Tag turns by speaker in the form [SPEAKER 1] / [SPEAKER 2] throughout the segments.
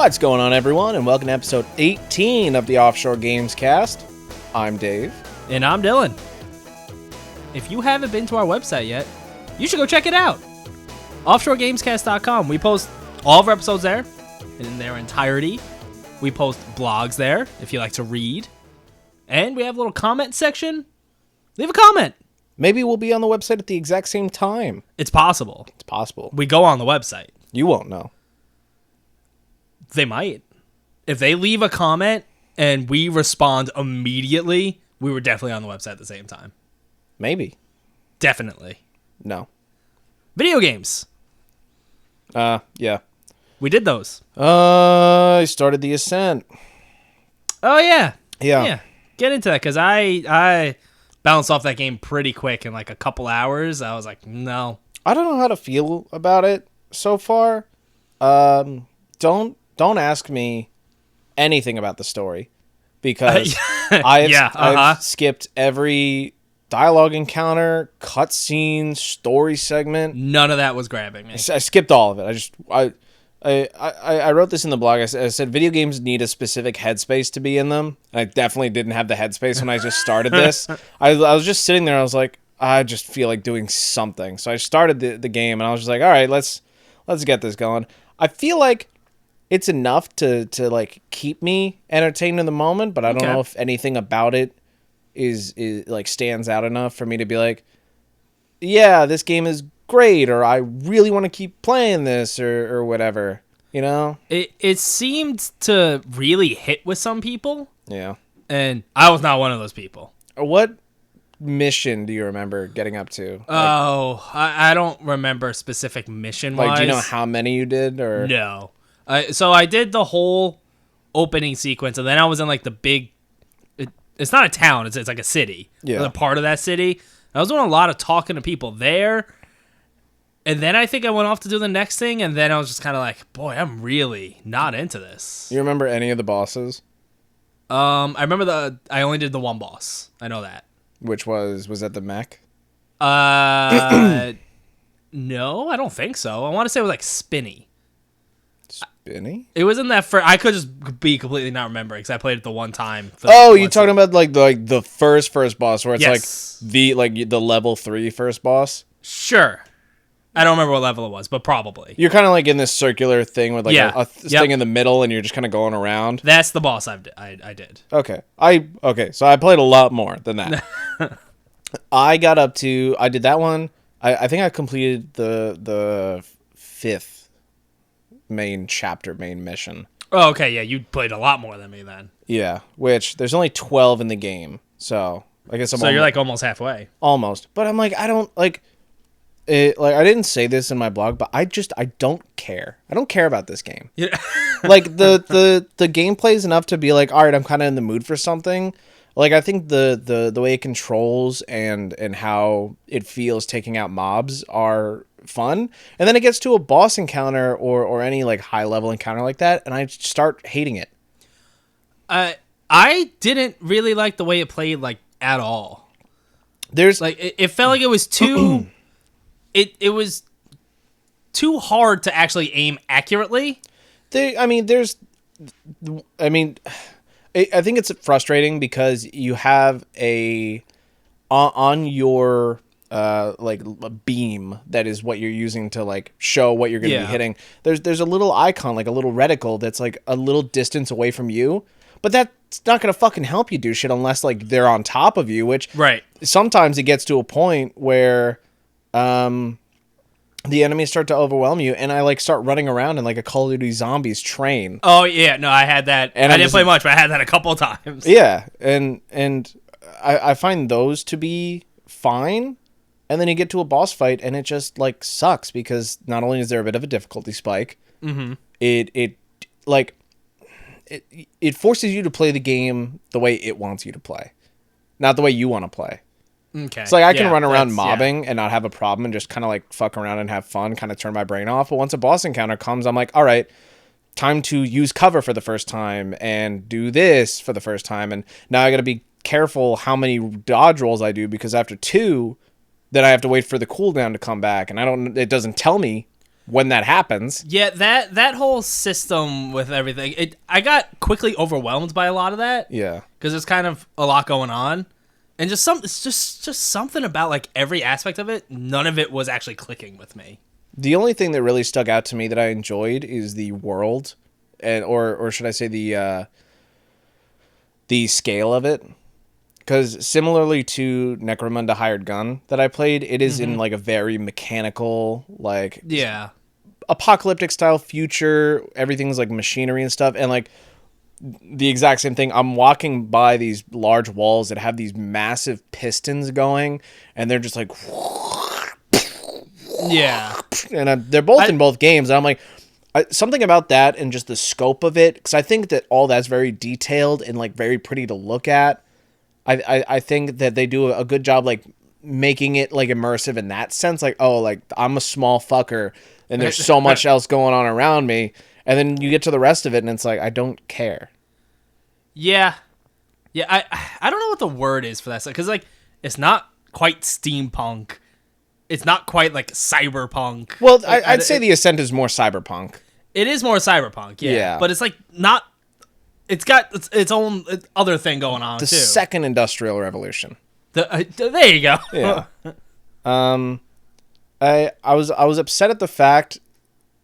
[SPEAKER 1] What's going on, everyone, and welcome to episode 18 of the Offshore Gamescast. I'm Dave.
[SPEAKER 2] And I'm Dylan. If you haven't been to our website yet, you should go check it out. OffshoreGamescast.com. We post all of our episodes there in their entirety. We post blogs there if you like to read. And we have a little comment section. Leave a comment.
[SPEAKER 1] Maybe we'll be on the website at the exact same time.
[SPEAKER 2] It's possible.
[SPEAKER 1] It's possible.
[SPEAKER 2] We go on the website.
[SPEAKER 1] You won't know.
[SPEAKER 2] They might. If they leave a comment and we respond immediately, we were definitely on the website at the same time.
[SPEAKER 1] Maybe.
[SPEAKER 2] Definitely.
[SPEAKER 1] No.
[SPEAKER 2] Video games.
[SPEAKER 1] Yeah.
[SPEAKER 2] We did those.
[SPEAKER 1] I started the Ascent.
[SPEAKER 2] Oh, yeah.
[SPEAKER 1] Yeah.
[SPEAKER 2] Get into that, because I bounced off that game pretty quick in like a couple hours. I was like, no.
[SPEAKER 1] I don't know how to feel about it so far. Don't ask me anything about the story, because I've skipped every dialogue encounter, cutscene, story segment.
[SPEAKER 2] None of that was grabbing me.
[SPEAKER 1] I skipped all of it. I wrote this in the blog. I said video games need a specific headspace to be in them. And I definitely didn't have the headspace when I just started this. I was just sitting there. I was like, I just feel like doing something. So I started the game, and I was just like, all right, let's get this going. I feel like it's enough to like keep me entertained in the moment, but I don't know if anything about it is like stands out enough for me to be like, yeah, this game is great, or I really want to keep playing this, or whatever, you know?
[SPEAKER 2] It seemed to really hit with some people.
[SPEAKER 1] Yeah.
[SPEAKER 2] And I was not one of those people.
[SPEAKER 1] What mission do you remember getting up to?
[SPEAKER 2] I don't remember specific mission-wise.
[SPEAKER 1] Like, do you know how many you did, or?
[SPEAKER 2] No. So I did the whole opening sequence, and then I was in like the big... It's not a town, it's like a city.
[SPEAKER 1] Yeah.
[SPEAKER 2] A part of that city. I was doing a lot of talking to people there. And then I think I went off to do the next thing, and then I was just kind of like, boy, I'm really not into this.
[SPEAKER 1] You remember any of the bosses?
[SPEAKER 2] I remember I only did the one boss. I know that.
[SPEAKER 1] Which was that the mech?
[SPEAKER 2] No, I don't think so. I want to say it was like Spinny.
[SPEAKER 1] Spinny?
[SPEAKER 2] It was in that first... I could just be completely not remembering, because I played it the one time.
[SPEAKER 1] You talking about like the first boss, where it's like the level 3 first boss?
[SPEAKER 2] Sure. I don't remember what level it was, but probably.
[SPEAKER 1] You're kind of like in this circular thing with like a thing in the middle, and you're just kind of going around.
[SPEAKER 2] That's the boss I did.
[SPEAKER 1] Okay. So I played a lot more than that. I got up to... I did that one. I think I completed the 5th main mission.
[SPEAKER 2] Oh, okay, yeah, you played a lot more than me then.
[SPEAKER 1] Yeah, which there's only 12 in the game, so I guess
[SPEAKER 2] you're like almost halfway.
[SPEAKER 1] Almost, but I'm like, I don't like it. Like, I didn't say this in my blog, but I don't care. I don't care about this game.
[SPEAKER 2] Yeah.
[SPEAKER 1] Like the gameplay is enough to be like, all right, I'm kind of in the mood for something. Like, I think the way it controls and how it feels taking out mobs are fun, and then it gets to a boss encounter or any like high level encounter like that, and I start hating it.
[SPEAKER 2] I didn't really like the way it played, like, at all.
[SPEAKER 1] There's
[SPEAKER 2] like it felt like it was too it was too hard to actually aim accurately. I
[SPEAKER 1] think it's frustrating because you have on your like a beam that is what you're using to like show what you're going to be hitting. There's a little icon, like a little reticle that's like a little distance away from you, but that's not going to fucking help you do shit unless like they're on top of you, which sometimes it gets to a point where the enemies start to overwhelm you, and I like start running around in like a Call of Duty Zombies train.
[SPEAKER 2] Oh yeah, no, I had that. And I didn't play much, but I had that a couple of times.
[SPEAKER 1] Yeah, and I find those to be fine. And then you get to a boss fight, and it just like sucks, because not only is there a bit of a difficulty spike, it forces you to play the game the way it wants you to play, not the way you want to play.
[SPEAKER 2] Okay.
[SPEAKER 1] It's like I can run around mobbing and not have a problem and just kind of like fuck around and have fun, kind of turn my brain off. But once a boss encounter comes, I'm like, all right, time to use cover for the first time and do this for the first time. And now I got to be careful how many dodge rolls I do, because after 2, then I have to wait for the cooldown to come back, and it doesn't tell me when that happens.
[SPEAKER 2] Yeah, that whole system with everything, I got quickly overwhelmed by a lot of that.
[SPEAKER 1] Yeah.
[SPEAKER 2] Because there's kind of a lot going on. And it's just something about like every aspect of it, none of it was actually clicking with me.
[SPEAKER 1] The only thing that really stuck out to me that I enjoyed is the world, and or should I say the scale of it. Because similarly to Necromunda Hired Gun that I played, it is in like a very mechanical, like apocalyptic style future. Everything's like machinery and stuff, and like the exact same thing. I'm walking by these large walls that have these massive pistons going, and they're just like, and they're both in both games. And I'm like, something about that and just the scope of it, because I think that all that's very detailed and like very pretty to look at. I think that they do a good job like making it like immersive in that sense. Like, oh, like I'm a small fucker and there's so much else going on around me. And then you get to the rest of it and it's like, I don't care.
[SPEAKER 2] Yeah. Yeah, I don't know what the word is for that stuff. Because like, it's not quite steampunk. It's not quite like cyberpunk.
[SPEAKER 1] Well, I'd say the Ascent is more cyberpunk.
[SPEAKER 2] It is more cyberpunk, yeah. But it's like not... It's got its own other thing going on,
[SPEAKER 1] too. The
[SPEAKER 2] second
[SPEAKER 1] second industrial revolution.
[SPEAKER 2] There you go.
[SPEAKER 1] Yeah. I was upset at the fact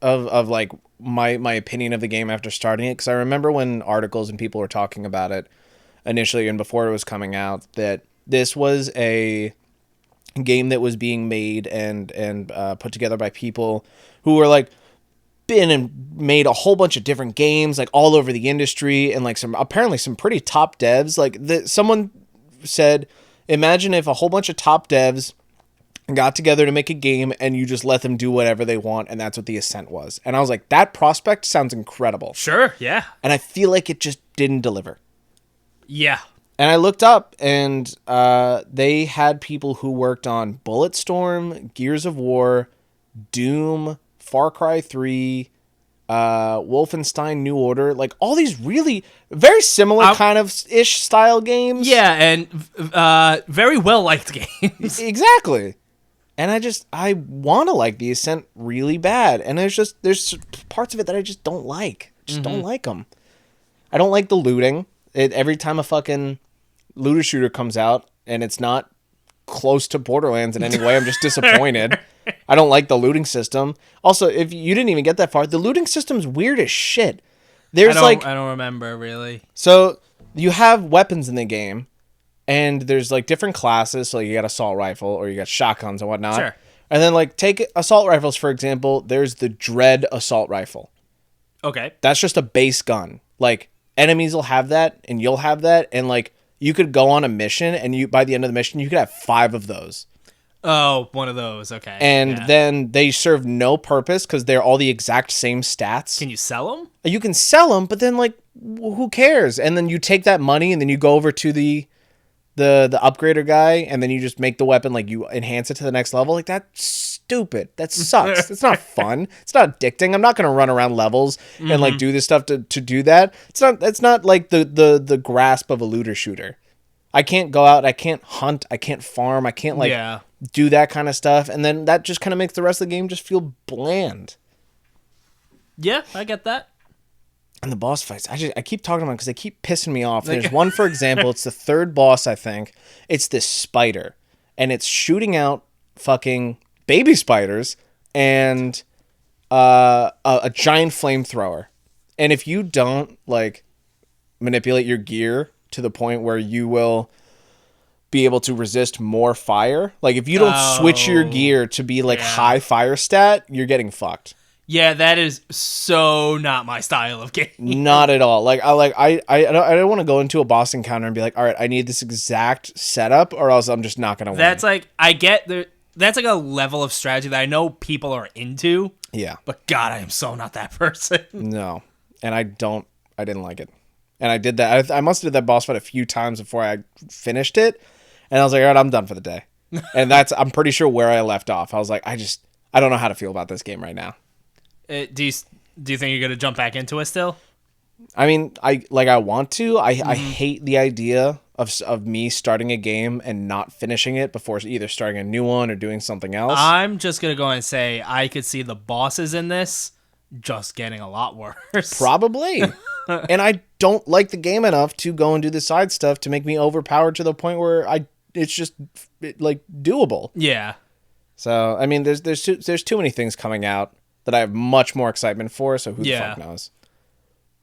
[SPEAKER 1] of like my opinion of the game after starting it, because I remember when articles and people were talking about it initially and before it was coming out that this was a game that was being made and put together by people who were like been and made a whole bunch of different games like all over the industry, and like apparently some pretty top devs. Like someone said, imagine if a whole bunch of top devs got together to make a game and you just let them do whatever they want, and that's what the Ascent was. And I was like, that prospect sounds incredible.
[SPEAKER 2] Sure, yeah.
[SPEAKER 1] And I feel like it just didn't deliver.
[SPEAKER 2] Yeah.
[SPEAKER 1] And I looked up, and they had people who worked on Bulletstorm, Gears of War, Doom, Far Cry 3, Wolfenstein New Order, like all these really very similar kind of ish style games.
[SPEAKER 2] Yeah, and very well liked games.
[SPEAKER 1] Exactly. And I want to like the Ascent really bad, and there's parts of it that I just don't like. Don't like them. I don't like the looting. Every time a fucking looter shooter comes out and it's not close to Borderlands in any way, I'm just disappointed. I don't like the looting system. Also, if you didn't even get that far, the looting system's weird as shit. I
[SPEAKER 2] don't remember really.
[SPEAKER 1] So you have weapons in the game, and there's like different classes. So you got assault rifle or you got shotguns and whatnot.
[SPEAKER 2] Sure.
[SPEAKER 1] And then like take assault rifles for example. There's the Dread assault rifle.
[SPEAKER 2] Okay.
[SPEAKER 1] That's just a base gun. Like enemies will have that, and you'll have that, and like you could go on a mission, and by the end of the mission you could have 5 of those.
[SPEAKER 2] Oh, one of those. Okay.
[SPEAKER 1] And then they serve no purpose because they're all the exact same stats.
[SPEAKER 2] Can you sell them?
[SPEAKER 1] You can sell them, but then like, who cares? And then you take that money and then you go over to the upgrader guy, and then you just make the weapon, like you enhance it to the next level. Like that's stupid. That sucks. It's not fun. It's not addicting. I'm not gonna run around levels and like do this stuff to do that. It's not like the grasp of a looter shooter. I can't go out. I can't hunt. I can't farm. I can't like do that kind of stuff. And then that just kind of makes the rest of the game just feel bland.
[SPEAKER 2] Yeah, I get that.
[SPEAKER 1] And the boss fights, I keep talking about them because they keep pissing me off. There's one, for example, it's the third boss, I think. It's this spider, and it's shooting out fucking baby spiders and a giant flamethrower. And if you don't like manipulate your gear to the point where you will be able to resist more fire, like if you don't switch your gear to be like high fire stat, you're getting fucked.
[SPEAKER 2] Yeah, that is so not my style of game.
[SPEAKER 1] Not at all. Like I don't want to go into a boss encounter and be like, all right, I need this exact setup, or else I'm just not gonna win.
[SPEAKER 2] That's like that's like a level of strategy that I know people are into.
[SPEAKER 1] Yeah,
[SPEAKER 2] but God, I am so not that person.
[SPEAKER 1] No, and I didn't like it, and I did that. I must have did that boss fight a few times before I finished it, and I was like, all right, I'm done for the day. And I'm pretty sure where I left off. I was like, I don't know how to feel about this game right now.
[SPEAKER 2] Do you think you're gonna jump back into it still?
[SPEAKER 1] I mean, I want to. I hate the idea of me starting a game and not finishing it before either starting a new one or doing something else.
[SPEAKER 2] I'm just going to go and say I could see the bosses in this just getting a lot worse.
[SPEAKER 1] Probably. And I don't like the game enough to go and do the side stuff to make me overpowered to the point where it's just like doable.
[SPEAKER 2] Yeah.
[SPEAKER 1] So, I mean, there's too many things coming out that I have much more excitement for, so who the fuck knows?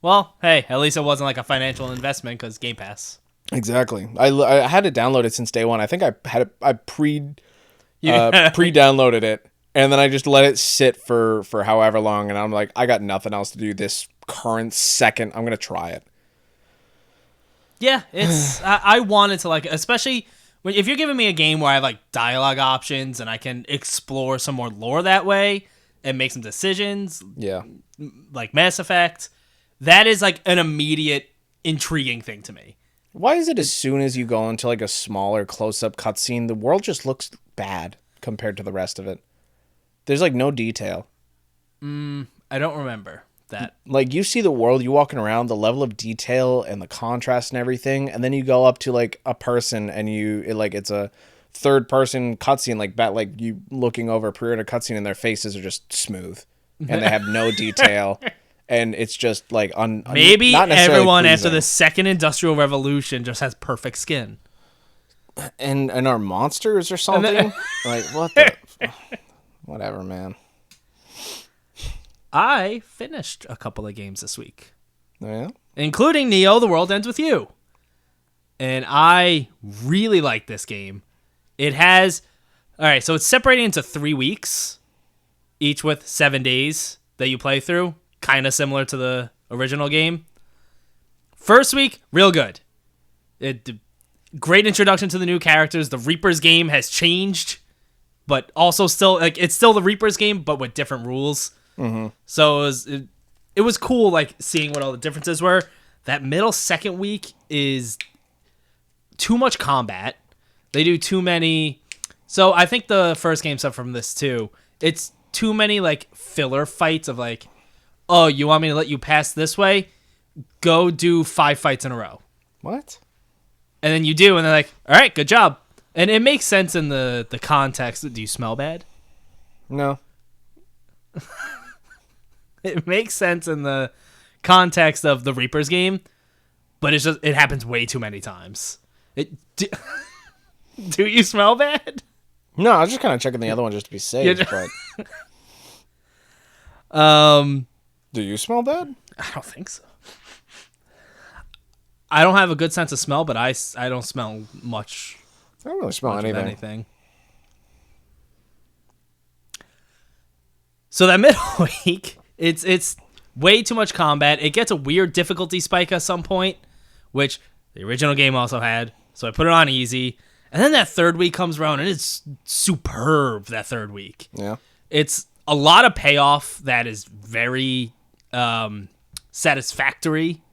[SPEAKER 2] Well, hey, at least it wasn't like a financial investment because Game Pass.
[SPEAKER 1] Exactly. I had to download it since day one. I think I pre-downloaded it, and then I just let it sit for however long, and I'm like, I got nothing else to do this current second. I'm going to try it.
[SPEAKER 2] Yeah, it's I wanted to, like, especially if you're giving me a game where I have like dialogue options and I can explore some more lore that way and make some decisions.
[SPEAKER 1] Yeah.
[SPEAKER 2] Like Mass Effect, that is like an immediate intriguing thing to me.
[SPEAKER 1] Why is it as soon as you go into like a smaller close-up cutscene, the world just looks bad compared to the rest of it? There's like no detail.
[SPEAKER 2] I don't remember that.
[SPEAKER 1] Like, you see the world, you walking around, the level of detail and the contrast and everything, and then you go up to like a person and it's a third-person cutscene, like you looking over a pre-rendered cutscene, and their faces are just smooth and they have no detail. And it's just like
[SPEAKER 2] maybe
[SPEAKER 1] not
[SPEAKER 2] everyone
[SPEAKER 1] pleasing.
[SPEAKER 2] After the second industrial revolution just has perfect skin.
[SPEAKER 1] And our monsters or something. Like, what the whatever, man.
[SPEAKER 2] I finished a couple of games this week.
[SPEAKER 1] Oh, yeah?
[SPEAKER 2] Including Neo, The World Ends With You. And I really like this game. It has... Alright, so it's separated into 3 weeks, each with 7 days that you play through. Kind of similar to the original game. First week, real good. Great introduction to the new characters. The Reaper's game has changed, but also still, like, it's still the Reaper's game, but with different rules.
[SPEAKER 1] Mm-hmm.
[SPEAKER 2] So it was cool, like, seeing what all the differences were. That middle second week is too much combat. They do too many. So I think the first game suffered from this too. It's too many like filler fights of like, oh, you want me to let you pass this way? Go do 5 fights in a row.
[SPEAKER 1] What?
[SPEAKER 2] And then you do, and they're like, all right, good job. And it makes sense in the context. Do you smell bad?
[SPEAKER 1] No.
[SPEAKER 2] It makes sense in the context of the Reaper's game, but it happens way too many times. Do you smell bad?
[SPEAKER 1] No, I was just kind of checking the other one just to be safe.
[SPEAKER 2] But
[SPEAKER 1] do you smell bad?
[SPEAKER 2] I don't think so. I don't have a good sense of smell, but I don't smell much.
[SPEAKER 1] I don't really smell anything.
[SPEAKER 2] So that middle week, it's way too much combat. It gets a weird difficulty spike at some point, which the original game also had. So I put it on easy. And then that third week comes around, and it's superb, that third week.
[SPEAKER 1] Yeah.
[SPEAKER 2] It's a lot of payoff that is very satisfactory.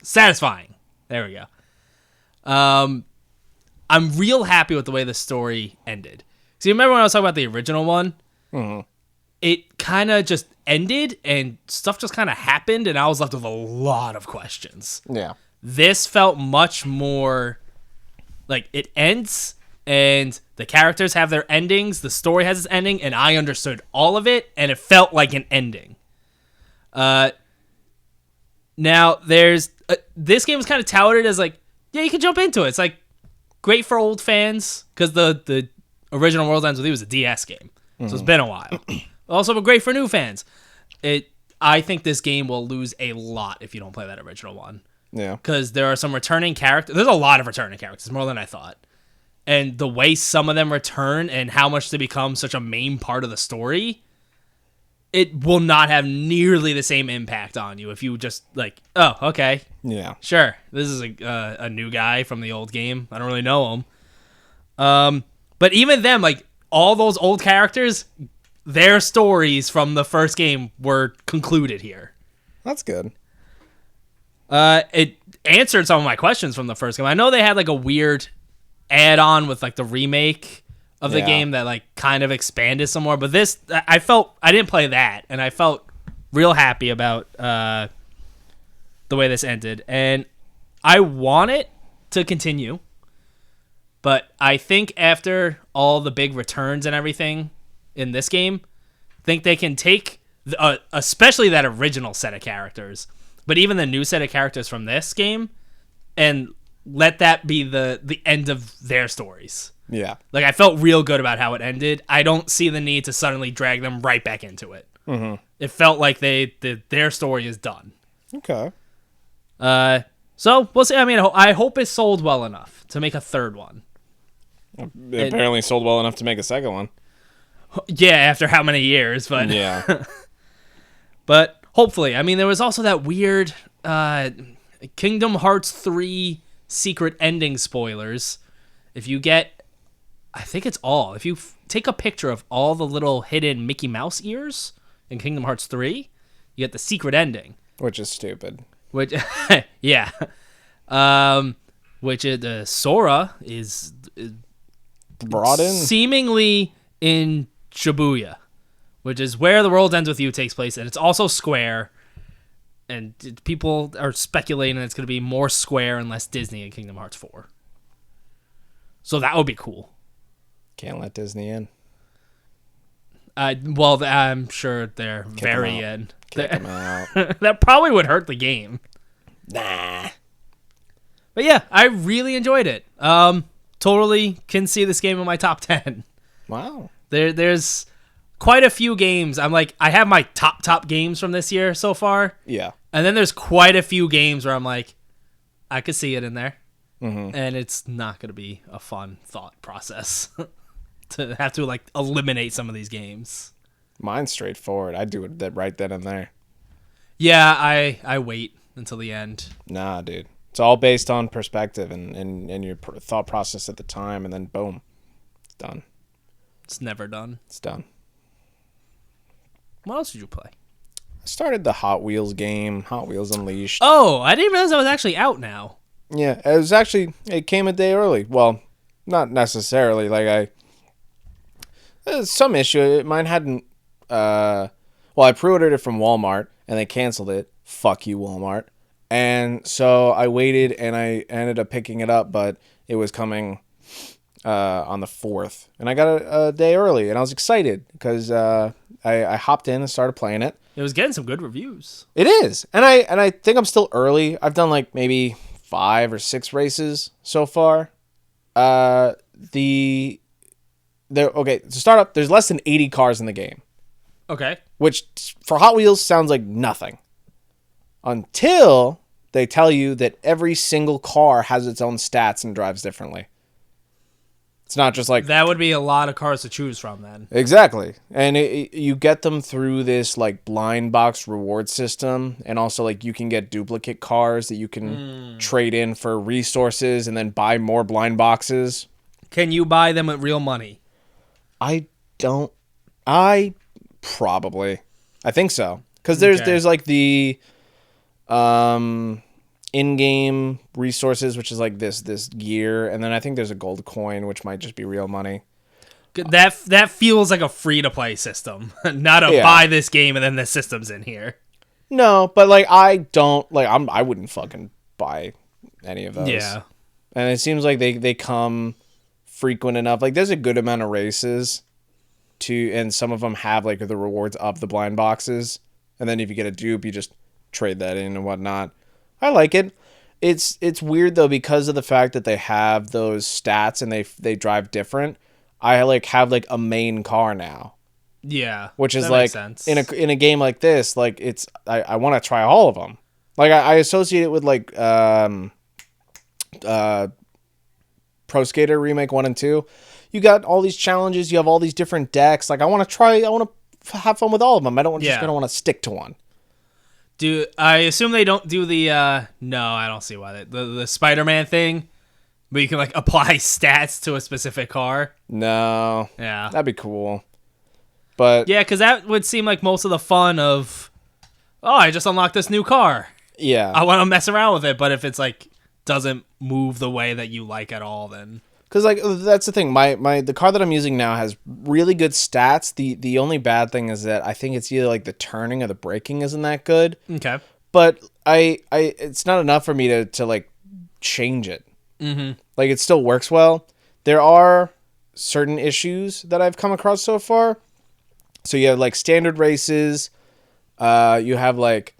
[SPEAKER 2] Satisfying. There we go. I'm real happy with the way the story ended. So you remember when I was talking about the original one?
[SPEAKER 1] Mm-hmm.
[SPEAKER 2] It kind of just ended, and stuff just kind of happened, and I was left with a lot of questions.
[SPEAKER 1] Yeah.
[SPEAKER 2] This felt much more like it ends, and the characters have their endings, the story has its ending, and I understood all of it, and it felt like an ending. Now, there's... this game was kind of touted as like, yeah, you can jump into it. It's like great for old fans, because the original World Ends With You was a DS game, so it's been a while. Also, but great for new fans. I think this game will lose a lot if you don't play that original one.
[SPEAKER 1] Yeah.
[SPEAKER 2] Because there are some returning characters. There's a lot of returning characters, more than I thought. And the way some of them return and how much they become such a main part of the story, it will not have nearly the same impact on you if you just like, oh, okay.
[SPEAKER 1] Yeah.
[SPEAKER 2] Sure. This is a new guy from the old game. I don't really know him. But even them, like all those old characters, their stories from the first game were concluded here.
[SPEAKER 1] That's good.
[SPEAKER 2] It answered some of my questions from the first game. I know they had like a weird add-on with like the remake of the game that like kind of expanded some more, but this, I didn't play that, and I felt real happy about the way this ended, and I want it to continue. But I think after all the big returns and everything in this game, I think they can take, especially that original set of characters, but even the new set of characters from this game, and let that be the end of their stories.
[SPEAKER 1] Yeah.
[SPEAKER 2] Like, I felt real good about how it ended. I don't see the need to suddenly drag them right back into it.
[SPEAKER 1] Mm-hmm.
[SPEAKER 2] It felt like their story is done.
[SPEAKER 1] Okay.
[SPEAKER 2] So we'll see. I mean, I hope it sold well enough to make a third one.
[SPEAKER 1] It apparently sold well enough to make a second one.
[SPEAKER 2] Yeah, after how many years, but
[SPEAKER 1] yeah.
[SPEAKER 2] But hopefully. I mean, there was also that weird Kingdom Hearts 3 secret ending spoilers. If you get, I think it's all. If you take a picture of all the little hidden Mickey Mouse ears in Kingdom Hearts 3, you get the secret ending.
[SPEAKER 1] Which is stupid.
[SPEAKER 2] Which, yeah. Which Sora is
[SPEAKER 1] brought in?
[SPEAKER 2] Seemingly in Shibuya, which is where The World Ends With You takes place, and it's also Square. And people are speculating it's going to be more Square and less Disney in Kingdom Hearts 4. So that would be cool.
[SPEAKER 1] Can't let Disney in.
[SPEAKER 2] Well, I'm sure they're very in.
[SPEAKER 1] Kick them out.
[SPEAKER 2] That probably would hurt the game.
[SPEAKER 1] Nah.
[SPEAKER 2] But yeah, I really enjoyed it. Totally can see this game in my top 10.
[SPEAKER 1] Wow.
[SPEAKER 2] There's quite a few games. I'm like, I have my top games from this year so far.
[SPEAKER 1] Yeah.
[SPEAKER 2] And then there's quite a few games where I'm like, I could see it in there.
[SPEAKER 1] Mm-hmm.
[SPEAKER 2] And it's not going to be a fun thought process to have to like eliminate some of these games.
[SPEAKER 1] Mine's straightforward. I do it right then and there.
[SPEAKER 2] Yeah, I wait until the end.
[SPEAKER 1] Nah, dude. It's all based on perspective and your thought process at the time, and then boom, it's done.
[SPEAKER 2] It's never done.
[SPEAKER 1] It's done.
[SPEAKER 2] What else did you play?
[SPEAKER 1] I started the Hot Wheels game, Hot Wheels Unleashed.
[SPEAKER 2] Oh, I didn't realize that was actually out now.
[SPEAKER 1] Yeah, it came a day early. Well, not necessarily. Like there's some issue. Mine hadn't. I pre-ordered it from Walmart and they canceled it. Fuck you, Walmart. And so I waited and I ended up picking it up, but it was coming on the 4th, and I got a day early, and I was excited because I hopped in and started playing it.
[SPEAKER 2] It was getting some good reviews.
[SPEAKER 1] It is, and I think I'm still early. I've done like maybe 5 or 6 races so far. Okay, to start up, there's less than 80 cars in the game.
[SPEAKER 2] Okay.
[SPEAKER 1] Which for Hot Wheels sounds like nothing. Until they tell you that every single car has its own stats and drives differently. It's not just like...
[SPEAKER 2] That would be a lot of cars to choose from then.
[SPEAKER 1] Exactly. And you get them through this like blind box reward system, and also like you can get duplicate cars that you can trade in for resources and then buy more blind boxes.
[SPEAKER 2] Can you buy them with real money?
[SPEAKER 1] I probably. I think so. Because there's like the in-game resources, which is like this gear, and then I think there's a gold coin, which might just be real money.
[SPEAKER 2] That feels like a free-to-play system, not a buy this game and then the system's in here.
[SPEAKER 1] No, but like I wouldn't fucking buy any of those.
[SPEAKER 2] Yeah.
[SPEAKER 1] And it seems like they come frequent enough. Like there's a good amount of races and some of them have like the rewards of the blind boxes, and then if you get a dupe, you just trade that in and whatnot. I like it. It's weird though because of the fact that they have those stats and they drive different. I like have like a main car now.
[SPEAKER 2] Yeah,
[SPEAKER 1] which is like in a game like this, like it's I want to try all of them. Like I associate it with like Pro Skater Remake 1 and 2. You got all these challenges. You have all these different decks. Like I want to have fun with all of them. I don't just gonna want to stick to one.
[SPEAKER 2] I assume they don't do the no, I don't see why the Spider-Man thing, but you can like apply stats to a specific car.
[SPEAKER 1] No.
[SPEAKER 2] Yeah.
[SPEAKER 1] That'd be cool. But
[SPEAKER 2] yeah, because that would seem like most of the fun of, I just unlocked this new car.
[SPEAKER 1] Yeah.
[SPEAKER 2] I want to mess around with it, but if it's like doesn't move the way that you like at all, then...
[SPEAKER 1] Because like that's the thing. The car that I'm using now has really good stats. The only bad thing is that I think it's either like the turning or the braking isn't that good.
[SPEAKER 2] Okay.
[SPEAKER 1] But it's not enough for me to like change it.
[SPEAKER 2] Mm-hmm.
[SPEAKER 1] Like, it still works well. There are certain issues that I've come across so far. So you have like standard races. You have like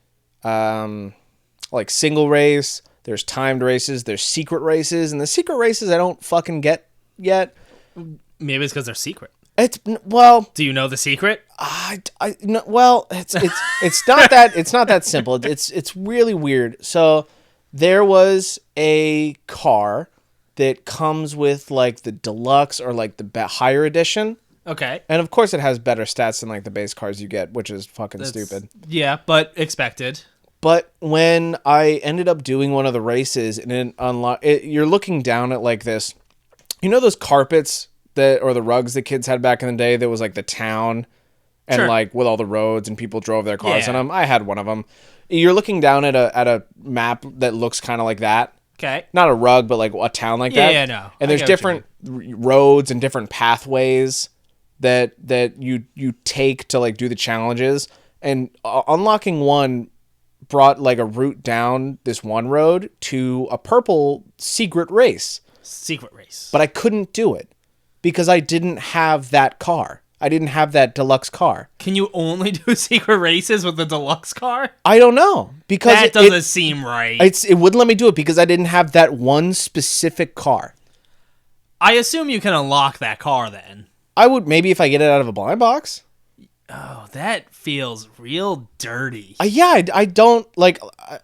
[SPEAKER 1] single race. There's timed races. There's secret races, and the secret races I don't fucking get yet.
[SPEAKER 2] Maybe it's because they're secret.
[SPEAKER 1] It's well.
[SPEAKER 2] Do you know the secret?
[SPEAKER 1] No, well, it's not that simple. It's really weird. So there was a car that comes with like the deluxe or like the higher edition.
[SPEAKER 2] Okay.
[SPEAKER 1] And of course it has better stats than like the base cars you get, which is fucking stupid.
[SPEAKER 2] Yeah, but expected.
[SPEAKER 1] But when I ended up doing one of the races and you're looking down at like this, you know those carpets or the rugs that kids had back in the day that was like the town and
[SPEAKER 2] Sure.
[SPEAKER 1] like with all the roads and people drove their cars on them. I had one of them. You're looking down at a map that looks kind of like that.
[SPEAKER 2] Okay.
[SPEAKER 1] Not a rug, but like a town like that.
[SPEAKER 2] Yeah, no.
[SPEAKER 1] And there's different roads and different pathways that you take to like do the challenges. And unlocking one brought like a route down this one road to a purple secret race.
[SPEAKER 2] Secret race.
[SPEAKER 1] But I couldn't do it because I didn't have that car. I didn't have that deluxe car.
[SPEAKER 2] Can you only do secret races with the deluxe car?
[SPEAKER 1] I don't know because
[SPEAKER 2] that doesn't seem right.
[SPEAKER 1] It wouldn't let me do it because I didn't have that one specific car.
[SPEAKER 2] I assume you can unlock that car then.
[SPEAKER 1] I would maybe if I get it out of a blind box.
[SPEAKER 2] Oh, that feels real dirty.
[SPEAKER 1] Yeah, I don't like.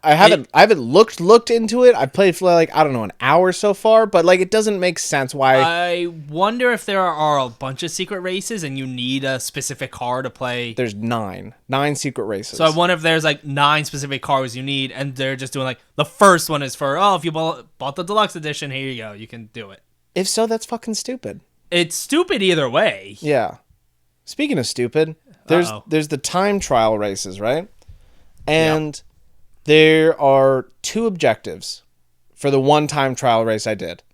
[SPEAKER 1] I haven't looked into it. I've played for like I don't know an hour so far, but like it doesn't make sense why.
[SPEAKER 2] I wonder if there are a bunch of secret races and you need a specific car to play.
[SPEAKER 1] There's nine secret races.
[SPEAKER 2] So I wonder if there's like 9 specific cars you need, and they're just doing like the first one is for if you bought the deluxe edition, here you go, you can do it.
[SPEAKER 1] If so, that's fucking stupid.
[SPEAKER 2] It's stupid either way.
[SPEAKER 1] Yeah. Speaking of stupid, there's the time trial races, right? And there are 2 objectives for the one time trial race I did.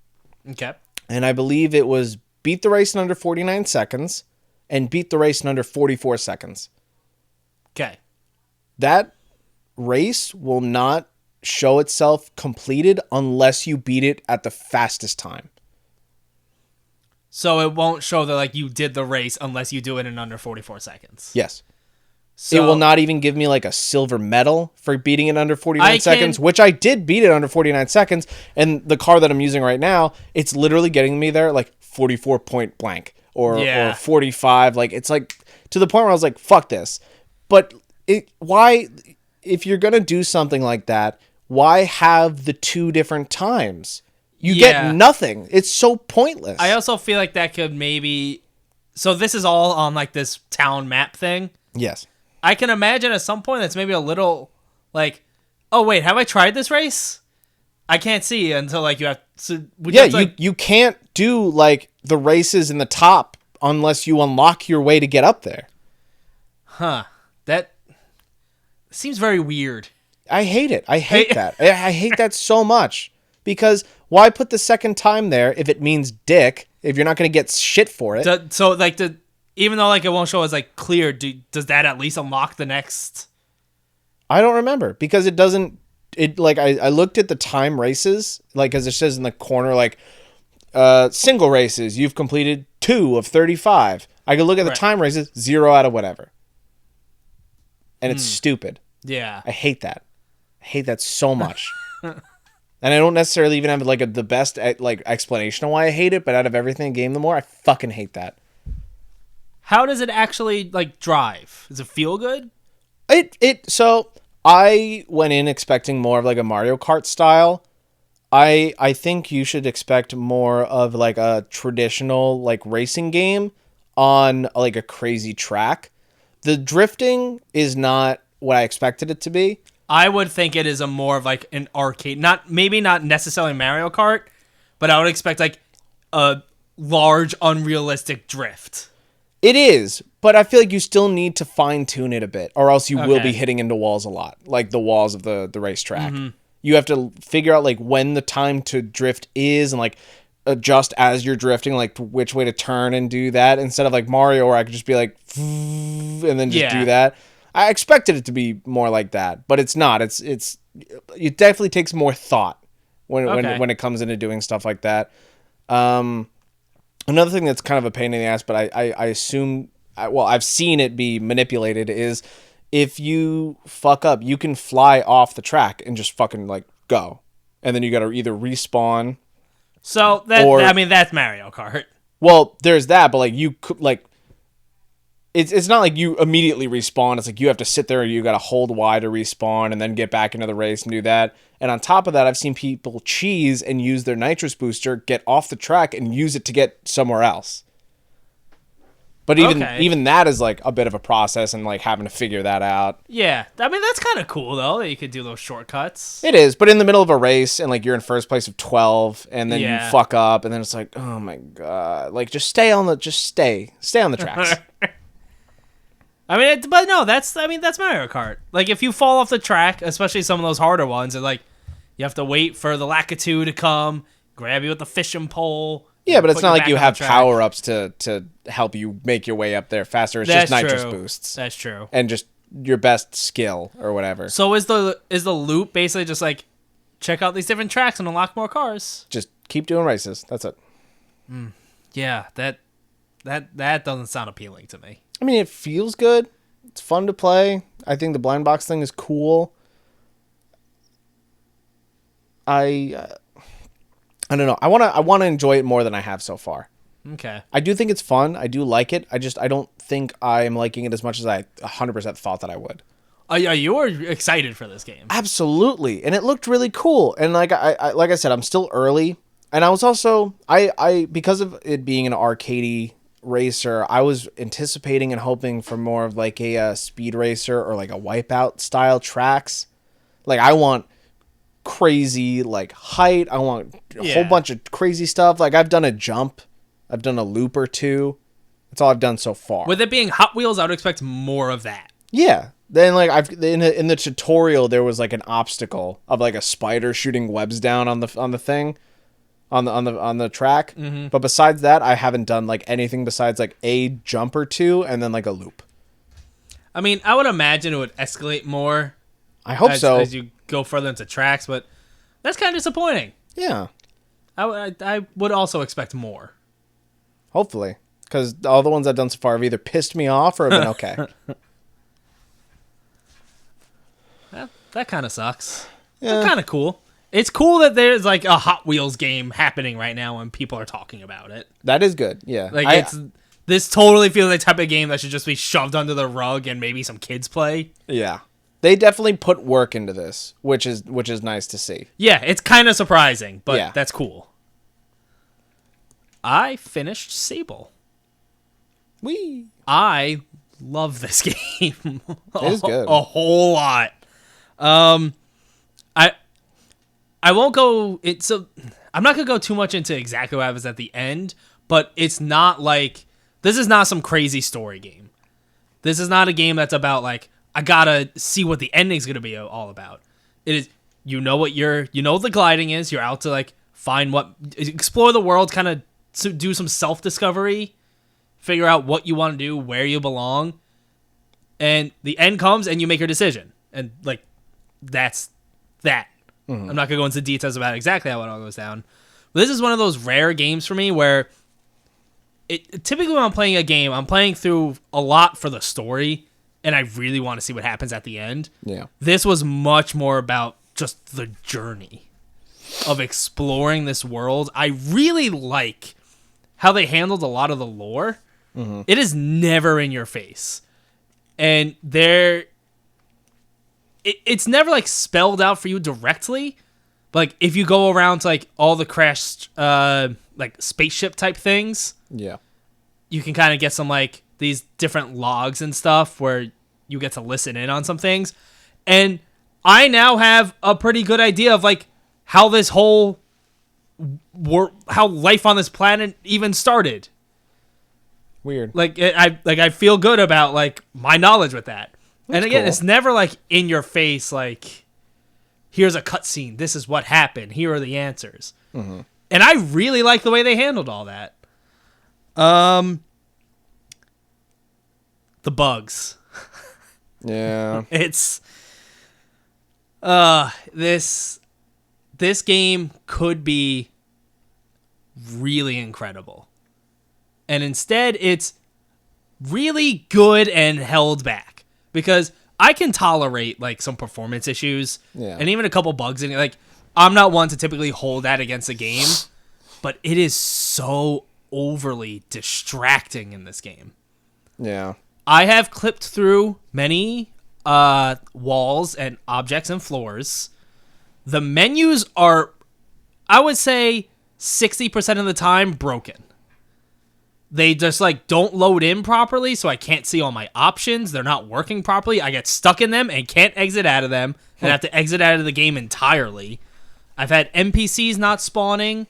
[SPEAKER 2] Okay.
[SPEAKER 1] And I believe it was beat the race in under 49 seconds and beat the race in under 44 seconds.
[SPEAKER 2] Okay.
[SPEAKER 1] That race will not show itself completed unless you beat it at the fastest time.
[SPEAKER 2] So it won't show that like you did the race unless you do it in under 44 seconds.
[SPEAKER 1] Yes.
[SPEAKER 2] So
[SPEAKER 1] it will not even give me like a silver medal for beating it under 49 seconds, which I did beat it under 49 seconds. And the car that I'm using right now, it's literally getting me there like 44 point blank or 45. Like it's like to the point where I was like, fuck this. But why, if you're going to do something like that, why have the 2 different times? You get nothing. It's so pointless.
[SPEAKER 2] I also feel like that could maybe... So this is all on like this town map thing.
[SPEAKER 1] Yes.
[SPEAKER 2] I can imagine at some point that's maybe a little like, oh wait, have I tried this race? I can't see until like you have... So
[SPEAKER 1] you can't do like the races in the top unless you unlock your way to get up there.
[SPEAKER 2] Huh. That seems very weird.
[SPEAKER 1] I hate it. I hate that. I hate that so much. Because why put the second time there if it means dick, if you're not going to get shit for it?
[SPEAKER 2] Even though like it won't show as like clear, does that at least unlock the next?
[SPEAKER 1] I don't remember because it doesn't. It like I looked at the time races like as it says in the corner like single races you've completed 2 of 35. I could look at the time races 0 out of whatever, and it's stupid.
[SPEAKER 2] Yeah,
[SPEAKER 1] I hate that. I hate that so much. And I don't necessarily even have like the best like explanation of why I hate it, but out of everything in the game, the more I fucking hate that.
[SPEAKER 2] How does it actually like drive? Does it feel good?
[SPEAKER 1] So I went in expecting more of like a Mario Kart style. I think you should expect more of like a traditional like racing game on like a crazy track. The drifting is not what I expected it to be.
[SPEAKER 2] I would think it is a more of like an arcade, maybe not necessarily Mario Kart, but I would expect like a large unrealistic drift.
[SPEAKER 1] It is, but I feel like you still need to fine tune it a bit, or else you will be hitting into walls a lot, like the walls of the racetrack. Mm-hmm. You have to figure out like when the time to drift is, and like adjust as you're drifting, like which way to turn and do that. Instead of like Mario, where I could just be like, and then just do that. I expected it to be more like that, but it's not. It definitely takes more thought when it comes into doing stuff like that. Another thing that's kind of a pain in the ass, but I assume, well, I've seen it be manipulated, is if you fuck up, you can fly off the track and just fucking like go, and then you got to either respawn.
[SPEAKER 2] So that's Mario Kart.
[SPEAKER 1] Well, there's that, but like you could like. It's not like you immediately respawn. It's like you have to sit there and you got to hold Y to respawn and then get back into the race and do that. And on top of that, I've seen people cheese and use their nitrous booster, get off the track and use it to get somewhere else. But even that is like a bit of a process and like having to figure that out.
[SPEAKER 2] Yeah, I mean that's kind of cool though that you could do those shortcuts.
[SPEAKER 1] It is, but in the middle of a race and like you're in first place of 12 and then you fuck up and then it's like, oh my god, like just stay on the tracks.
[SPEAKER 2] I mean, but no, that's Mario Kart. Like, if you fall off the track, especially some of those harder ones, and like, you have to wait for the Lakitu to come, grab you with the fishing pole.
[SPEAKER 1] Yeah, but it's not like you have power-ups to help you make your way up there faster. It's just nitrous boosts.
[SPEAKER 2] That's true.
[SPEAKER 1] And just your best skill or whatever.
[SPEAKER 2] So is the loop basically just like, check out these different tracks and unlock more cars?
[SPEAKER 1] Just keep doing races. That's it.
[SPEAKER 2] Yeah, that doesn't sound appealing to me.
[SPEAKER 1] I mean, it feels good. It's fun to play. I think the blind box thing is cool. I don't know. I want to enjoy it more than I have so far.
[SPEAKER 2] Okay.
[SPEAKER 1] I do think it's fun. I do like it. I don't think I'm liking it as much as I 100% thought that I would.
[SPEAKER 2] You were excited for this game.
[SPEAKER 1] Absolutely. And it looked really cool. And like I said, I'm still early. And I was also I because of it being an arcadey racer, I was anticipating and hoping for more of like a speed racer or like a Wipeout style tracks. Like I want crazy like height. I want a whole bunch of crazy stuff. Like I've done a jump. I've done a loop or two. That's all I've done so far.
[SPEAKER 2] With it being Hot Wheels, I would expect more of that.
[SPEAKER 1] Yeah. Then like in the tutorial there was like an obstacle of like a spider shooting webs down on the thing. On the track, but besides that, I haven't done like anything besides like a jump or two, and then like a loop.
[SPEAKER 2] I mean, I would imagine it would escalate more.
[SPEAKER 1] I hope so
[SPEAKER 2] as you go further into tracks, but that's kind of disappointing.
[SPEAKER 1] Yeah,
[SPEAKER 2] I would also expect more.
[SPEAKER 1] Hopefully, because all the ones I've done so far have either pissed me off or have been okay.
[SPEAKER 2] That kind of sucks.
[SPEAKER 1] Yeah.
[SPEAKER 2] Kind of cool. It's cool that there's like a Hot Wheels game happening right now and people are talking about it.
[SPEAKER 1] That is good. Yeah.
[SPEAKER 2] Like this totally feels like the type of game that should just be shoved under the rug and maybe some kids play.
[SPEAKER 1] Yeah. They definitely put work into this, which is nice to see.
[SPEAKER 2] Yeah, it's kind of surprising, but
[SPEAKER 1] yeah.
[SPEAKER 2] That's cool. I finished Sable.
[SPEAKER 1] Whee!
[SPEAKER 2] I love this game.
[SPEAKER 1] It is good.
[SPEAKER 2] A whole lot. I won't go. I'm not gonna go too much into exactly what happens at the end, but it's not like this is not some crazy story game. This is not a game that's about like I gotta see what the ending's gonna be all about. It is what the gliding is. You're out to like explore the world, kind of do some self discovery, figure out what you want to do, where you belong, and the end comes and you make your decision, and like that's that. Mm-hmm. I'm not going to go into details about exactly how it all goes down. But this is one of those rare games for me where typically when I'm playing a game, I'm playing through a lot for the story, and I really want to see what happens at the end.
[SPEAKER 1] Yeah.
[SPEAKER 2] This was much more about just the journey of exploring this world. I really like how they handled a lot of the lore. Mm-hmm. It is never in your face. And it's never like spelled out for you directly, but like if you go around to like all the crashed like spaceship type things,
[SPEAKER 1] yeah,
[SPEAKER 2] you can kind of get some like these different logs and stuff where you get to listen in on some things. And I now have a pretty good idea of like how this whole how life on this planet even started.
[SPEAKER 1] Weird.
[SPEAKER 2] I feel good about like my knowledge with that.
[SPEAKER 1] That's
[SPEAKER 2] and again,
[SPEAKER 1] cool.
[SPEAKER 2] It's never like in your face, like, here's a cutscene. This is what happened. Here are the answers. Mm-hmm. And I really like the way they handled all that. The bugs.
[SPEAKER 1] Yeah.
[SPEAKER 2] It's, this game could be really incredible. And instead, it's really good and held back. Because I can tolerate, like, some performance issues.
[SPEAKER 1] Yeah.
[SPEAKER 2] And even a couple bugs in it. Like, I'm not one to typically hold that against a game. But it is so overly distracting in this game.
[SPEAKER 1] Yeah.
[SPEAKER 2] I have clipped through many walls and objects and floors. The menus are, I would say, 60% of the time broken. They just, like, don't load in properly, so I can't see all my options. They're not working properly. I get stuck in them and can't exit out of them, and have to exit out of the game entirely. I've had NPCs not spawning.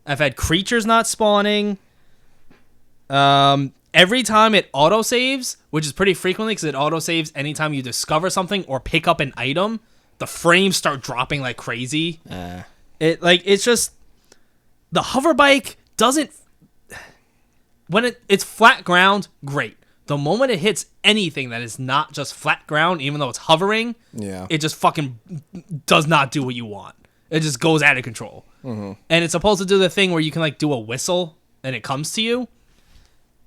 [SPEAKER 2] I've had creatures not spawning. Every time it autosaves, which is pretty frequently because it autosaves anytime you discover something or pick up an item, the frames start dropping like crazy. It's just, the hover bike doesn't, when it's flat ground, great. The moment it hits anything that is not just flat ground, even though it's hovering, it just fucking does not do what you want. It just goes out of control. Mm-hmm. And it's supposed to do the thing where you can, like, do a whistle and it comes to you.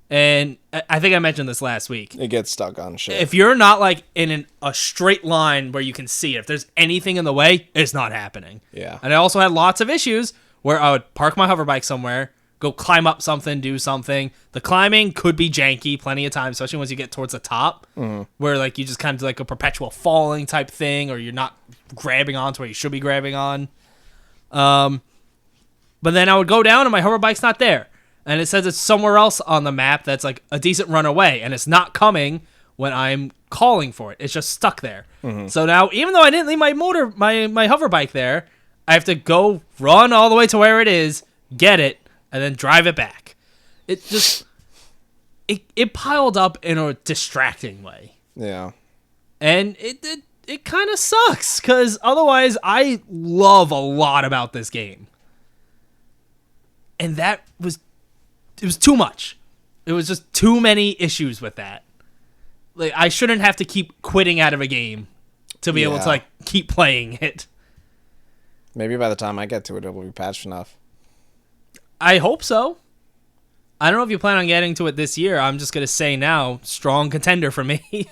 [SPEAKER 2] And I think I mentioned this last week.
[SPEAKER 1] It gets stuck on shit.
[SPEAKER 2] If you're not, like, in a straight line where you can see it, if there's anything in the way, it's not happening.
[SPEAKER 1] Yeah.
[SPEAKER 2] And I also had lots of issues where I would park my hover bike somewhere, go climb up something, do something. The climbing could be janky plenty of times, especially once you get towards the top, where, like, you just kind of do, like, a perpetual falling type thing, or you're not grabbing onto where you should be grabbing on. But then I would go down and my hover bike's not there. And it says it's somewhere else on the map that's, like, a decent run away, and it's not coming when I'm calling for it. It's just stuck there. Mm-hmm. So now, even though I didn't leave my hover bike there, I have to go run all the way to where it is, get it, and then drive it back. It just, it piled up in a distracting way.
[SPEAKER 1] Yeah.
[SPEAKER 2] And it kind of sucks, because otherwise I love a lot about this game. And it was too much. It was just too many issues with that. Like, I shouldn't have to keep quitting out of a game to be able to, like, keep playing it.
[SPEAKER 1] Maybe by the time I get to it, it'll be patched enough.
[SPEAKER 2] I hope so. I don't know if you plan on getting to it this year. I'm just going to say now, strong contender for me.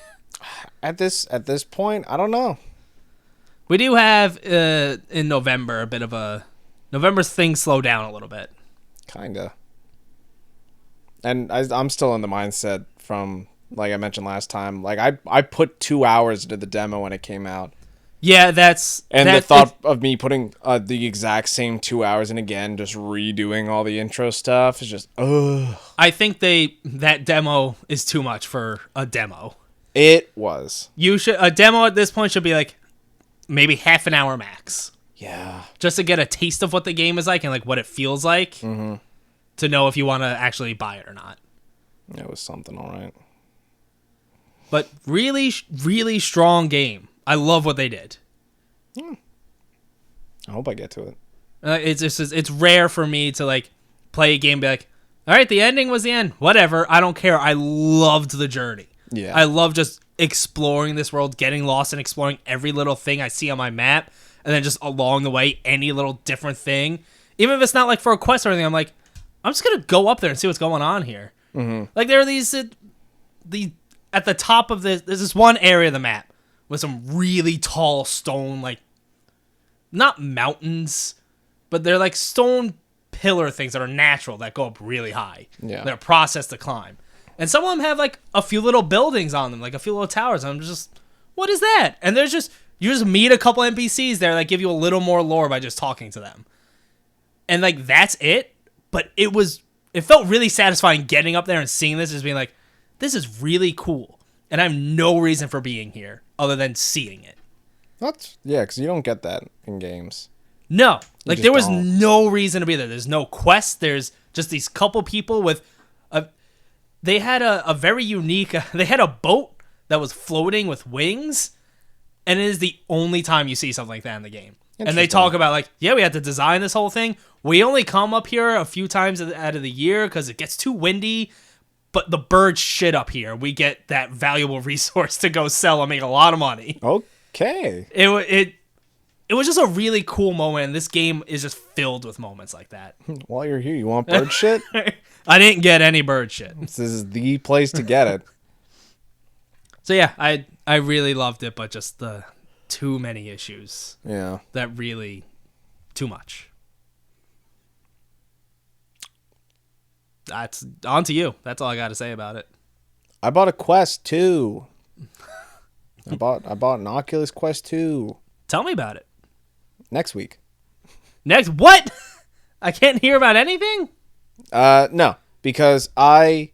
[SPEAKER 1] At this point, I don't know.
[SPEAKER 2] We do have, in November, a bit of a... November's things slow down a little bit.
[SPEAKER 1] Kinda. And I'm still in the mindset from, like I mentioned last time, like, I put 2 hours into the demo when it came out.
[SPEAKER 2] Yeah, the
[SPEAKER 1] thought of me putting the exact same 2 hours in again, just redoing all the intro stuff, is just, ugh.
[SPEAKER 2] I think that demo is too much for a demo.
[SPEAKER 1] It was.
[SPEAKER 2] A demo at this point should be, like, maybe half an hour max.
[SPEAKER 1] Yeah.
[SPEAKER 2] Just to get a taste of what the game is like and, like, what it feels like, to know if you want to actually buy it or not.
[SPEAKER 1] It was something, all right.
[SPEAKER 2] But really, really strong game. I love what they did.
[SPEAKER 1] I hope I get to it.
[SPEAKER 2] It's rare for me to, like, play a game and be like, all right, the ending was the end. Whatever. I don't care. I loved the journey.
[SPEAKER 1] Yeah.
[SPEAKER 2] I love just exploring this world, getting lost and exploring every little thing I see on my map. And then just along the way, any little different thing. Even if it's not, like, for a quest or anything, I'm like, I'm just going to go up there and see what's going on here. Mm-hmm. Like, there are these... at the top of there's this one area of the map with some really tall stone, like, not mountains, but they're like stone pillar things that are natural that go up really high.
[SPEAKER 1] Yeah.
[SPEAKER 2] They're processed to climb. And some of them have, like, a few little buildings on them, like a few little towers. And I'm just, what is that? And you just meet a couple NPCs there that give you a little more lore by just talking to them. And, like, that's it. But it felt really satisfying getting up there and seeing this, just being like, this is really cool. And I have no reason for being here other than seeing it.
[SPEAKER 1] Because you don't get that in games.
[SPEAKER 2] No. Like, there was no reason to be there. There's no quest. There's just these couple people with... They had a very unique... They had a boat that was floating with wings, and it is the only time you see something like that in the game. And they talk about, like, yeah, we had to design this whole thing. We only come up here a few times out of the year because it gets too windy, but the birds shit up here. We get that valuable resource to go sell and make a lot of money.
[SPEAKER 1] Okay.
[SPEAKER 2] it was just a really cool moment, and this game is just filled with moments like that.
[SPEAKER 1] While you're here, you want bird shit?
[SPEAKER 2] I didn't get any bird shit.
[SPEAKER 1] This is the place to get it.
[SPEAKER 2] So yeah, I really loved it, but just the too many issues.
[SPEAKER 1] Yeah.
[SPEAKER 2] That really too much. That's on to you. That's all I got to say about it.
[SPEAKER 1] I bought a Quest 2. I bought an Oculus Quest 2.
[SPEAKER 2] Tell me about it.
[SPEAKER 1] Next week.
[SPEAKER 2] Next what? I can't hear about anything?
[SPEAKER 1] No, because I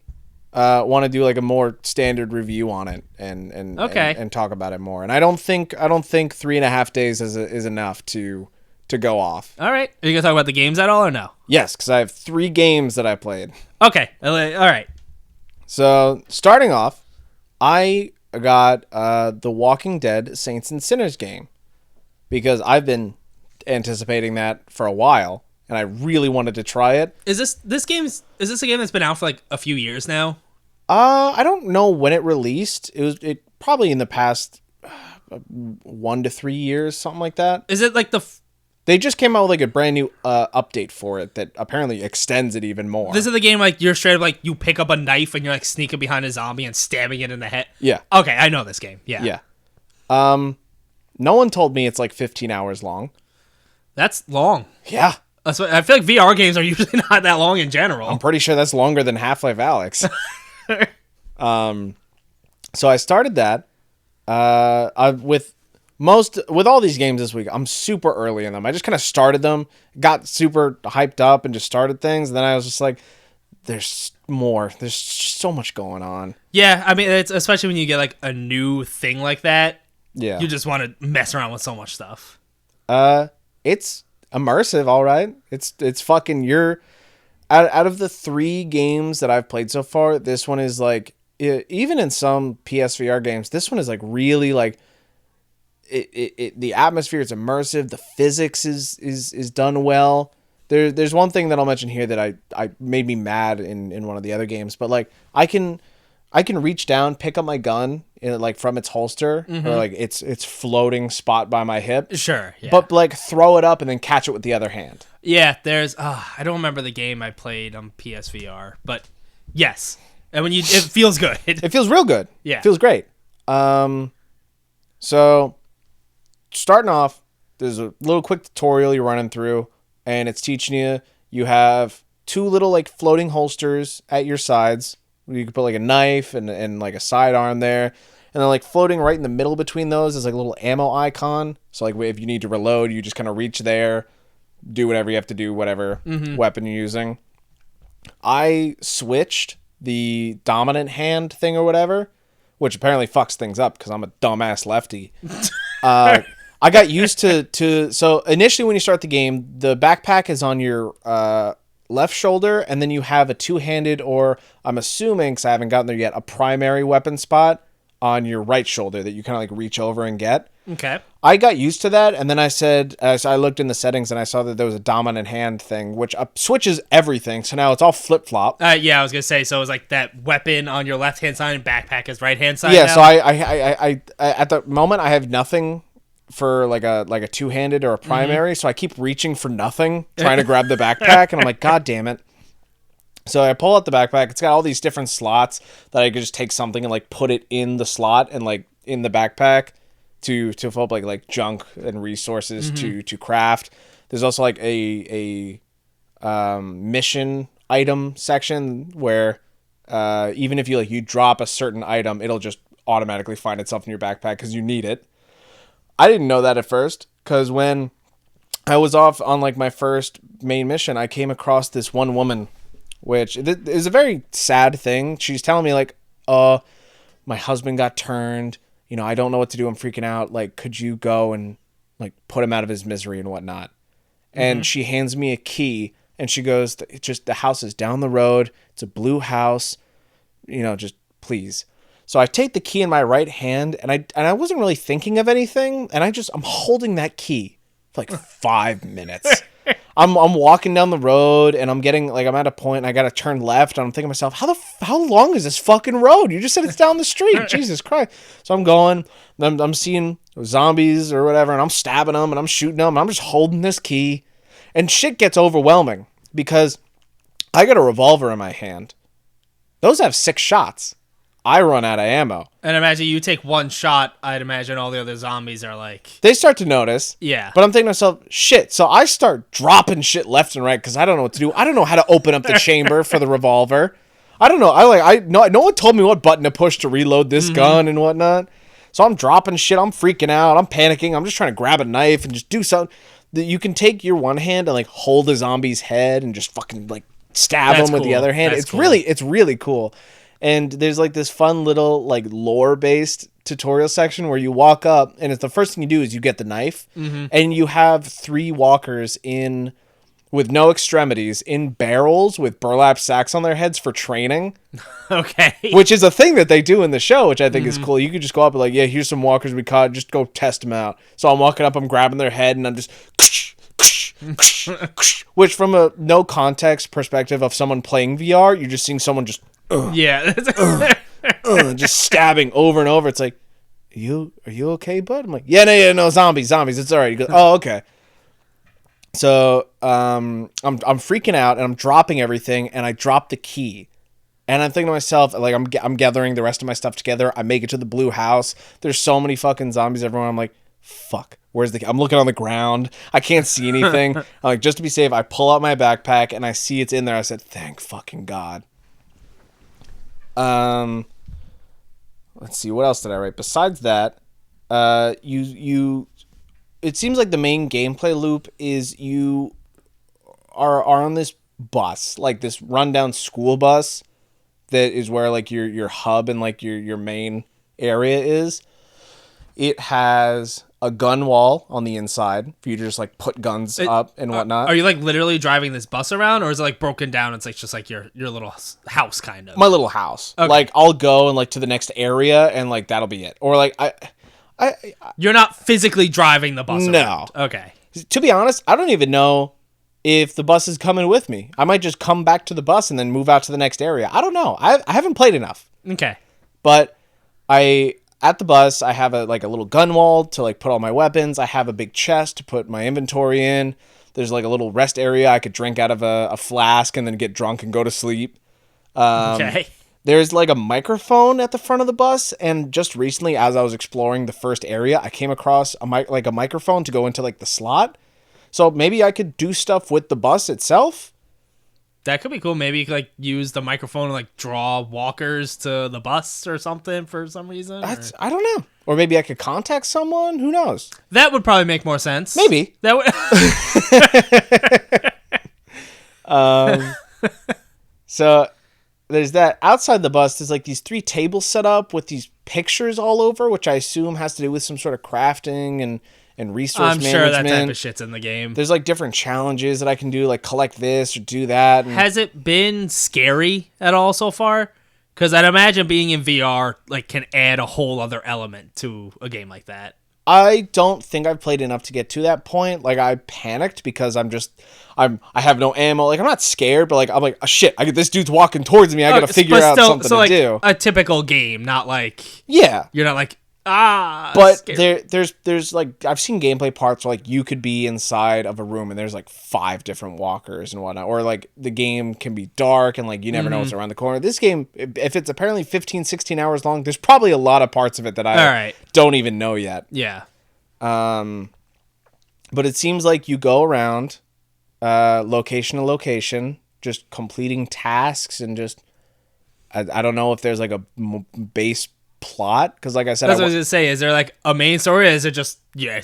[SPEAKER 1] want to do like a more standard review on it and talk about it more. And I don't think 3.5 days is enough to go off.
[SPEAKER 2] All right. Are you gonna talk about the games at all or no?
[SPEAKER 1] Yes, because I have 3 games that I played.
[SPEAKER 2] Okay. All right.
[SPEAKER 1] So starting off, I got the Walking Dead Saints and Sinners game because I've been anticipating that for a while. And I really wanted to try it.
[SPEAKER 2] Is this a game that's been out for like a few years now?
[SPEAKER 1] I don't know when it released. It probably in the past 1 to 3 years, something like that.
[SPEAKER 2] Is it like
[SPEAKER 1] they just came out with like a brand new update for it that apparently extends it even more.
[SPEAKER 2] This is the game like you're straight up like you pick up a knife and you're like sneaking behind a zombie and stabbing it in the head.
[SPEAKER 1] Yeah.
[SPEAKER 2] Okay, I know this game. Yeah.
[SPEAKER 1] Yeah. No one told me it's like 15 hours long. That's
[SPEAKER 2] long.
[SPEAKER 1] Yeah.
[SPEAKER 2] I feel like VR games are usually not that long in general.
[SPEAKER 1] I'm pretty sure that's longer than Half-Life Alyx. So I started that. With all these games this week, I'm super early in them. I just kind of started them, got super hyped up, and just started things. And then I was just like, "There's more. There's so much going on."
[SPEAKER 2] Yeah, I mean, it's especially when you get like a new thing like that.
[SPEAKER 1] Yeah,
[SPEAKER 2] you just want to mess around with so much stuff.
[SPEAKER 1] It's immersive, all right. It's fucking you're out of the 3 games that I've played so far, this one is like even in some PSVR games, this one is like really like the atmosphere is immersive, the physics is done well. There's one thing that I'll mention here that I made me mad in one of the other games, but like I can reach down, pick up my gun like from its holster or like its floating spot by my hip.
[SPEAKER 2] Sure, yeah.
[SPEAKER 1] But like throw it up and then catch it with the other hand.
[SPEAKER 2] Yeah, there's I don't remember the game I played on PSVR, but yes. And when it feels good.
[SPEAKER 1] It feels real good.
[SPEAKER 2] Yeah.
[SPEAKER 1] It feels great. So starting off, there's a little quick tutorial you're running through and it's teaching you have 2 little like floating holsters at your sides. You can put like a knife and like a sidearm there. And then like floating right in the middle between those is like a little ammo icon. So like if you need to reload, you just kind of reach there, do whatever you have to do, whatever weapon you're using. I switched the dominant hand thing or whatever, which apparently fucks things up because I'm a dumbass lefty. I got used to so initially when you start the game, the backpack is on your left shoulder, and then you have a 2-handed, or I'm assuming, because I haven't gotten there yet, a primary weapon spot on your right shoulder that you kind of like reach over and get.
[SPEAKER 2] Okay.
[SPEAKER 1] I got used to that, and then I said, as I looked in the settings, and I saw that there was a dominant hand thing, which switches everything, so now it's all flip-flop.
[SPEAKER 2] Yeah, I was going to say, so it was like that weapon on your left-hand side and backpack is right-hand side
[SPEAKER 1] Yeah,
[SPEAKER 2] now?
[SPEAKER 1] so I at the moment, I have nothing for like a 2-handed or a primary, so I keep reaching for nothing, trying to grab the backpack, and I'm like, God damn it. So I pull out the backpack. It's got all these different slots that I could just take something and like put it in the slot and like in the backpack to fill up like junk and resources to craft. There's also like a mission item section where even if you drop a certain item, it'll just automatically find itself in your backpack because you need it. I didn't know that at first, because when I was off on like my first main mission, I came across this one woman, which is a very sad thing. She's telling me like, my husband got turned, I don't know what to do. I'm freaking out. Like, could you go and like put him out of his misery and whatnot? And she hands me a key and she goes, it's just the house is down the road. It's a blue house, just please. So I take the key in my right hand, and I wasn't really thinking of anything, and I'm holding that key for like 5 minutes. I'm walking down the road and I'm at a point and I gotta turn left and I'm thinking to myself, how long is this fucking road? You just said it's down the street. Jesus Christ. So I'm going, I'm seeing zombies or whatever, and I'm stabbing them and I'm shooting them and I'm just holding this key, and shit gets overwhelming because I got a revolver in my hand. Those have 6 shots. I run out of ammo.
[SPEAKER 2] And imagine you take one shot, I'd imagine all the other zombies are like...
[SPEAKER 1] They start to notice.
[SPEAKER 2] Yeah.
[SPEAKER 1] But I'm thinking to myself, shit. So I start dropping shit left and right because I don't know what to do. I don't know how to open up the chamber for the revolver. I don't know. No one told me what button to push to reload this gun and whatnot. So I'm dropping shit. I'm freaking out. I'm panicking. I'm just trying to grab a knife and just do something. You can take your one hand and like hold a zombie's head and just fucking like stab him with the other hand. It's really cool. And there's like this fun little like lore-based tutorial section where you walk up and it's the first thing you do is you get the knife and you have 3 walkers in with no extremities in barrels with burlap sacks on their heads for training.
[SPEAKER 2] Okay.
[SPEAKER 1] Which is a thing that they do in the show, which I think is cool. You could just go up and like, yeah, here's some walkers we caught. Just go test them out. So I'm walking up, I'm grabbing their head and I'm just... which from a no context perspective of someone playing VR, you're just seeing someone just...
[SPEAKER 2] Yeah.
[SPEAKER 1] just stabbing over and over. It's like, are you okay, bud? I'm like, yeah, no, zombies. It's all right. He goes, oh, okay. So I'm freaking out and I'm dropping everything and I drop the key. And I'm thinking to myself, like, I'm gathering the rest of my stuff together. I make it to the blue house. There's so many fucking zombies everywhere. I'm like, fuck. Where's the key? I'm looking on the ground. I can't see anything. I'm like, just to be safe, I pull out my backpack and I see it's in there. I said, thank fucking God. Let's see, what else did I write? Besides that, it seems like the main gameplay loop is you are on this bus, like this rundown school bus that is where like your hub and like your main area is. It has a gun wall on the inside for you to just like put guns up and whatnot.
[SPEAKER 2] Are you like literally driving this bus around, or is it like broken down? It's like just like your little house kind of.
[SPEAKER 1] My little house. Okay. Like I'll go and like to the next area and like that'll be it. Or like I
[SPEAKER 2] you're not physically driving the bus around. Okay.
[SPEAKER 1] To be honest, I don't even know if the bus is coming with me. I might just come back to the bus and then move out to the next area. I don't know. I haven't played enough.
[SPEAKER 2] Okay.
[SPEAKER 1] But at the bus, I have a little gun wall to like put all my weapons. I have a big chest to put my inventory in. There's like a little rest area I could drink out of a flask and then get drunk and go to sleep.
[SPEAKER 2] Okay.
[SPEAKER 1] There's like a microphone at the front of the bus, and just recently, as I was exploring the first area, I came across a microphone to go into like the slot. So maybe I could do stuff with the bus itself.
[SPEAKER 2] That could be cool. Maybe you could like use the microphone to like draw walkers to the bus or something for some reason.
[SPEAKER 1] I don't know. Or maybe I could contact someone. Who knows?
[SPEAKER 2] That would probably make more sense.
[SPEAKER 1] Maybe.
[SPEAKER 2] That
[SPEAKER 1] would. So there's that. Outside the bus, there's like these 3 tables set up with these pictures all over, which I assume has to do with some sort of crafting and resource management.
[SPEAKER 2] I'm sure that type of shit's in the game.
[SPEAKER 1] There's like different challenges that I can do, like collect this or do that.
[SPEAKER 2] Has it been scary at all so far? Because I'd imagine being in VR like can add a whole other element to a game like that.
[SPEAKER 1] I don't think I've played enough to get to that point. Like I panicked because I have no ammo. Like I'm not scared, but like I'm like, oh, shit, this dude's walking towards me. I gotta figure out something to do.
[SPEAKER 2] A typical game, not like
[SPEAKER 1] you're not
[SPEAKER 2] like.
[SPEAKER 1] But there's like I've seen gameplay parts where like you could be inside of a room and there's like 5 different walkers and whatnot, or like the game can be dark and like you never know what's around the corner. This game, if it's apparently 15-16 hours long, there's probably a lot of parts of it that I don't even know yet.
[SPEAKER 2] Yeah.
[SPEAKER 1] But it seems like you go around location to location, just completing tasks and just I don't know if there's like a base plot, because like I said,
[SPEAKER 2] that's what I was gonna say. Is there like a main story, or is it just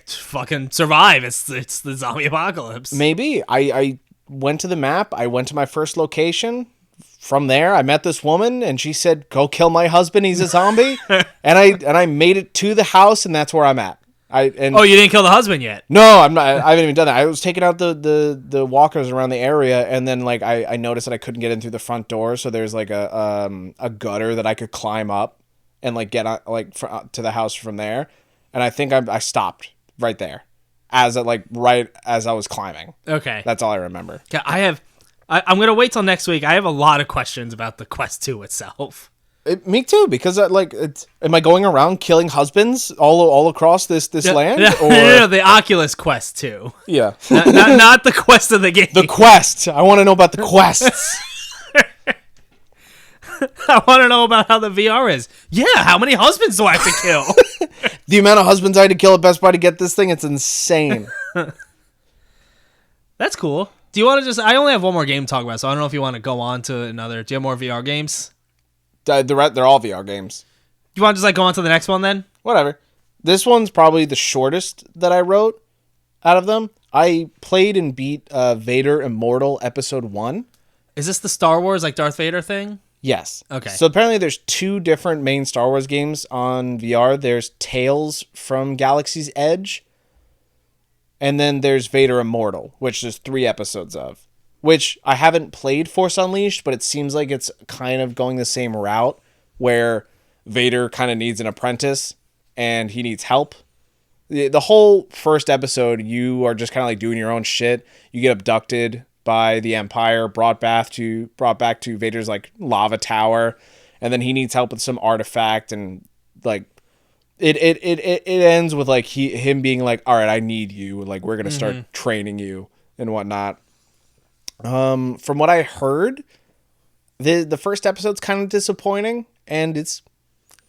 [SPEAKER 2] fucking survive? It's the zombie apocalypse.
[SPEAKER 1] Maybe I went to the map. I went to my first location. From there, I met this woman, and she said, "Go kill my husband. He's a zombie." and I made it to the house, and that's where I'm at. You
[SPEAKER 2] didn't kill the husband yet?
[SPEAKER 1] No, I'm not. I haven't even done that. I was taking out the walkers around the area, and then like I noticed that I couldn't get in through the front door, so there's like a gutter that I could climb up and like get on, like to the house from there, and I think I stopped right there. right as I was climbing.
[SPEAKER 2] Okay.
[SPEAKER 1] That's all I remember.
[SPEAKER 2] Okay, I'm going to wait till next week. I have a lot of questions about the Quest 2 itself.
[SPEAKER 1] Me too, because am I going around killing husbands all across this land? Or
[SPEAKER 2] No, the Oculus Quest 2.
[SPEAKER 1] yeah,
[SPEAKER 2] Not the quest of the game.
[SPEAKER 1] the quest. I want to know about the quests.
[SPEAKER 2] I want to know about how the VR is. Yeah, how many husbands do I have to kill?
[SPEAKER 1] The amount of husbands I had to kill at Best Buy to get this thing, it's insane.
[SPEAKER 2] That's cool. Do you want to I only have one more game to talk about, so I don't know if you want to go on to another. Do you have more VR games?
[SPEAKER 1] They're all VR games.
[SPEAKER 2] Do you want to just go on to the next one then?
[SPEAKER 1] Whatever. This one's probably the shortest that I wrote out of them. I played and beat Vader Immortal Episode 1.
[SPEAKER 2] Is this the Star Wars, Darth Vader thing?
[SPEAKER 1] Yes.
[SPEAKER 2] Okay.
[SPEAKER 1] So apparently there's 2 different main Star Wars games on VR. There's Tales from Galaxy's Edge, and then there's Vader Immortal, which there's 3 episodes of, which I haven't played Force Unleashed, but it seems like it's kind of going the same route where Vader kind of needs an apprentice and he needs help. The whole first episode, you are just kind of doing your own shit. You get abducted by the Empire, brought back to Vader's lava tower, and then he needs help with some artifact, and it ends with him being all right, I need you, we're gonna start training you and whatnot. From what I heard, the first episode's kind of disappointing, and it's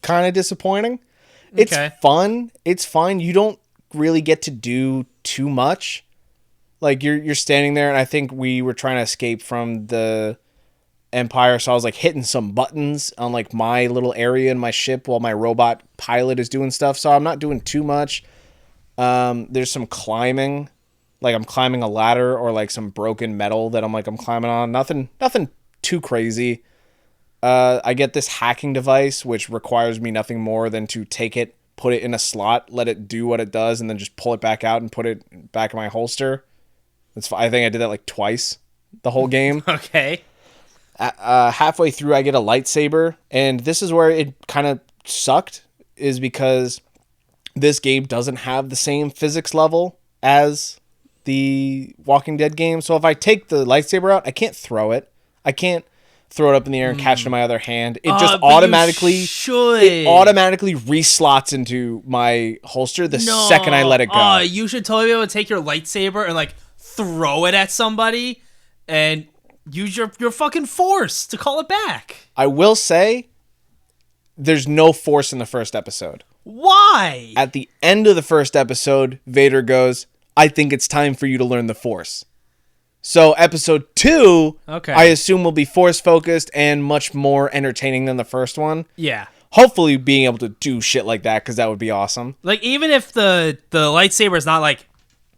[SPEAKER 1] kind of disappointing. It's fun. It's fine. You don't really get to do too much. You're standing there, and I think we were trying to escape from the Empire, so I was hitting some buttons on my little area in my ship while my robot pilot is doing stuff. So I'm not doing too much. There's some climbing, I'm climbing a ladder or some broken metal that I'm climbing on. Nothing too crazy. I get this hacking device, which requires me nothing more than to take it, put it in a slot, let it do what it does, and then just pull it back out and put it back in my holster. I think I did that twice the whole game.
[SPEAKER 2] Okay.
[SPEAKER 1] Halfway through, I get a lightsaber, and this is where it kind of sucked, is because this game doesn't have the same physics level as the Walking Dead game. So if I take the lightsaber out, I can't throw it. I can't throw it up in the air and catch it in my other hand. It just automatically reslots into my holster the second I let it go.
[SPEAKER 2] You should totally be able to take your lightsaber and throw it at somebody and use your fucking force to call it back.
[SPEAKER 1] I will say there's no force in the first episode.
[SPEAKER 2] Why?
[SPEAKER 1] At the end of the first episode, Vader goes, I think it's time for you to learn the force. So episode 2, I assume, will be force focused and much more entertaining than the first one.
[SPEAKER 2] Yeah.
[SPEAKER 1] Hopefully being able to do shit like that, because that would be awesome.
[SPEAKER 2] Even if the lightsaber is not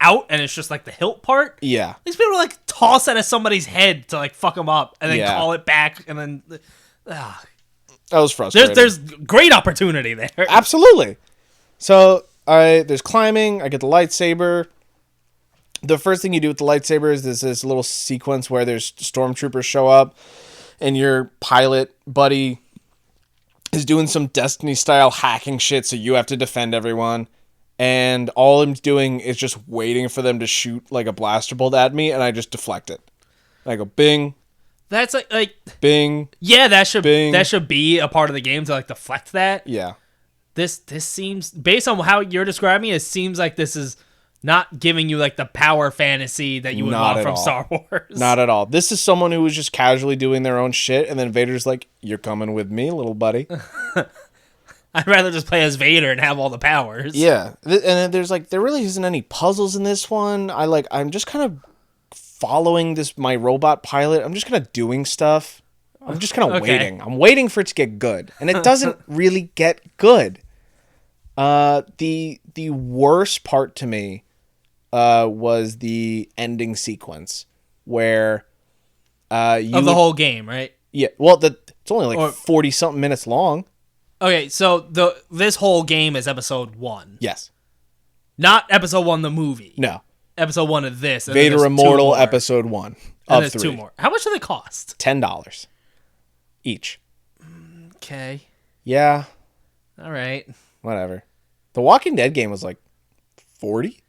[SPEAKER 2] out and it's just the hilt part.
[SPEAKER 1] Yeah.
[SPEAKER 2] These people toss it at somebody's head to fuck them up and then call it back and then.
[SPEAKER 1] That was frustrating.
[SPEAKER 2] There's great opportunity there.
[SPEAKER 1] Absolutely. So there's climbing. I get the lightsaber. The first thing you do with the lightsaber is this little sequence where there's stormtroopers show up and your pilot buddy is doing some Destiny style hacking shit. So you have to defend everyone. And all I'm doing is just waiting for them to shoot a blaster bolt at me, and I just deflect it. I go bing.
[SPEAKER 2] That's
[SPEAKER 1] bing.
[SPEAKER 2] Yeah, that should
[SPEAKER 1] bing.
[SPEAKER 2] be a part of the game to deflect that.
[SPEAKER 1] Yeah.
[SPEAKER 2] This seems, based on how you're describing it, seems like this is not giving you the power fantasy that you would want from Star Wars.
[SPEAKER 1] Not at all. This is someone who was just casually doing their own shit, and then Vader's you're coming with me, little buddy.
[SPEAKER 2] I'd rather just play as Vader and have all the powers.
[SPEAKER 1] Yeah, and there's there really isn't any puzzles in this one. I'm just kind of following my robot pilot. I'm just kind of doing stuff. I'm just kind of waiting. I'm waiting for it to get good, and it doesn't really get good. The worst part to me was the ending sequence where
[SPEAKER 2] of the whole game, right?
[SPEAKER 1] Yeah. Well, it's only 40 something minutes long.
[SPEAKER 2] Okay, so this whole game is episode 1.
[SPEAKER 1] Yes.
[SPEAKER 2] Not episode 1 the movie.
[SPEAKER 1] No.
[SPEAKER 2] Episode 1 of this.
[SPEAKER 1] Vader Immortal episode 1
[SPEAKER 2] of
[SPEAKER 1] there's
[SPEAKER 2] 3. 2 more. How much do they cost?
[SPEAKER 1] $10 each.
[SPEAKER 2] Okay.
[SPEAKER 1] Yeah.
[SPEAKER 2] All right.
[SPEAKER 1] Whatever. The Walking Dead game was 40.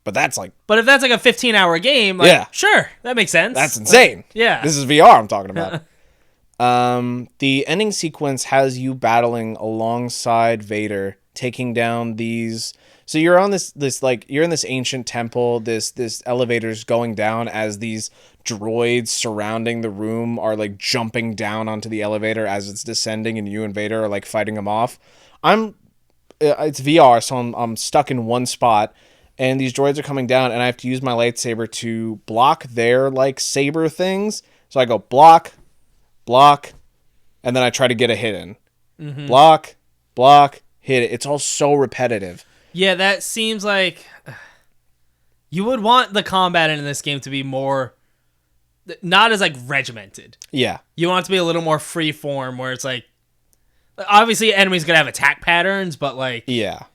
[SPEAKER 1] But that's like,
[SPEAKER 2] But if that's like a 15-hour game, like,
[SPEAKER 1] Yeah.
[SPEAKER 2] sure, that makes sense.
[SPEAKER 1] that's insane.
[SPEAKER 2] Yeah.
[SPEAKER 1] This is VR I'm talking about. The ending sequence has you battling alongside Vader, taking down these. So you're on this like you're in this ancient temple. This elevator's going down as these droids surrounding the room are like jumping down onto the elevator as it's descending, and you and Vader are like fighting them off. It's VR, so I'm stuck in one spot, and these droids are coming down, and I have to use my lightsaber to block their like saber things. So I go block, and then I try to get a hit in. Mm-hmm. Block, hit it. It's all so repetitive.
[SPEAKER 2] Yeah, that seems like you would want the combat in this game to be more, not as like regimented.
[SPEAKER 1] Yeah.
[SPEAKER 2] You want it to be a little more free form, where it's like, obviously enemies gonna have attack patterns, but like,
[SPEAKER 1] yeah,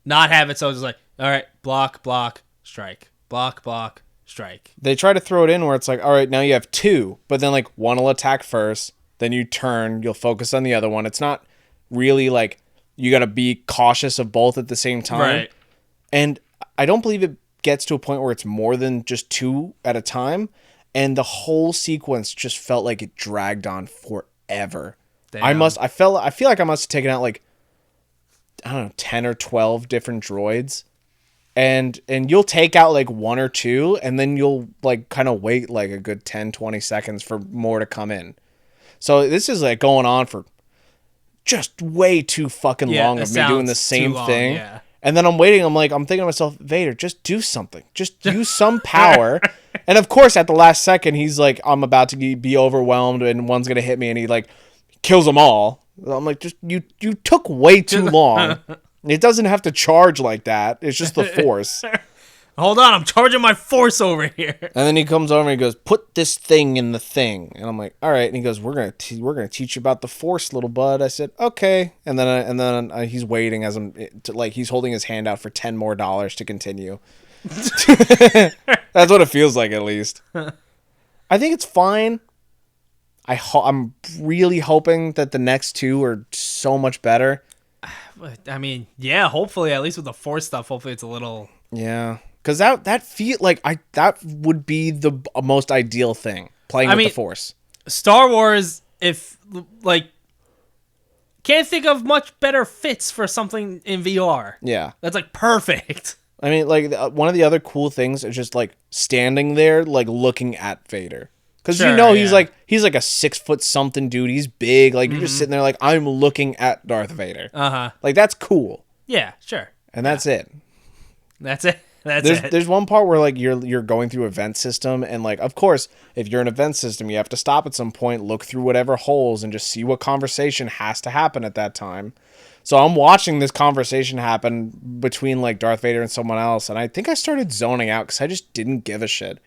[SPEAKER 2] not have it so it's like, all right, block, strike, block, strike.
[SPEAKER 1] They try to throw it in where it's like, all right, now you have two, but then like one will attack first, then you turn, you'll focus on the other one. It's not really like you got to be cautious of both at the same time.
[SPEAKER 2] Right.
[SPEAKER 1] And I don't believe it gets to a point where it's more than just two at a time. And the whole sequence just felt like it dragged on forever.
[SPEAKER 2] Damn.
[SPEAKER 1] I feel like I must have taken out like, I don't know, 10 or 12 different droids. And you'll take out like one or two, and then you'll like kind of wait like a good 10, 20 seconds for more to come in. So this is like going on for just way too fucking long of me doing the same thing.
[SPEAKER 2] Yeah.
[SPEAKER 1] And then I'm waiting. I'm thinking to myself, Vader, just do something. Just use some power. And of course, at the last second, he's like, I'm about to be overwhelmed, and one's going to hit me, and he like kills them all. I'm like, just you took way too long. It doesn't have to charge like that. It's just the Force.
[SPEAKER 2] Hold on, I'm charging my Force over here.
[SPEAKER 1] And then he comes over and he goes, put this thing in the thing. And I'm like, all right. And he goes, we're gonna teach you about the Force, little bud. I said, okay. And then he's waiting as he's holding his hand out for $10 more to continue. That's what it feels like, at least. I think it's fine. I'm really hoping that the next two are so much better.
[SPEAKER 2] I mean, yeah, hopefully, at least with the Force stuff, hopefully it's a little...
[SPEAKER 1] Yeah. Because that feel like that would be the most ideal thing, playing with the Force.
[SPEAKER 2] Star Wars, if like, can't think of much better fits for something in VR.
[SPEAKER 1] Yeah,
[SPEAKER 2] that's like perfect.
[SPEAKER 1] I mean, like one of the other cool things is just like standing there, like looking at Vader, because he's like a 6 foot something dude. He's big. Like you're just sitting there, like I'm looking at Darth Vader. Like that's cool.
[SPEAKER 2] Yeah, sure.
[SPEAKER 1] And that's it.
[SPEAKER 2] That's it.
[SPEAKER 1] There's one part where like you're going through a vent system, and like of course if you're in a vent system you have to stop at some point, look through whatever holes, and just see what conversation has to happen at that time. So I'm watching this conversation happen between like Darth Vader and someone else, and I think I started zoning out because I just didn't give a shit.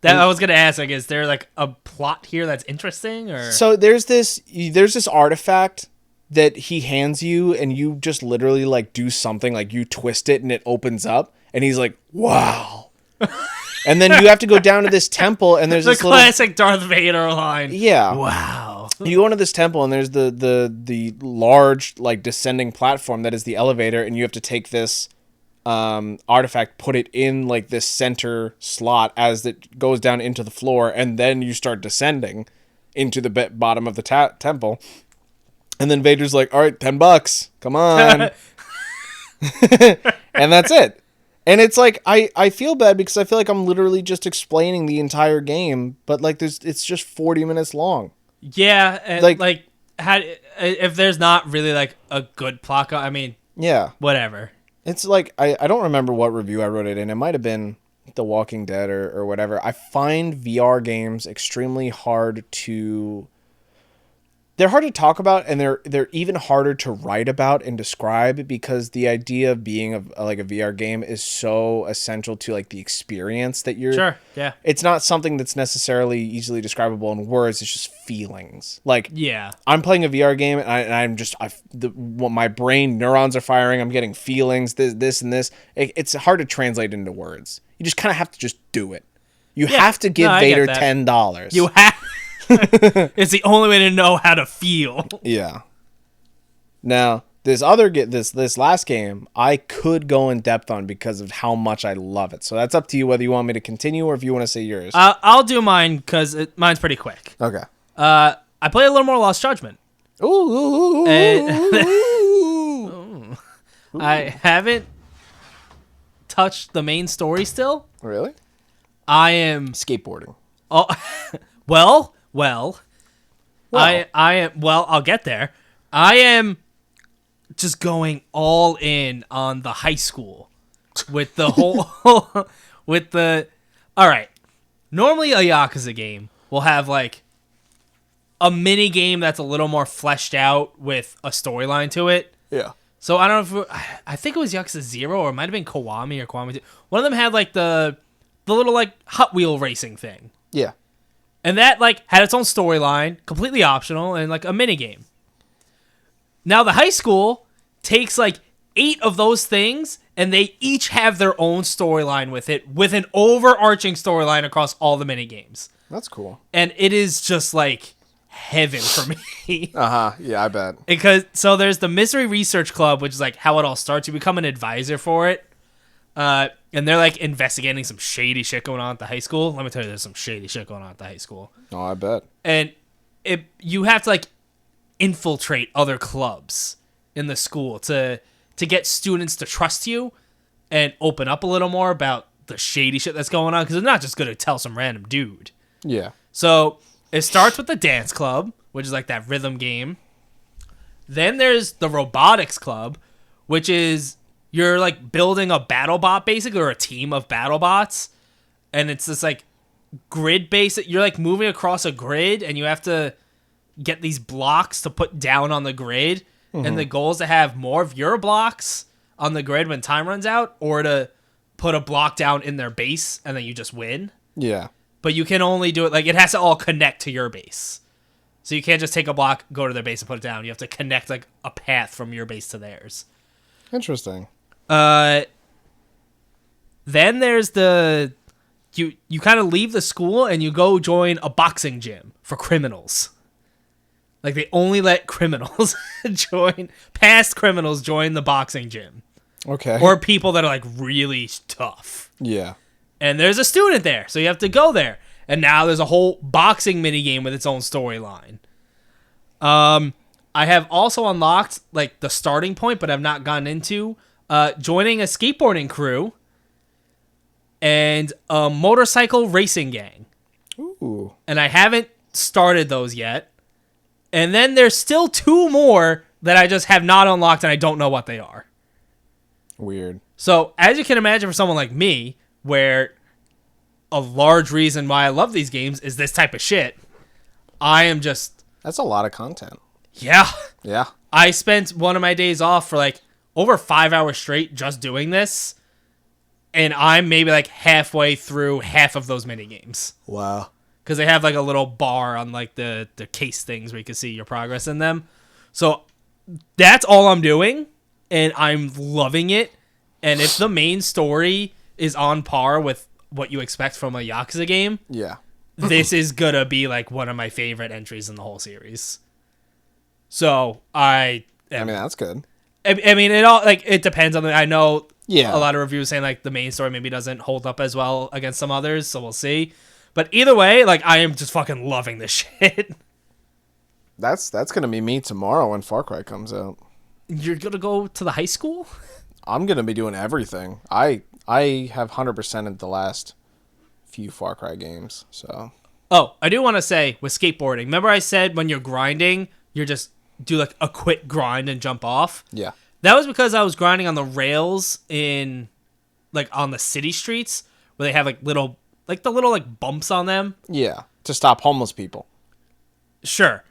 [SPEAKER 2] I was gonna ask, like, is there like a plot here that's interesting, or
[SPEAKER 1] so there's this artifact that he hands you, and you just literally like do something, like you twist it and it opens up. And he's like, wow. And then you have to go down to this temple, and there's
[SPEAKER 2] the
[SPEAKER 1] this
[SPEAKER 2] classic Darth Vader line.
[SPEAKER 1] Yeah.
[SPEAKER 2] Wow.
[SPEAKER 1] You go into this temple, and there's the large, like, descending platform that is the elevator, and you have to take this artifact, put it in, like, this center slot as it goes down into the floor, and then you start descending into the bottom of the temple. And then Vader's like, all right, $10. Come on. And that's it. And it's like, I feel bad because I feel like I'm literally just explaining the entire game, but like it's just 40 minutes long.
[SPEAKER 2] Yeah, and like how, if there's not really like a good plot, I mean,
[SPEAKER 1] yeah,
[SPEAKER 2] whatever. It's
[SPEAKER 1] like I don't remember what review I wrote it in. It might have been The Walking Dead or whatever. I find VR games extremely hard to... They're hard to talk about, and they're even harder to write about and describe, because the idea of being a VR game is so essential to like the experience that you're...
[SPEAKER 2] Sure, yeah.
[SPEAKER 1] It's not something that's necessarily easily describable in words. It's just feelings. Like,
[SPEAKER 2] yeah, I'm
[SPEAKER 1] playing a VR game, and my brain neurons are firing. I'm getting feelings. This and this. It's hard to translate into words. You just kind of have to just do it. You have to give Vader $10.
[SPEAKER 2] You have. It's the only way to know how to feel.
[SPEAKER 1] Yeah. Now, This last game, I could go in depth on because of how much I love it. So that's up to you whether you want me to continue or if you want to say yours.
[SPEAKER 2] I'll do mine because mine's pretty quick.
[SPEAKER 1] Okay.
[SPEAKER 2] I played a little more Lost Judgment.
[SPEAKER 1] Ooh.
[SPEAKER 2] I haven't touched the main story still.
[SPEAKER 1] Really?
[SPEAKER 2] I am
[SPEAKER 1] Skateboarding.
[SPEAKER 2] Oh, well. I am. Well, I'll get there. I am just going all in on the high school with the whole All right. Normally, a Yakuza game will have like a mini game that's a little more fleshed out with a storyline to it.
[SPEAKER 1] Yeah.
[SPEAKER 2] So I don't know if I think it was Yakuza 0 or it might have been Kiwami or Kiwami 2. One of them had like the little like Hot Wheel racing thing.
[SPEAKER 1] Yeah.
[SPEAKER 2] And that like had its own storyline, completely optional, and like a mini game. Now the high school takes like 8 of those things, and they each have their own storyline with it, with an overarching storyline across all the mini games.
[SPEAKER 1] That's cool.
[SPEAKER 2] And it is just like heaven for me.
[SPEAKER 1] Yeah, I bet.
[SPEAKER 2] Because so there's the Misery Research Club, which is like how it all starts. You become an advisor for it. And they're like investigating some shady shit going on at the high school. Let me tell you, there's some shady shit going on at the high school.
[SPEAKER 1] Oh, I bet.
[SPEAKER 2] And you have to like infiltrate other clubs in the school to get students to trust you and open up a little more about the shady shit that's going on. Because they're not just going to tell some random dude.
[SPEAKER 1] Yeah.
[SPEAKER 2] So it starts with the dance club, which is like that rhythm game. Then there's the robotics club, which is you're like building a battle bot basically, or a team of battle bots. And it's this like grid base. You're like moving across a grid and you have to get these blocks to put down on the grid. Mm-hmm. And the goal is to have more of your blocks on the grid when time runs out, or to put a block down in their base and then you just win.
[SPEAKER 1] Yeah.
[SPEAKER 2] But you can only do it, like, it has to all connect to your base. So you can't just take a block, go to their base, and put it down. You have to connect, like, a path from your base to theirs.
[SPEAKER 1] Interesting.
[SPEAKER 2] Then there's the... You kind of leave the school and you go join a boxing gym for criminals. Like, they only let criminals past criminals join the boxing gym.
[SPEAKER 1] Okay.
[SPEAKER 2] Or people that are, like, really tough.
[SPEAKER 1] Yeah.
[SPEAKER 2] And there's a student there, so you have to go there. And now there's a whole boxing minigame with its own storyline. I have also unlocked like the starting point, but I've not gotten into joining a skateboarding crew and a motorcycle racing gang.
[SPEAKER 1] Ooh.
[SPEAKER 2] And I haven't started those yet. And then there's still 2 more that I just have not unlocked and I don't know what they are.
[SPEAKER 1] Weird.
[SPEAKER 2] So, as you can imagine for someone like me, where a large reason why I love these games is this type of shit, I am just...
[SPEAKER 1] That's a lot of content.
[SPEAKER 2] Yeah.
[SPEAKER 1] Yeah.
[SPEAKER 2] I spent one of my days off for like over 5 hours straight just doing this, and I'm maybe like halfway through half of those mini games.
[SPEAKER 1] Wow.
[SPEAKER 2] Because they have like a little bar on like the case things where you can see your progress in them. So that's all I'm doing, and I'm loving it. And if the main story is on par with what you expect from a Yakuza game,
[SPEAKER 1] yeah,
[SPEAKER 2] this is gonna be like one of my favorite entries in the whole series. So I mean,
[SPEAKER 1] that's good.
[SPEAKER 2] I mean, it all like it depends on I know
[SPEAKER 1] Yeah.
[SPEAKER 2] a lot of reviews saying like the main story maybe doesn't hold up as well against some others, so we'll see. But either way, like I am just fucking loving this shit.
[SPEAKER 1] That's gonna be me tomorrow when Far Cry comes out.
[SPEAKER 2] You're gonna go to the high school?
[SPEAKER 1] I'm gonna be doing everything. I have 100%ed the last few Far Cry games. So.
[SPEAKER 2] Oh, I do want to say with skateboarding. Remember I said when you're grinding, you're just do like a quick grind and jump off?
[SPEAKER 1] Yeah.
[SPEAKER 2] That was because I was grinding on the rails in like on the city streets where they have like little bumps on them.
[SPEAKER 1] Yeah. To stop homeless people.
[SPEAKER 2] Sure.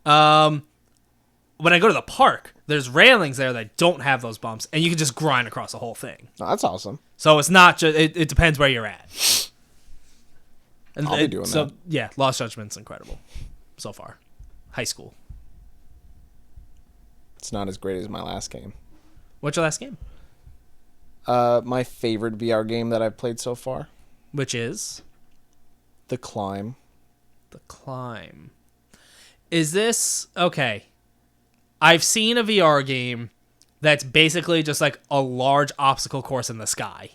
[SPEAKER 2] When I go to the park, there's railings there that don't have those bumps, and you can just grind across the whole thing.
[SPEAKER 1] Oh, that's awesome.
[SPEAKER 2] So it's not just it depends where you're at. And
[SPEAKER 1] I'll be doing that.
[SPEAKER 2] So yeah, Lost Judgment's incredible so far. High school.
[SPEAKER 1] It's not as great as my last game.
[SPEAKER 2] What's your last game?
[SPEAKER 1] My favorite VR game that I've played so far.
[SPEAKER 2] Which is?
[SPEAKER 1] The Climb.
[SPEAKER 2] The Climb. Is this... Okay. I've seen a VR game that's basically just like a large obstacle course in the sky.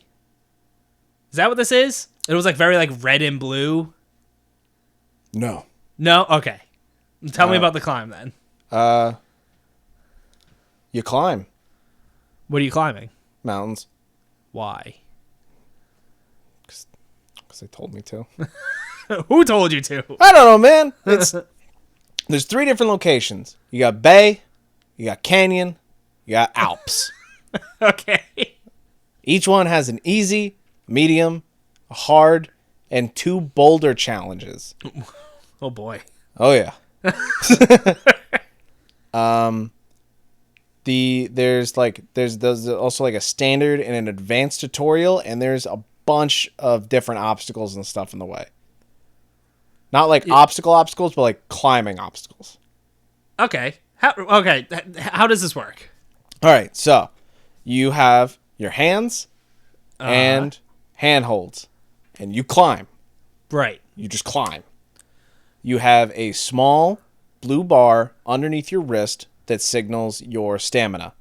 [SPEAKER 2] Is that what this is? It was like very like red and blue.
[SPEAKER 1] No.
[SPEAKER 2] No? Okay. Tell me about the climb then.
[SPEAKER 1] You climb
[SPEAKER 2] What are you climbing?
[SPEAKER 1] mountains
[SPEAKER 2] Why?
[SPEAKER 1] because they told me to.
[SPEAKER 2] Who told you to?
[SPEAKER 1] I don't know, man. There's 3 different locations. You got bay, you got canyon, you got Alps.
[SPEAKER 2] Okay.
[SPEAKER 1] Each one has an easy, medium, a hard, and 2 boulder challenges.
[SPEAKER 2] Oh boy.
[SPEAKER 1] Oh yeah. There's also like a standard and an advanced tutorial, and there's a bunch of different obstacles and stuff in the way. Not like obstacles, but like climbing obstacles.
[SPEAKER 2] Okay. How does this work?
[SPEAKER 1] All right, so you have your hands and handholds, and you climb.
[SPEAKER 2] Right.
[SPEAKER 1] You just climb. You have a small blue bar underneath your wrist that signals your stamina.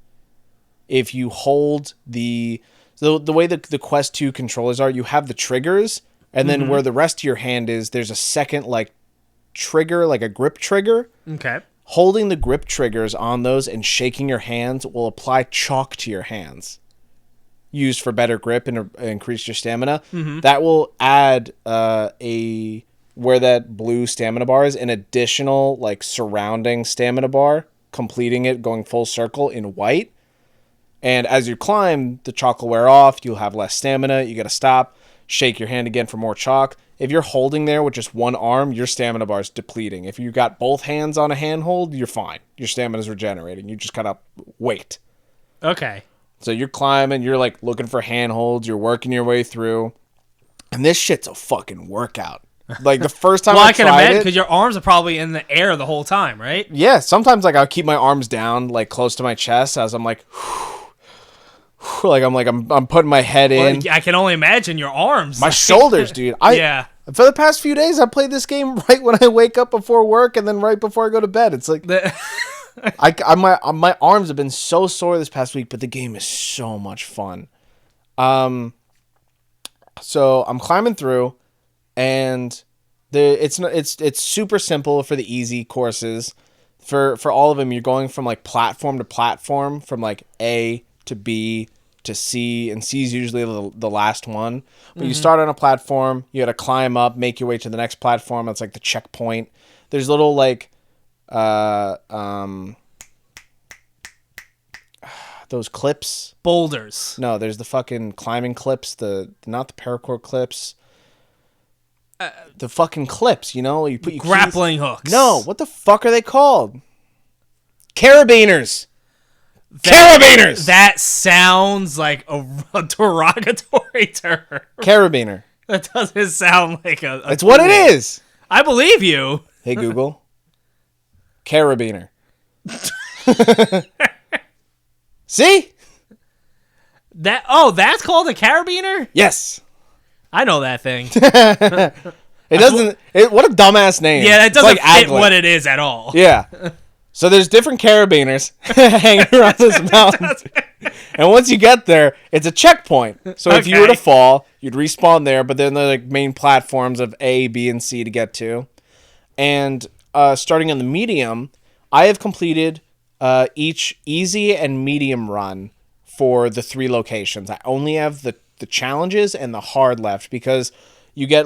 [SPEAKER 1] If you hold the way the Quest 2 controllers are, you have the triggers, and then where the rest of your hand is, there's a second like trigger, like a grip trigger.
[SPEAKER 2] Okay.
[SPEAKER 1] Holding the grip triggers on those and shaking your hands will apply chalk to your hands, used for better grip and increase your stamina. That will add where that blue stamina bar is, an additional like surrounding stamina bar, completing it, going full circle in white. And as you climb, the chalk will wear off. You'll have less stamina. You got to stop, shake your hand again for more chalk. If you're holding there with just one arm, your stamina bar is depleting. If you got both hands on a handhold, you're fine. Your stamina is regenerating. You just gotta wait.
[SPEAKER 2] Okay.
[SPEAKER 1] So you're climbing. You're like looking for handholds. You're working your way through. And this shit's a fucking workout. Like the first time
[SPEAKER 2] Well,
[SPEAKER 1] I
[SPEAKER 2] I can
[SPEAKER 1] tried
[SPEAKER 2] imagine
[SPEAKER 1] it,
[SPEAKER 2] because your arms are probably in the air the whole time, right?
[SPEAKER 1] yeah, sometimes like I'll keep my arms down like close to my chest as I'm like, I'm putting my head in.
[SPEAKER 2] Well, I can only imagine your arms.
[SPEAKER 1] My shoulders, dude.
[SPEAKER 2] Yeah.
[SPEAKER 1] For the past few days, I played this game right when I wake up before work and then right before I go to bed. It's like my arms have been so sore this past week, but the game is so much fun. So I'm climbing through, and it's super simple for the easy courses. For all of them, you're going from like platform to platform, from like A to B to C, and C is usually the last one. But you start on a platform, you got to climb up, make your way to the next platform. That's like the checkpoint. There's little like those clips.
[SPEAKER 2] Boulders.
[SPEAKER 1] No, there's the fucking climbing clips. Not the paracord clips. The fucking clips. You know, you put your
[SPEAKER 2] Grappling
[SPEAKER 1] keys.
[SPEAKER 2] hooks.
[SPEAKER 1] No, what the fuck are they called? Carabiners. Carabiners!
[SPEAKER 2] That sounds like a derogatory term.
[SPEAKER 1] Carabiner.
[SPEAKER 2] That doesn't sound like a
[SPEAKER 1] It's what it is.
[SPEAKER 2] I believe you.
[SPEAKER 1] Hey, Google. Carabiner. See?
[SPEAKER 2] That's called a carabiner?
[SPEAKER 1] Yes.
[SPEAKER 2] I know that thing.
[SPEAKER 1] It doesn't... what a dumbass name.
[SPEAKER 2] Yeah, that
[SPEAKER 1] It's
[SPEAKER 2] doesn't
[SPEAKER 1] like
[SPEAKER 2] fit
[SPEAKER 1] Aglet.
[SPEAKER 2] what it is at all.
[SPEAKER 1] Yeah. So there's different carabiners hanging around this mountain. And once you get there, it's a checkpoint. So if you were to fall, you'd respawn there, but then they're like main platforms of A, B, and C to get to. And starting on the medium, I have completed each easy and medium run for the 3 locations. I only have the challenges and the hard left, because you get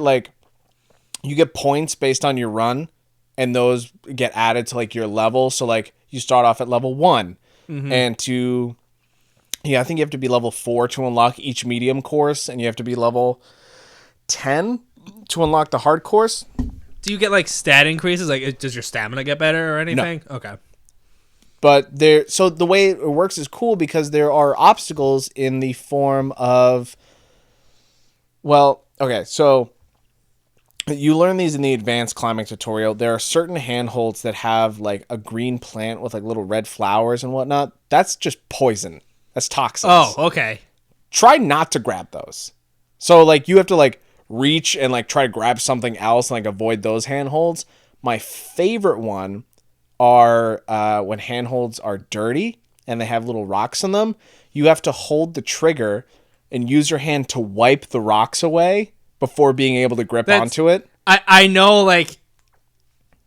[SPEAKER 1] points based on your run, and those get added to like your level. So like you start off at level 1, and I think you have to be level 4 to unlock each medium course, and you have to be level 10 to unlock the hard course.
[SPEAKER 2] Do you get like stat increases? Like, does your stamina get better or anything? No. Okay.
[SPEAKER 1] But so the way it works is cool, because there are obstacles in the form of, well, okay, so you learn these in the advanced climbing tutorial. There are certain handholds that have like a green plant with like little red flowers and whatnot. That's just poison. That's toxins.
[SPEAKER 2] Oh, okay.
[SPEAKER 1] Try not to grab those. So like you have to like reach and like try to grab something else and like avoid those handholds. My favorite one are when handholds are dirty and they have little rocks in them, you have to hold the trigger and use your hand to wipe the rocks away before being able to grip onto it.
[SPEAKER 2] I know, like,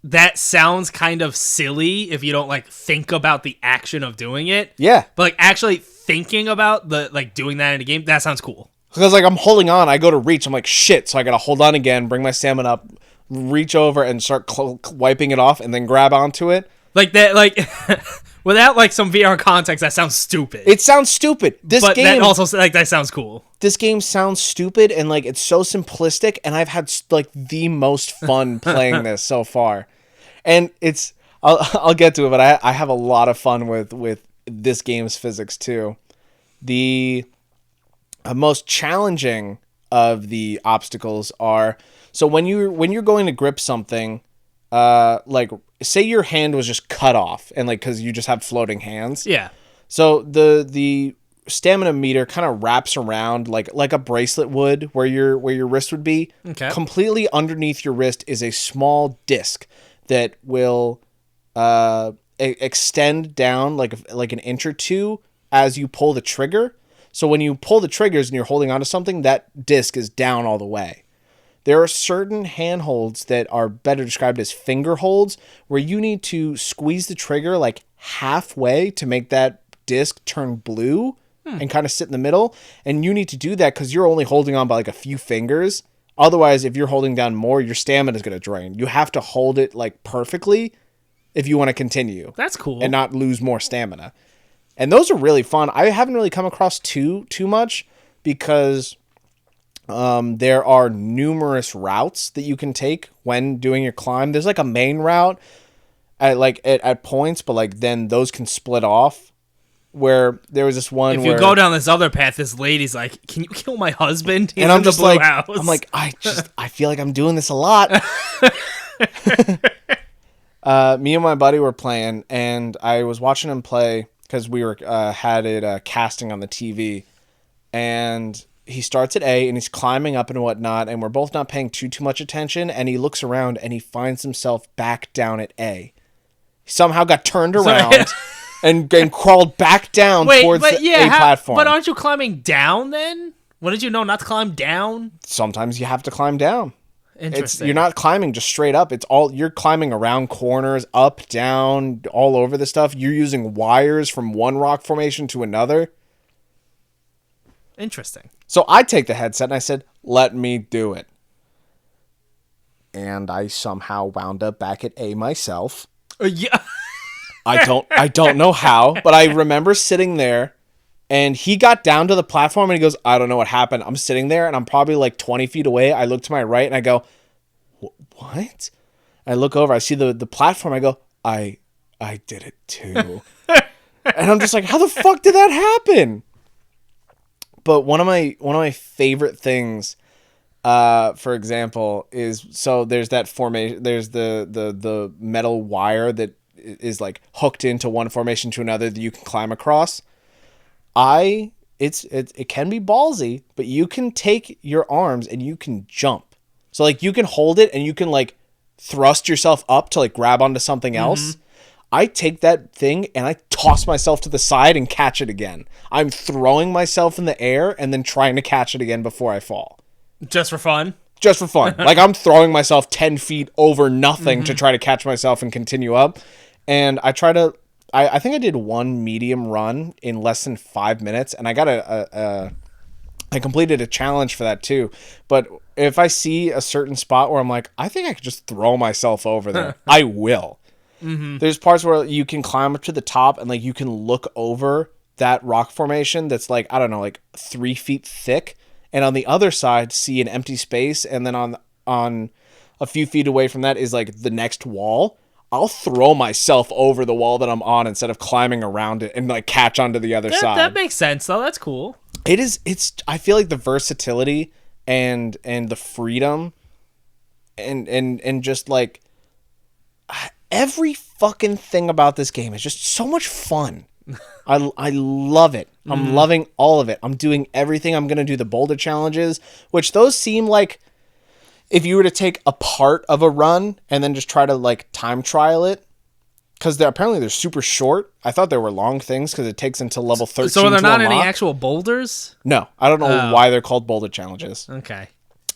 [SPEAKER 2] that sounds kind of silly if you don't, like, think about the action of doing it.
[SPEAKER 1] Yeah.
[SPEAKER 2] But, like, actually thinking about doing that in a game, that sounds cool.
[SPEAKER 1] Because, like, I'm holding on, I go to reach, I'm like, shit, so I gotta hold on again, bring my stamina up, reach over and start wiping it off, and then grab onto it.
[SPEAKER 2] Like, that, like, without, like, some VR context, that sounds stupid.
[SPEAKER 1] It sounds stupid.
[SPEAKER 2] But that also, like, that sounds cool.
[SPEAKER 1] This game sounds stupid, and, like, it's so simplistic, and I've had, like, the most fun playing this so far. And it's, I'll get to it, but I have a lot of fun with this game's physics, too. The most challenging of the obstacles are, so when you're going to grip something, like, say your hand was just cut off, and, like, because you just have floating hands.
[SPEAKER 2] Yeah.
[SPEAKER 1] So the stamina meter kind of wraps around like a bracelet would, where your wrist would be.
[SPEAKER 2] Okay.
[SPEAKER 1] Completely underneath your wrist is a small disc that will extend down like an inch or two as you pull the trigger. So when you pull the triggers and you're holding onto something, that disc is down all the way. There are certain handholds that are better described as finger holds, where you need to squeeze the trigger like halfway to make that disc turn blue and kind of sit in the middle. And you need to do that because you're only holding on by like a few fingers. Otherwise, if you're holding down more, your stamina is going to drain. You have to hold it like perfectly if you want to continue.
[SPEAKER 2] That's cool.
[SPEAKER 1] And not lose more stamina. And those are really fun. I haven't really come across too much because there are numerous routes that you can take when doing your climb. There's like a main route at points, but like then those can split off. Where there was this one
[SPEAKER 2] if you go down this other path, this lady's like, "Can you kill my husband?" He's
[SPEAKER 1] and I'm
[SPEAKER 2] in
[SPEAKER 1] just
[SPEAKER 2] the blue
[SPEAKER 1] like,
[SPEAKER 2] house.
[SPEAKER 1] I'm like, I feel like I'm doing this a lot. Me and my buddy were playing, and I was watching him play because we were had it casting on the TV, and he starts at A and he's climbing up and whatnot, and we're both not paying too much attention, and he looks around and he finds himself back down at A. He somehow got turned around and crawled back down towards the A platform.
[SPEAKER 2] But aren't you climbing down then? When did you know not to climb down?
[SPEAKER 1] Sometimes you have to climb down.
[SPEAKER 2] Interesting.
[SPEAKER 1] You're not climbing just straight up. You're climbing around corners, up, down, all over the stuff. You're using wires from one rock formation to another.
[SPEAKER 2] Interesting.
[SPEAKER 1] So I take the headset and I said, "Let me do it." And I somehow wound up back at A myself.
[SPEAKER 2] Yeah.
[SPEAKER 1] I don't know how, but I remember sitting there and he got down to the platform and he goes, "I don't know what happened." I'm sitting there and I'm probably like 20 feet away. I look to my right and I go, "What?" I look over, I see the platform. I go, I did it too. And I'm just like, how the fuck did that happen? But one of my favorite things, for example, is, so there's that formation, there's the metal wire that is like hooked into one formation to another that you can climb across. It can be ballsy, but you can take your arms and you can jump. So like you can hold it and you can like thrust yourself up to like grab onto something else. I take that thing and I toss myself to the side and catch it again. I'm throwing myself in the air and then trying to catch it again before I fall.
[SPEAKER 2] Just for fun?
[SPEAKER 1] Just for fun. Like I'm throwing myself 10 feet over nothing to try to catch myself and continue up. And I try to, I think I did one medium run in less than 5 minutes, and I got I completed a challenge for that too. But if I see a certain spot where I'm like, I think I could just throw myself over there, I will. There's parts where you can climb up to the top and like you can look over that rock formation that's like, I don't know, like 3 feet thick, and on the other side see an empty space, and then on a few feet away from that is like the next wall. I'll throw myself over the wall that I'm on instead of climbing around it and like catch onto the other side.
[SPEAKER 2] That makes sense though. That's cool.
[SPEAKER 1] I feel like the versatility and the freedom and just like every fucking thing about this game is just so much fun. I love it. I'm loving all of it. I'm doing everything. I'm going to do the boulder challenges, which those seem like if you were to take a part of a run and then just try to like time trial it, because apparently they're super short. I thought they were long things because it takes until level 13
[SPEAKER 2] So are there
[SPEAKER 1] to
[SPEAKER 2] not
[SPEAKER 1] unlock.
[SPEAKER 2] any actual boulders?
[SPEAKER 1] No, I don't know why they're called boulder challenges.
[SPEAKER 2] Okay.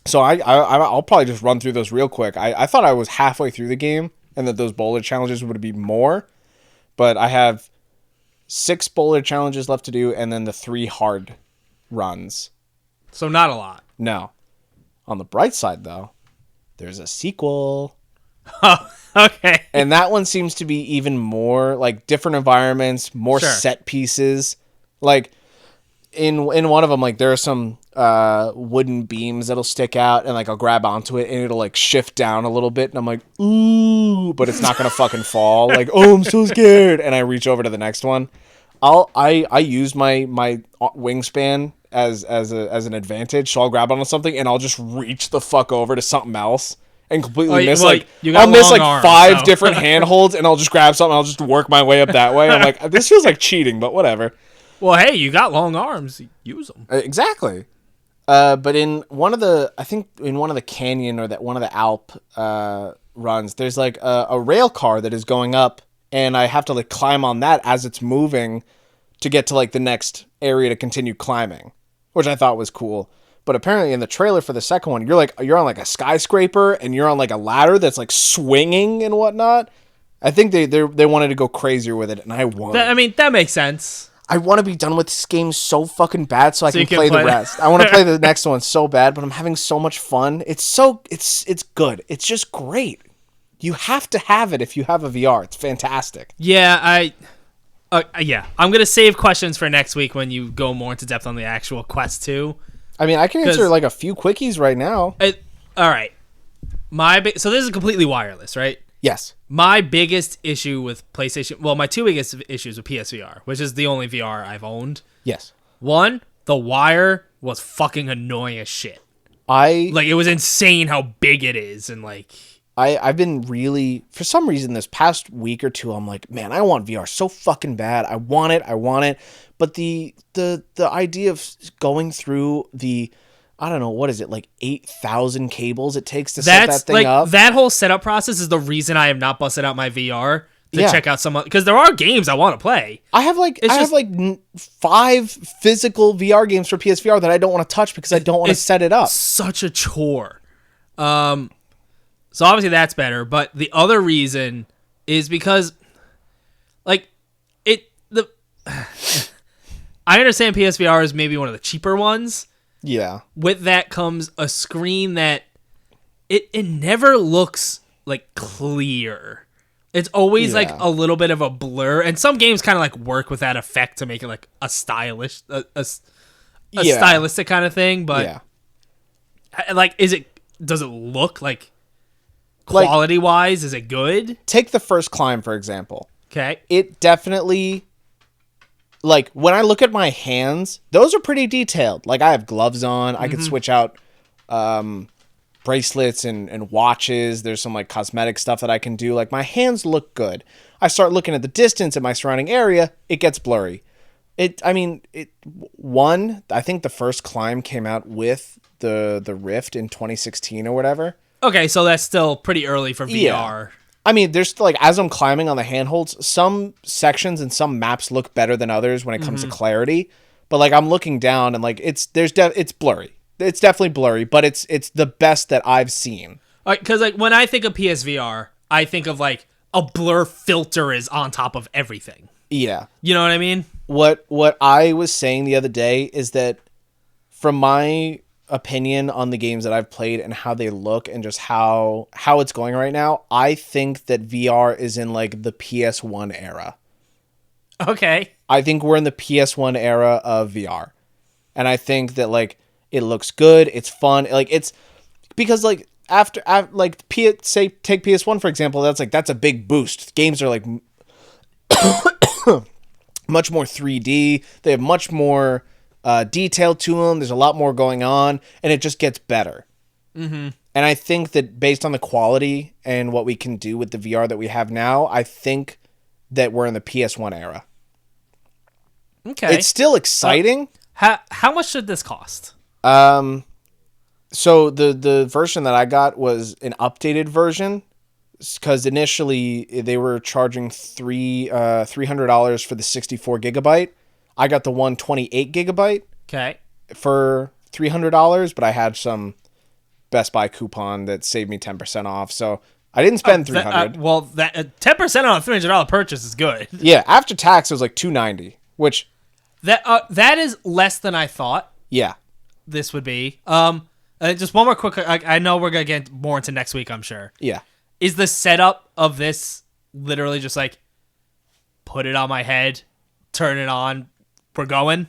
[SPEAKER 1] So I'll probably just run through those real quick. I thought I was halfway through the game and that those boulder challenges would be more, but I have 6 boulder challenges left to do and then the 3 hard runs.
[SPEAKER 2] So not a lot.
[SPEAKER 1] No. On the bright side, though, there's a sequel.
[SPEAKER 2] Oh, okay.
[SPEAKER 1] And that one seems to be even more, like, different environments, more set pieces. Like, in one of them, like, there are some wooden beams that'll stick out, and, like, I'll grab onto it, and it'll, like, shift down a little bit, and I'm like, ooh, but it's not going to fucking fall. Like, oh, I'm so scared. And I reach over to the next one. I use my wingspan as an advantage, so I'll grab onto something, and I'll just reach the fuck over to something else. And completely miss I'll miss like arms, 5 different handholds, and I'll just grab something. I'll just work my way up that way. I'm like, this feels like cheating, but whatever.
[SPEAKER 2] Well, hey, you got long arms. Use them.
[SPEAKER 1] Exactly. But in one of the canyon or one of the Alp runs, there's like a rail car that is going up, and I have to like climb on that as it's moving to get to like the next area to continue climbing, which I thought was cool. But apparently in the trailer for the second one, you're on like a skyscraper and you're on like a ladder that's like swinging and whatnot. I think they wanted to go crazier with it, and I won.
[SPEAKER 2] That makes sense.
[SPEAKER 1] I want to be done with this game so fucking bad so I can play the rest. I want to play the next one so bad, but I'm having so much fun. It's good. It's just great. You have to have it if you have a VR. It's fantastic.
[SPEAKER 2] Yeah, I'm gonna save questions for next week when you go more into depth on the actual Quest 2.
[SPEAKER 1] I mean, I can answer like a few quickies right now.
[SPEAKER 2] All right. So this is completely wireless, right?
[SPEAKER 1] Yes.
[SPEAKER 2] My biggest issue with PlayStation... Well, my 2 biggest issues with PSVR, which is the only VR I've owned.
[SPEAKER 1] Yes.
[SPEAKER 2] 1, the wire was fucking annoying as shit. It was insane how big it is, and like...
[SPEAKER 1] I've been really... For some reason, this past week or two, I'm like, man, I want VR so fucking bad. I want it. But the idea of going through the... I don't know, what is it, like 8,000 cables it takes to set that thing up?
[SPEAKER 2] That whole setup process is the reason I have not busted out my VR to check out some... Because there are games I want to play.
[SPEAKER 1] I have 5 physical VR games for PSVR that I don't want to touch because I don't want to set it up.
[SPEAKER 2] Such a chore. So obviously that's better, but the other reason is because, I understand PSVR is maybe one of the cheaper ones.
[SPEAKER 1] Yeah.
[SPEAKER 2] With that comes a screen that it never looks like clear. It's always like a little bit of a blur, and some games kind of like work with that effect to make it like a stylish, stylistic kind of thing. But does it look like? Quality-wise, is it good?
[SPEAKER 1] Take the first climb, for example.
[SPEAKER 2] Okay.
[SPEAKER 1] It definitely... Like, when I look at my hands, those are pretty detailed. Like, I have gloves on. I can switch out bracelets and watches. There's some, like, cosmetic stuff that I can do. Like, my hands look good. I start looking at the distance at my surrounding area, it gets blurry. I think the first climb came out with the Rift in 2016 or whatever.
[SPEAKER 2] Okay, so that's still pretty early for VR.
[SPEAKER 1] Yeah. I mean, there's like, as I'm climbing on the handholds, some sections and some maps look better than others when it comes to clarity. But like, I'm looking down and like, it's blurry. It's definitely blurry, but it's the best that I've seen.
[SPEAKER 2] Because like when I think of PSVR, I think of like a blur filter is on top of everything.
[SPEAKER 1] Yeah.
[SPEAKER 2] You know what I mean?
[SPEAKER 1] What I was saying the other day is that from my opinion on the games that I've played and how they look and just how it's going right now, I think that VR is in like the PS1 era.
[SPEAKER 2] Okay.
[SPEAKER 1] I think we're in the PS1 era of VR. And I think that like it looks good, it's fun. Like it's because like after like take PS1 for example, that's a big boost. Games are like much more 3D. They have much more detail to them. There's a lot more going on, and it just gets better. Mm-hmm. And I think that based on the quality and what we can do with the VR that we have now, I think that we're in the PS1 era.
[SPEAKER 2] Okay.
[SPEAKER 1] It's still exciting.
[SPEAKER 2] How much should this cost?
[SPEAKER 1] So the version that I got was an updated version. because initially they were charging $300 for the 64 gigabyte. I got the 128 gigabyte
[SPEAKER 2] Okay.
[SPEAKER 1] for $300, but I had some Best Buy coupon that saved me 10% off. So I didn't spend $300.
[SPEAKER 2] That 10% on a $300 purchase is good.
[SPEAKER 1] Yeah, after tax it was like $290, which
[SPEAKER 2] That is less than I thought
[SPEAKER 1] yeah.
[SPEAKER 2] this would be. Just one more quick. I know we're gonna get more into next week, I'm sure.
[SPEAKER 1] Yeah.
[SPEAKER 2] Is the setup of this literally just like put it on my head, turn it on, we're going?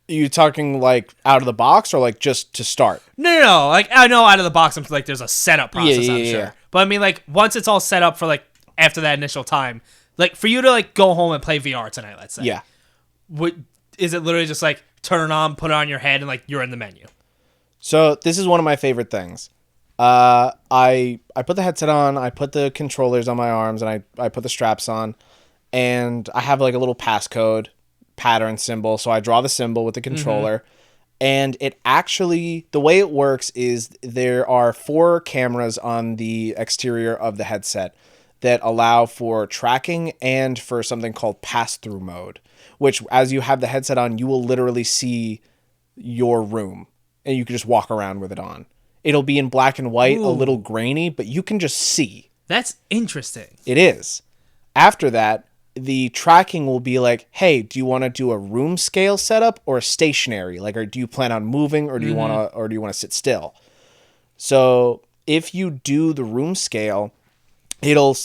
[SPEAKER 1] You talking like out of the box or like just to start?
[SPEAKER 2] No. Like I know out of the box, I'm like there's a setup process. I'm sure,
[SPEAKER 1] yeah.
[SPEAKER 2] but I mean like once it's all set up for like after that initial time, like for you to like go home and play VR tonight, let's say.
[SPEAKER 1] Yeah.
[SPEAKER 2] Is it literally just like turn it on, put it on your head, and like you're in the menu?
[SPEAKER 1] So this is one of my favorite things. I put the headset on, I put the controllers on my arms, and I put the straps on, and I have like a little passcode pattern symbol. So I draw the symbol with the controller, and it actually, the way it works is there are 4 cameras on the exterior of the headset that allow for tracking and for something called pass-through mode, which as you have the headset on, you will literally see your room and you can just walk around with it on. It'll be in black and white, a little grainy, but you can just see.
[SPEAKER 2] That's interesting.
[SPEAKER 1] It is. After that, the tracking will be like, hey, do you want to do a room scale setup or a stationary? Like, or do you plan on moving or do you want to sit still? So if you do the room scale, it'll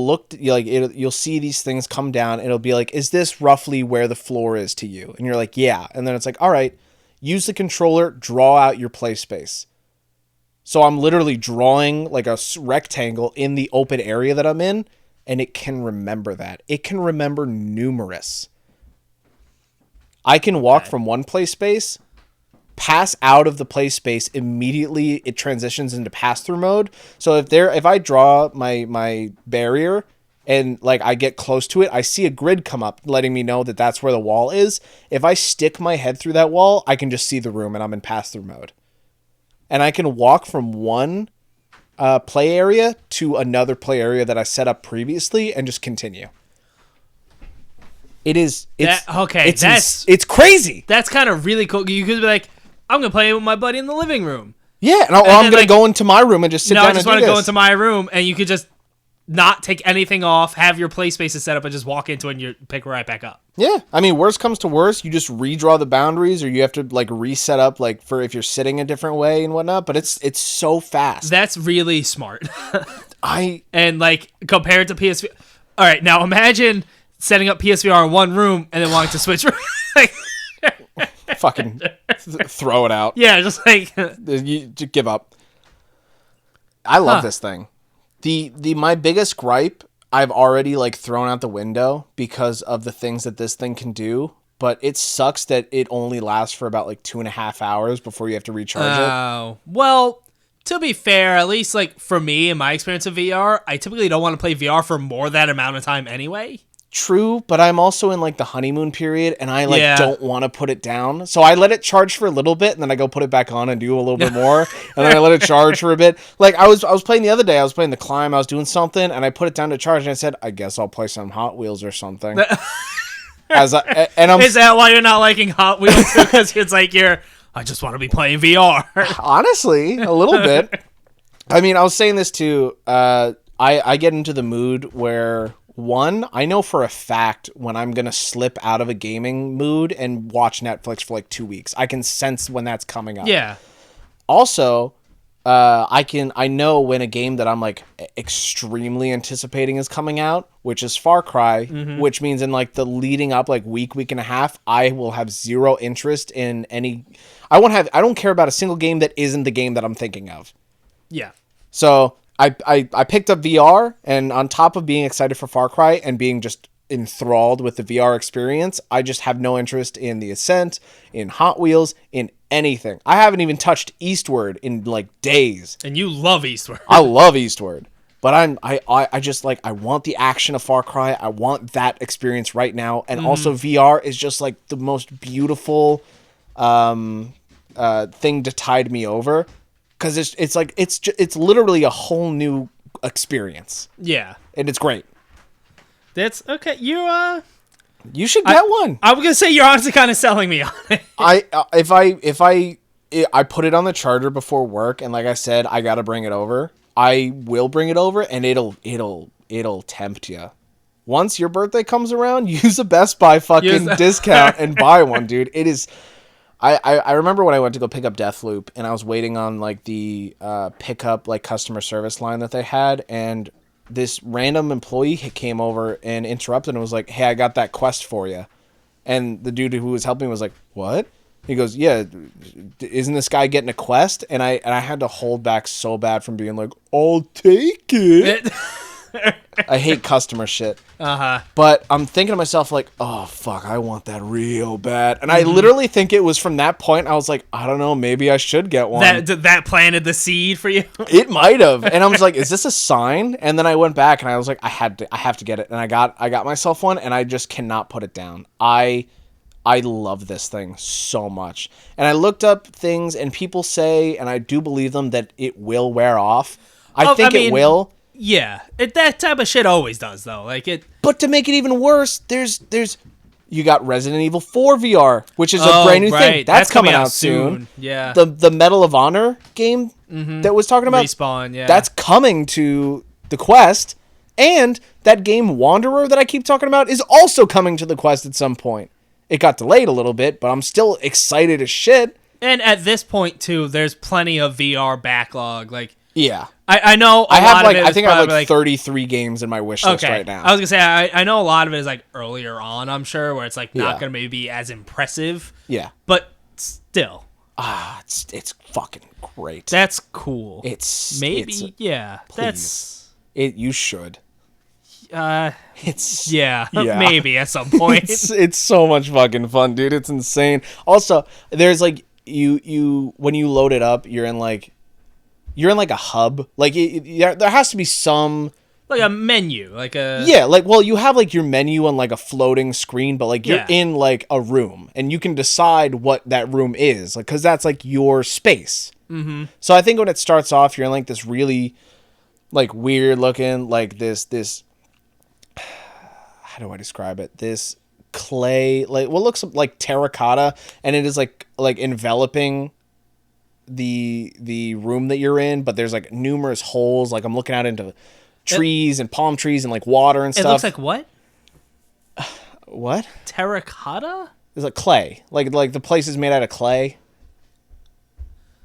[SPEAKER 1] look like you'll see these things come down. It'll be like, is this roughly where the floor is to you? And you're like, yeah. And then it's like, all right, use the controller, draw out your play space. So I'm literally drawing like a rectangle in the open area that I'm in, and it can remember that. It can remember numerous. I can walk from one play space, pass out of the play space, immediately it transitions into pass-through mode. So if I draw my barrier and like I get close to it, I see a grid come up letting me know that that's where the wall is. If I stick my head through that wall, I can just see the room and I'm in pass-through mode. And I can walk from one play area to another play area that I set up previously and just continue. It's crazy.
[SPEAKER 2] That's kind of really cool. You could be like, I'm gonna play with my buddy in the living room.
[SPEAKER 1] Yeah, I'm gonna go into my room and just sit down.
[SPEAKER 2] I just want to go into my room, and you could just not take anything off, have your play spaces set up, and just walk into it and you pick right back up.
[SPEAKER 1] Yeah, I mean, worst comes to worst, you just redraw the boundaries, or you have to like reset up like for if you're sitting a different way and whatnot. But it's so fast.
[SPEAKER 2] That's really smart.
[SPEAKER 1] And
[SPEAKER 2] like compared to PSVR. All right, now imagine setting up PSVR in one room and then wanting to switch. Like,
[SPEAKER 1] fucking throw it out.
[SPEAKER 2] Yeah, just like
[SPEAKER 1] you just give up. I love this thing. My biggest gripe I've already like thrown out the window because of the things that this thing can do, but it sucks that it only lasts for about like 2.5 hours before you have to recharge it.
[SPEAKER 2] Oh, well, to be fair, at least like for me in my experience of VR, I typically don't want to play VR for more that amount of time anyway.
[SPEAKER 1] True, but I'm also in like the honeymoon period and I don't want to put it down. So I let it charge for a little bit and then I go put it back on and do a little bit more. And then I let it charge for a bit. Like I was playing the other day, I was playing The Climb, I was doing something and I put it down to charge and I said, I guess I'll play some Hot Wheels or something. Is
[SPEAKER 2] that why you're not liking Hot Wheels? Because it's like I just want to be playing VR.
[SPEAKER 1] Honestly, a little bit. I mean, I was saying this too. I get into the mood where one, I know for a fact when I'm going to slip out of a gaming mood and watch Netflix for like 2 weeks. I can sense when that's coming up.
[SPEAKER 2] Yeah.
[SPEAKER 1] Also, I know when a game that I'm like extremely anticipating is coming out, which is Far Cry, which means in like the leading up like week and a half, I will have zero interest in any. I don't care about a single game that isn't the game that I'm thinking of.
[SPEAKER 2] Yeah.
[SPEAKER 1] So I picked up VR, and on top of being excited for Far Cry and being just enthralled with the VR experience, I just have no interest in the Ascent, in Hot Wheels, in anything. I haven't even touched Eastward in like days.
[SPEAKER 2] And you love Eastward.
[SPEAKER 1] I love Eastward. But I just like, I want the action of Far Cry. I want that experience right now. And also VR is just like the most beautiful thing to tide me over. Because it's literally a whole new experience.
[SPEAKER 2] Yeah.
[SPEAKER 1] And it's great.
[SPEAKER 2] That's okay.
[SPEAKER 1] You should get one.
[SPEAKER 2] I was gonna say you're honestly kind of selling me on it.
[SPEAKER 1] I put it on the charger before work, and like I said, I gotta bring it over. I will bring it over, and it'll tempt you. Once your birthday comes around, use a Best Buy fucking discount and buy one, dude. It is. I remember when I went to go pick up Deathloop, and I was waiting on like the pickup like customer service line that they had, and this random employee came over and interrupted and was like, "Hey, I got that quest for you." And the dude who was helping me was like, "What?" He goes, "Yeah, isn't this guy getting a quest?" And I had to hold back so bad from being like, "I'll take it." I hate customer shit. But I'm thinking to myself like, oh fuck, I want that real bad. And I literally think it was from that point I was like, I don't know, maybe I should get one.
[SPEAKER 2] That planted the seed for you.
[SPEAKER 1] It might have. And I was like, is this a sign? And then I went back and I was like, I have to get it. And I got myself one, and I just cannot put it down. I love this thing so much. And I looked up things, and people say, and I do believe them, that it will wear off. I think it will.
[SPEAKER 2] Yeah, that type of shit always does, though. Like it.
[SPEAKER 1] But to make it even worse, there's you got Resident Evil 4 VR, which is a brand new thing. That's coming out soon.
[SPEAKER 2] Yeah.
[SPEAKER 1] The Medal of Honor game that was talking about
[SPEAKER 2] Respawn. Yeah.
[SPEAKER 1] That's coming to the Quest, and that game Wanderer that I keep talking about is also coming to the Quest at some point. It got delayed a little bit, but I'm still excited as shit.
[SPEAKER 2] And at this point too, there's plenty of VR backlog. Like.
[SPEAKER 1] Yeah.
[SPEAKER 2] I know
[SPEAKER 1] I have like 33 games in my wish list right now.
[SPEAKER 2] I was gonna say I know a lot of it is like earlier on, I'm sure, where it's like not gonna maybe be as impressive.
[SPEAKER 1] Yeah.
[SPEAKER 2] But still.
[SPEAKER 1] It's fucking great.
[SPEAKER 2] That's cool.
[SPEAKER 1] It's
[SPEAKER 2] maybe
[SPEAKER 1] please. You should.
[SPEAKER 2] It's maybe at some point.
[SPEAKER 1] It's so much fucking fun, dude. It's insane. Also, there's like you when you load it up, you're in like a hub. Like there has to be some
[SPEAKER 2] like a menu, like a
[SPEAKER 1] you have like your menu on like a floating screen, but like you're in like a room, and you can decide what that room is, like because that's like your space. Mm-hmm. So I think when it starts off, you're in like this really like weird looking like this how do I describe it? This clay, like what looks like terracotta, and it is like enveloping the room that you're in, but there's like numerous holes. Like I'm looking out into trees and palm trees and like water and stuff.
[SPEAKER 2] It looks like what?
[SPEAKER 1] What?
[SPEAKER 2] Terracotta?
[SPEAKER 1] It's like clay. Like the place is made out of clay.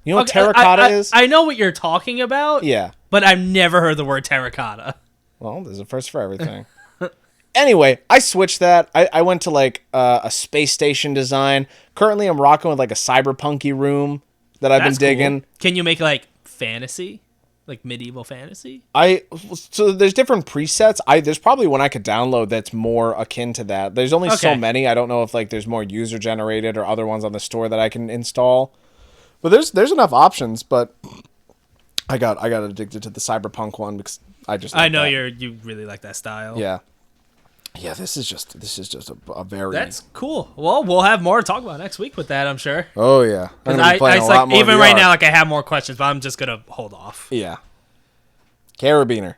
[SPEAKER 1] You know what terracotta is?
[SPEAKER 2] I know what you're talking about.
[SPEAKER 1] Yeah.
[SPEAKER 2] But I've never heard the word terracotta.
[SPEAKER 1] Well, there's a first for everything. Anyway, I switched that. I went to like a space station design. Currently, I'm rocking with like a cyberpunky room that I've been digging.
[SPEAKER 2] Cool. Can you make like fantasy? Like medieval fantasy?
[SPEAKER 1] So there's different presets. There's probably one I could download that's more akin to that. There's only so many. I don't know if like there's more user generated or other ones on the store that I can install. But there's enough options, but I got addicted to the cyberpunk one because I know
[SPEAKER 2] you really like that style.
[SPEAKER 1] Yeah. Yeah, this is just a very...
[SPEAKER 2] That's cool. Well, we'll have more to talk about next week with that, I'm sure.
[SPEAKER 1] Oh, yeah.
[SPEAKER 2] Even right now, like I have more questions, but I'm just going to hold off.
[SPEAKER 1] Yeah. Carabiner.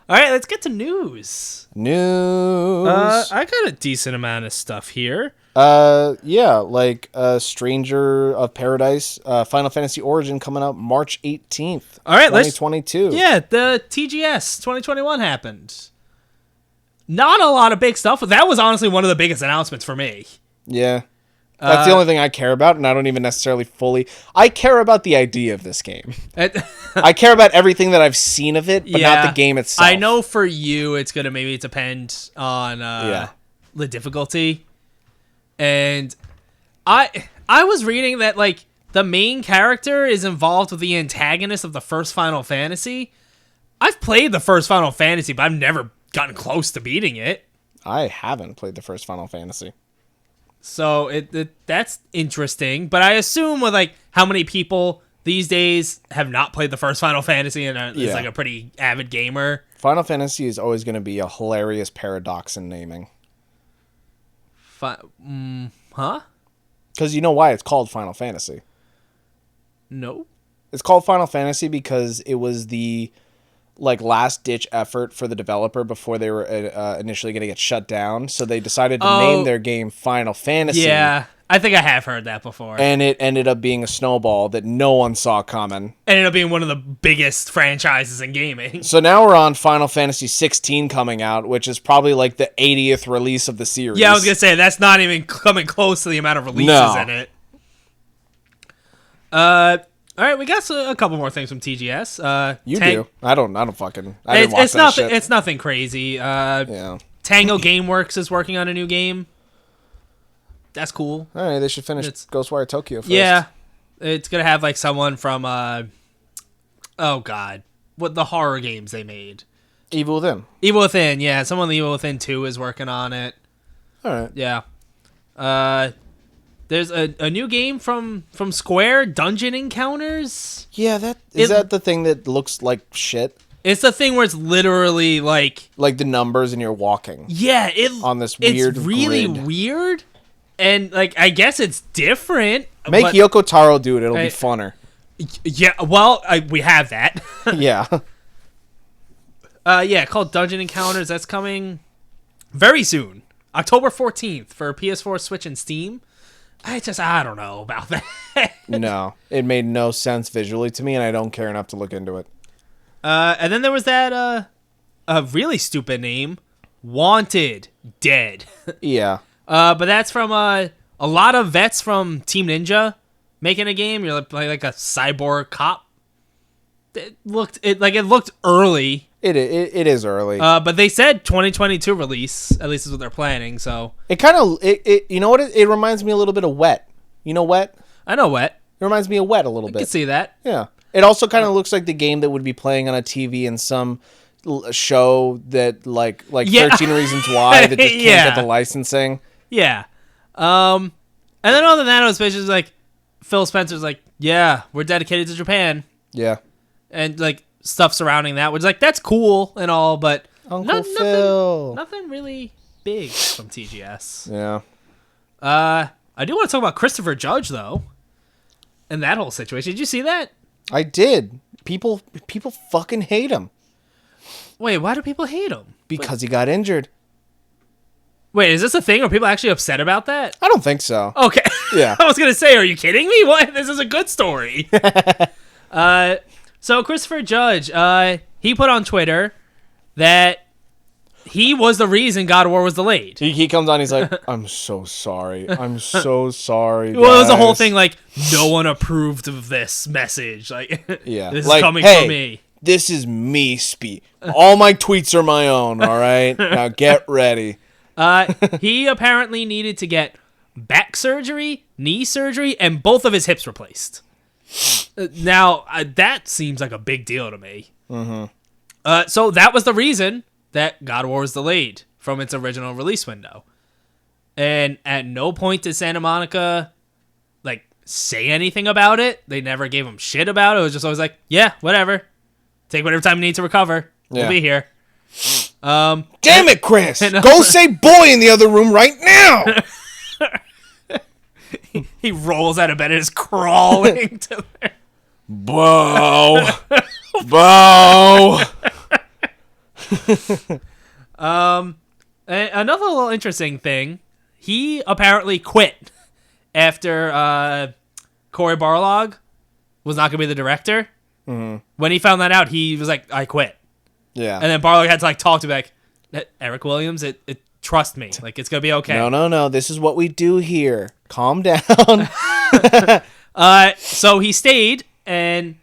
[SPEAKER 2] All right, let's get to news. I got a decent amount of stuff here.
[SPEAKER 1] Like Stranger of Paradise, Final Fantasy Origin coming out March 18th.
[SPEAKER 2] All right,
[SPEAKER 1] 2022.
[SPEAKER 2] The TGS 2021 happened. Not a lot of big stuff, but that was honestly one of the biggest announcements for me.
[SPEAKER 1] Yeah. That's the only thing I care about, and I don't even necessarily fully... I care about the idea of this game. I care about everything that I've seen of it, but not the game itself.
[SPEAKER 2] I know for you, it's going to maybe depend on the difficulty. And I was reading that, like, the main character is involved with the antagonist of the first Final Fantasy. I've played the first Final Fantasy, but I've never gotten close to beating it.
[SPEAKER 1] I haven't played the first Final Fantasy.
[SPEAKER 2] So that's interesting, but I assume with like how many people these days have not played the first Final Fantasy and is like a pretty avid gamer.
[SPEAKER 1] Final Fantasy is always going to be a hilarious paradox in naming.
[SPEAKER 2] Huh?
[SPEAKER 1] Because you know why it's called Final Fantasy.
[SPEAKER 2] No.
[SPEAKER 1] It's called Final Fantasy because it was the like last ditch effort for the developer before they were initially going to get shut down. So they decided to name their game Final Fantasy.
[SPEAKER 2] Yeah, I think I have heard that before.
[SPEAKER 1] And it ended up being a snowball that no one saw coming.
[SPEAKER 2] Ended up being one of the biggest franchises in gaming.
[SPEAKER 1] So now we're on Final Fantasy 16 coming out, which is probably like the 80th release of the series.
[SPEAKER 2] Yeah, I was going to say, that's not even coming close to the amount of releases in it. All right, we got a couple more things from TGS.
[SPEAKER 1] You do. I don't fucking. I didn't watch
[SPEAKER 2] it's
[SPEAKER 1] that
[SPEAKER 2] nothing.
[SPEAKER 1] shit.
[SPEAKER 2] It's nothing crazy.
[SPEAKER 1] Yeah.
[SPEAKER 2] Tango Gameworks is working on a new game. That's cool.
[SPEAKER 1] All right, they should finish Ghostwire Tokyo first.
[SPEAKER 2] Yeah, it's gonna have like someone from oh god, what the horror games they made?
[SPEAKER 1] Evil Within.
[SPEAKER 2] Evil Within. Yeah, someone in the Evil Within 2 is working on it.
[SPEAKER 1] All right.
[SPEAKER 2] Yeah. There's a new game from Square, Dungeon Encounters.
[SPEAKER 1] Yeah, is that the thing that looks like shit?
[SPEAKER 2] It's the thing where it's literally like
[SPEAKER 1] the numbers and you're walking.
[SPEAKER 2] Yeah,
[SPEAKER 1] on this weird
[SPEAKER 2] it's really
[SPEAKER 1] grid.
[SPEAKER 2] Weird. And like I guess it's different.
[SPEAKER 1] Make Yoko Taro do it, it'll be funner.
[SPEAKER 2] Yeah, well, we have that.
[SPEAKER 1] Yeah.
[SPEAKER 2] Yeah, called Dungeon Encounters. That's coming very soon. October 14th for PS4, Switch, and Steam. I don't know about that.
[SPEAKER 1] No, it made no sense visually to me, and I don't care enough to look into it.
[SPEAKER 2] And then there was that a really stupid name, Wanted Dead.
[SPEAKER 1] Yeah.
[SPEAKER 2] But that's from a lot of vets from Team Ninja making a game. You're like a cyborg cop. It looked early.
[SPEAKER 1] It is early.
[SPEAKER 2] But they said 2022 release. At least is what they're planning. So
[SPEAKER 1] it kind of you know what it reminds me a little bit of Wet. You know Wet?
[SPEAKER 2] I know Wet.
[SPEAKER 1] It reminds me of Wet a little bit.
[SPEAKER 2] I can see that.
[SPEAKER 1] Yeah. It also kind of looks like the game that would be playing on a TV in some show that like 13 Reasons Why that just can't get the licensing.
[SPEAKER 2] Yeah. And then other than that, it was basically like Phil Spencer's like, yeah, we're dedicated to Japan.
[SPEAKER 1] Yeah.
[SPEAKER 2] And like stuff surrounding that, which like that's cool and all, but
[SPEAKER 1] Uncle Phil.
[SPEAKER 2] Nothing really big from TGS.
[SPEAKER 1] Yeah.
[SPEAKER 2] I do want to talk about Christopher Judge though, and that whole situation. Did you see that?
[SPEAKER 1] I did. People fucking hate him.
[SPEAKER 2] Wait, why do people hate him?
[SPEAKER 1] Because he got injured.
[SPEAKER 2] Wait, is this a thing? Are people actually upset about that?
[SPEAKER 1] I don't think so.
[SPEAKER 2] Okay.
[SPEAKER 1] Yeah.
[SPEAKER 2] I was going to say, are you kidding me? What? This is a good story. So Christopher Judge, he put on Twitter that he was the reason God of War was delayed.
[SPEAKER 1] He comes on, he's like, I'm so sorry. I'm so sorry, guys.
[SPEAKER 2] Well, it was a whole thing like, no one approved of this message. Like,
[SPEAKER 1] yeah.
[SPEAKER 2] This is coming from me.
[SPEAKER 1] This is me speak. All my tweets are my own, all right? Now get ready.
[SPEAKER 2] He apparently needed to get back surgery, knee surgery, and both of his hips replaced. Now, that seems like a big deal to me. Mm-hmm. So that was the reason that God of War was delayed from its original release window. And at no point did Santa Monica, like, say anything about it. They never gave him shit about it. It was just always like, yeah, whatever. Take whatever time you need to recover.
[SPEAKER 1] Yeah.
[SPEAKER 2] We'll be here.
[SPEAKER 1] Damn it, Chris! Go say boy in the other room right now!
[SPEAKER 2] He rolls out of bed and is crawling to there.
[SPEAKER 1] Bo! Bo!
[SPEAKER 2] Another little interesting thing, he apparently quit after Cory Barlog was not going to be the director. Mm-hmm. When he found that out, he was like, I quit.
[SPEAKER 1] Yeah.
[SPEAKER 2] And then Barlog had to like talk to me like, Eric Williams, trust me, like it's going to be okay.
[SPEAKER 1] No, this is what we do here. Calm down.
[SPEAKER 2] So he stayed, and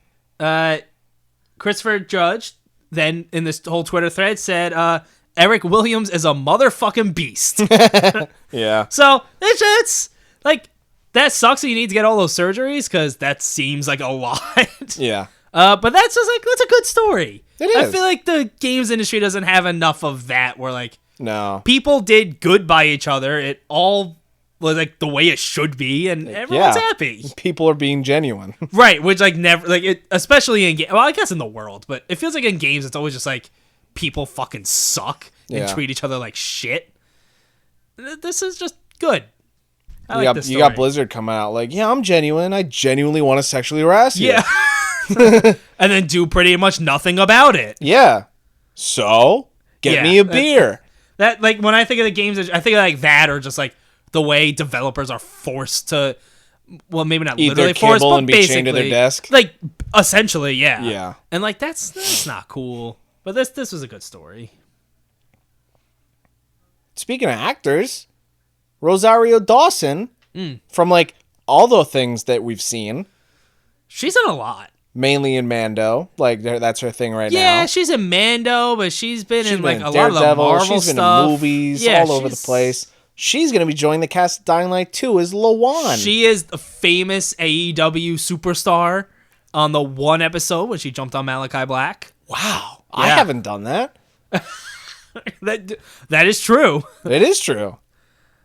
[SPEAKER 2] Christopher Judge then in this whole Twitter thread said, Eric Williams is a motherfucking beast.
[SPEAKER 1] Yeah.
[SPEAKER 2] So it's like, that sucks that you need to get all those surgeries, because that seems like a lot.
[SPEAKER 1] Yeah.
[SPEAKER 2] But that's just like, that's a good story.
[SPEAKER 1] It is.
[SPEAKER 2] I feel like the games industry doesn't have enough of that where like,
[SPEAKER 1] no,
[SPEAKER 2] people did good by each other. It all was like the way it should be, and everyone's happy.
[SPEAKER 1] People are being genuine.
[SPEAKER 2] Right, which like never, like it, especially in well, I guess in the world, but it feels like in games it's always just like people fucking suck and treat each other like shit. This is just good. I like this story.
[SPEAKER 1] You got Blizzard coming out like, yeah, I'm genuine. I genuinely want to sexually harass you.
[SPEAKER 2] Yeah. and then do pretty much nothing about it.
[SPEAKER 1] Yeah. So, get me a beer.
[SPEAKER 2] That, like, when I think of the games, I think of like that, or just like the way developers are forced to, well, maybe not
[SPEAKER 1] eat
[SPEAKER 2] literally
[SPEAKER 1] their
[SPEAKER 2] forced,
[SPEAKER 1] kibble
[SPEAKER 2] but
[SPEAKER 1] and be
[SPEAKER 2] basically,
[SPEAKER 1] chained to their desk.
[SPEAKER 2] like, essentially, yeah.
[SPEAKER 1] Yeah.
[SPEAKER 2] And like that's not cool. But this was a good story.
[SPEAKER 1] Speaking of actors, Rosario Dawson, from like all the things that we've seen,
[SPEAKER 2] she's in a lot.
[SPEAKER 1] mainly in Mando, like that's her thing right now.
[SPEAKER 2] Yeah, she's in Mando, but she's been in like a
[SPEAKER 1] Daredevil,
[SPEAKER 2] lot of the Marvel
[SPEAKER 1] she's
[SPEAKER 2] stuff.
[SPEAKER 1] been in movies all over the place. She's going to be joining the cast of Dying Light 2 as Lawan.
[SPEAKER 2] She is a famous AEW superstar on the one episode when she jumped on Malachi Black.
[SPEAKER 1] Wow.
[SPEAKER 2] Yeah.
[SPEAKER 1] I haven't done that.
[SPEAKER 2] That is true.
[SPEAKER 1] It is true.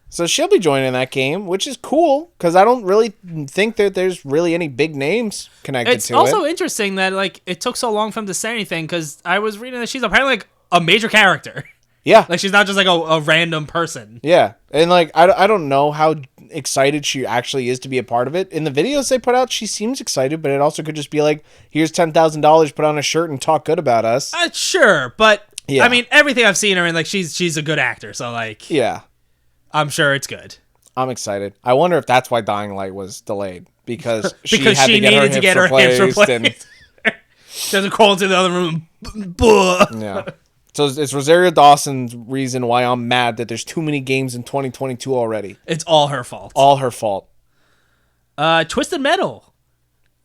[SPEAKER 1] So she'll be joining that game, which is cool, because I don't really think that there's really any big names connected to it.
[SPEAKER 2] It's also interesting that like it took so long for him to say anything, because I was reading that she's apparently like a major character.
[SPEAKER 1] Yeah.
[SPEAKER 2] Like she's not just like a random person.
[SPEAKER 1] Yeah. And like, I don't know how excited she actually is to be a part of it. In the videos they put out, she seems excited, but it also could just be like, here's $10,000, put on a shirt and talk good about us.
[SPEAKER 2] Sure, but
[SPEAKER 1] yeah.
[SPEAKER 2] I mean, everything I've seen her in, like she's a good actor, so like,
[SPEAKER 1] yeah,
[SPEAKER 2] I'm sure it's good.
[SPEAKER 1] I'm excited. I wonder if that's why Dying Light was delayed, because she
[SPEAKER 2] needed to get her hips replaced.
[SPEAKER 1] And
[SPEAKER 2] she doesn't crawl into the other room.
[SPEAKER 1] Yeah. So it's Rosario Dawson's reason why I'm mad that there's too many games in 2022 already.
[SPEAKER 2] It's all her fault.
[SPEAKER 1] All her fault.
[SPEAKER 2] Twisted Metal.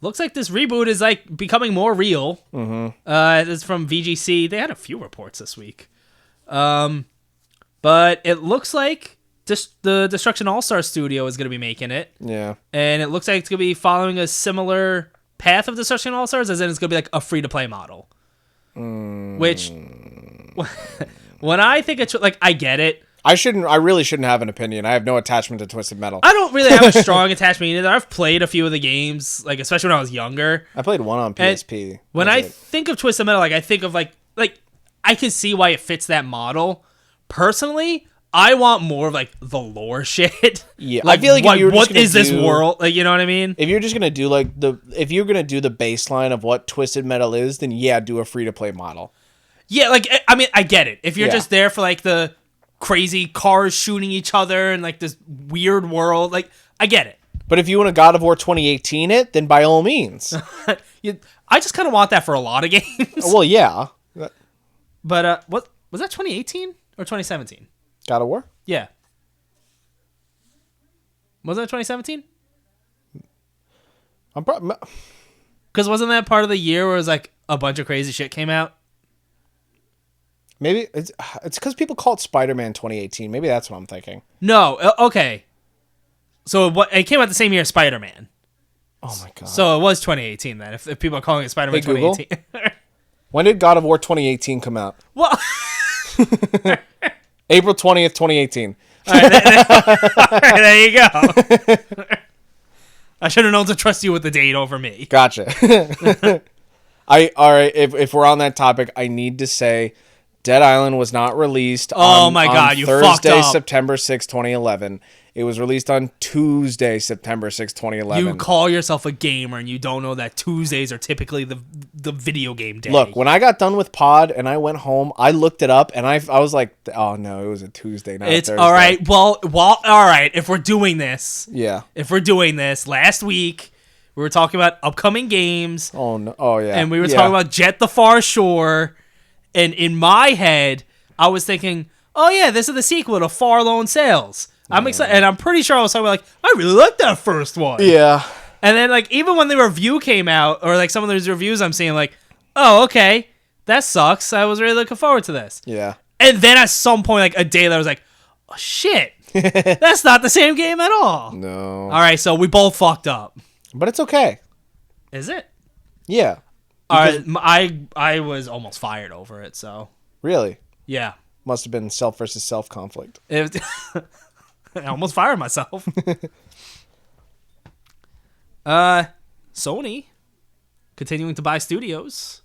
[SPEAKER 2] Looks like this reboot is like becoming more real. Mm-hmm. This is from VGC. They had a few reports this week. But it looks like the Destruction All-Star Studio is going to be making it.
[SPEAKER 1] Yeah.
[SPEAKER 2] And it looks like it's going to be following a similar path of Destruction All-Stars, as in it's going to be like a free-to-play model. Which, when I think it's like, I get it.
[SPEAKER 1] I really shouldn't have an opinion. I have no attachment to Twisted Metal.
[SPEAKER 2] I don't really have a strong attachment either. I've played a few of the games, like especially when I was younger.
[SPEAKER 1] I played one on PSP.
[SPEAKER 2] And when I think of Twisted Metal, like I think of like I can see why it fits that model. Personally, I want more of like the lore shit.
[SPEAKER 1] Yeah,
[SPEAKER 2] like,
[SPEAKER 1] I feel like
[SPEAKER 2] what is this world? Like, you know what I mean?
[SPEAKER 1] If you're just gonna do if you're gonna do the baseline of what Twisted Metal is, then yeah, do a free to play model.
[SPEAKER 2] Yeah, like I mean, I get it. If you're just there for like the crazy cars shooting each other and like this weird world, like I get it.
[SPEAKER 1] But if you want a God of War 2018 it, then by all means.
[SPEAKER 2] I just kind of want that for a lot of games.
[SPEAKER 1] Well, yeah.
[SPEAKER 2] But what was that, 2018 or 2017?
[SPEAKER 1] God of War?
[SPEAKER 2] Yeah. Wasn't that 2017? Because wasn't that part of the year where it was like a bunch of crazy shit came out?
[SPEAKER 1] Maybe it's because people call it Spider-Man 2018. Maybe that's what I'm thinking.
[SPEAKER 2] No, okay. So it came out the same year as Spider-Man.
[SPEAKER 1] Oh my god.
[SPEAKER 2] So it was 2018 then, if people are calling it Spider-Man 2018.
[SPEAKER 1] When did God of War 2018 come out?
[SPEAKER 2] Well,
[SPEAKER 1] April 20th, 2018.
[SPEAKER 2] All right, there you go. I should have known to trust you with the date over me.
[SPEAKER 1] Gotcha. All right, if we're on that topic, I need to say Dead Island was not released on
[SPEAKER 2] you
[SPEAKER 1] Thursday,
[SPEAKER 2] fucked up.
[SPEAKER 1] September 6, 2011. It was released on Tuesday, September 6, 2011.
[SPEAKER 2] You call yourself a gamer and you don't know that Tuesdays are typically the video game day.
[SPEAKER 1] Look, when I got done with pod and I went home, I looked it up and I was like, oh no, it was a Tuesday, not a Thursday.
[SPEAKER 2] All right. Well, all right. If we're doing this, last week we were talking about upcoming games.
[SPEAKER 1] Oh no. Oh yeah.
[SPEAKER 2] And we were talking about Jet the Far Shore. And in my head, I was thinking, oh yeah, this is the sequel to Far Lone Sails. I'm excited, and I'm pretty sure I was talking about like, I really like that first one.
[SPEAKER 1] Yeah.
[SPEAKER 2] And then like even when the review came out, or like some of those reviews, I'm seeing like, oh okay, that sucks. I was really looking forward to this.
[SPEAKER 1] Yeah.
[SPEAKER 2] And then at some point, like a day later, I was like, oh shit, that's not the same game at all.
[SPEAKER 1] No.
[SPEAKER 2] All right, so we both fucked up.
[SPEAKER 1] But it's okay.
[SPEAKER 2] Is it?
[SPEAKER 1] Yeah.
[SPEAKER 2] All right, I was almost fired over it. So.
[SPEAKER 1] Really?
[SPEAKER 2] Yeah.
[SPEAKER 1] Must have been self versus self conflict.
[SPEAKER 2] I almost fired myself. Sony continuing to buy studios.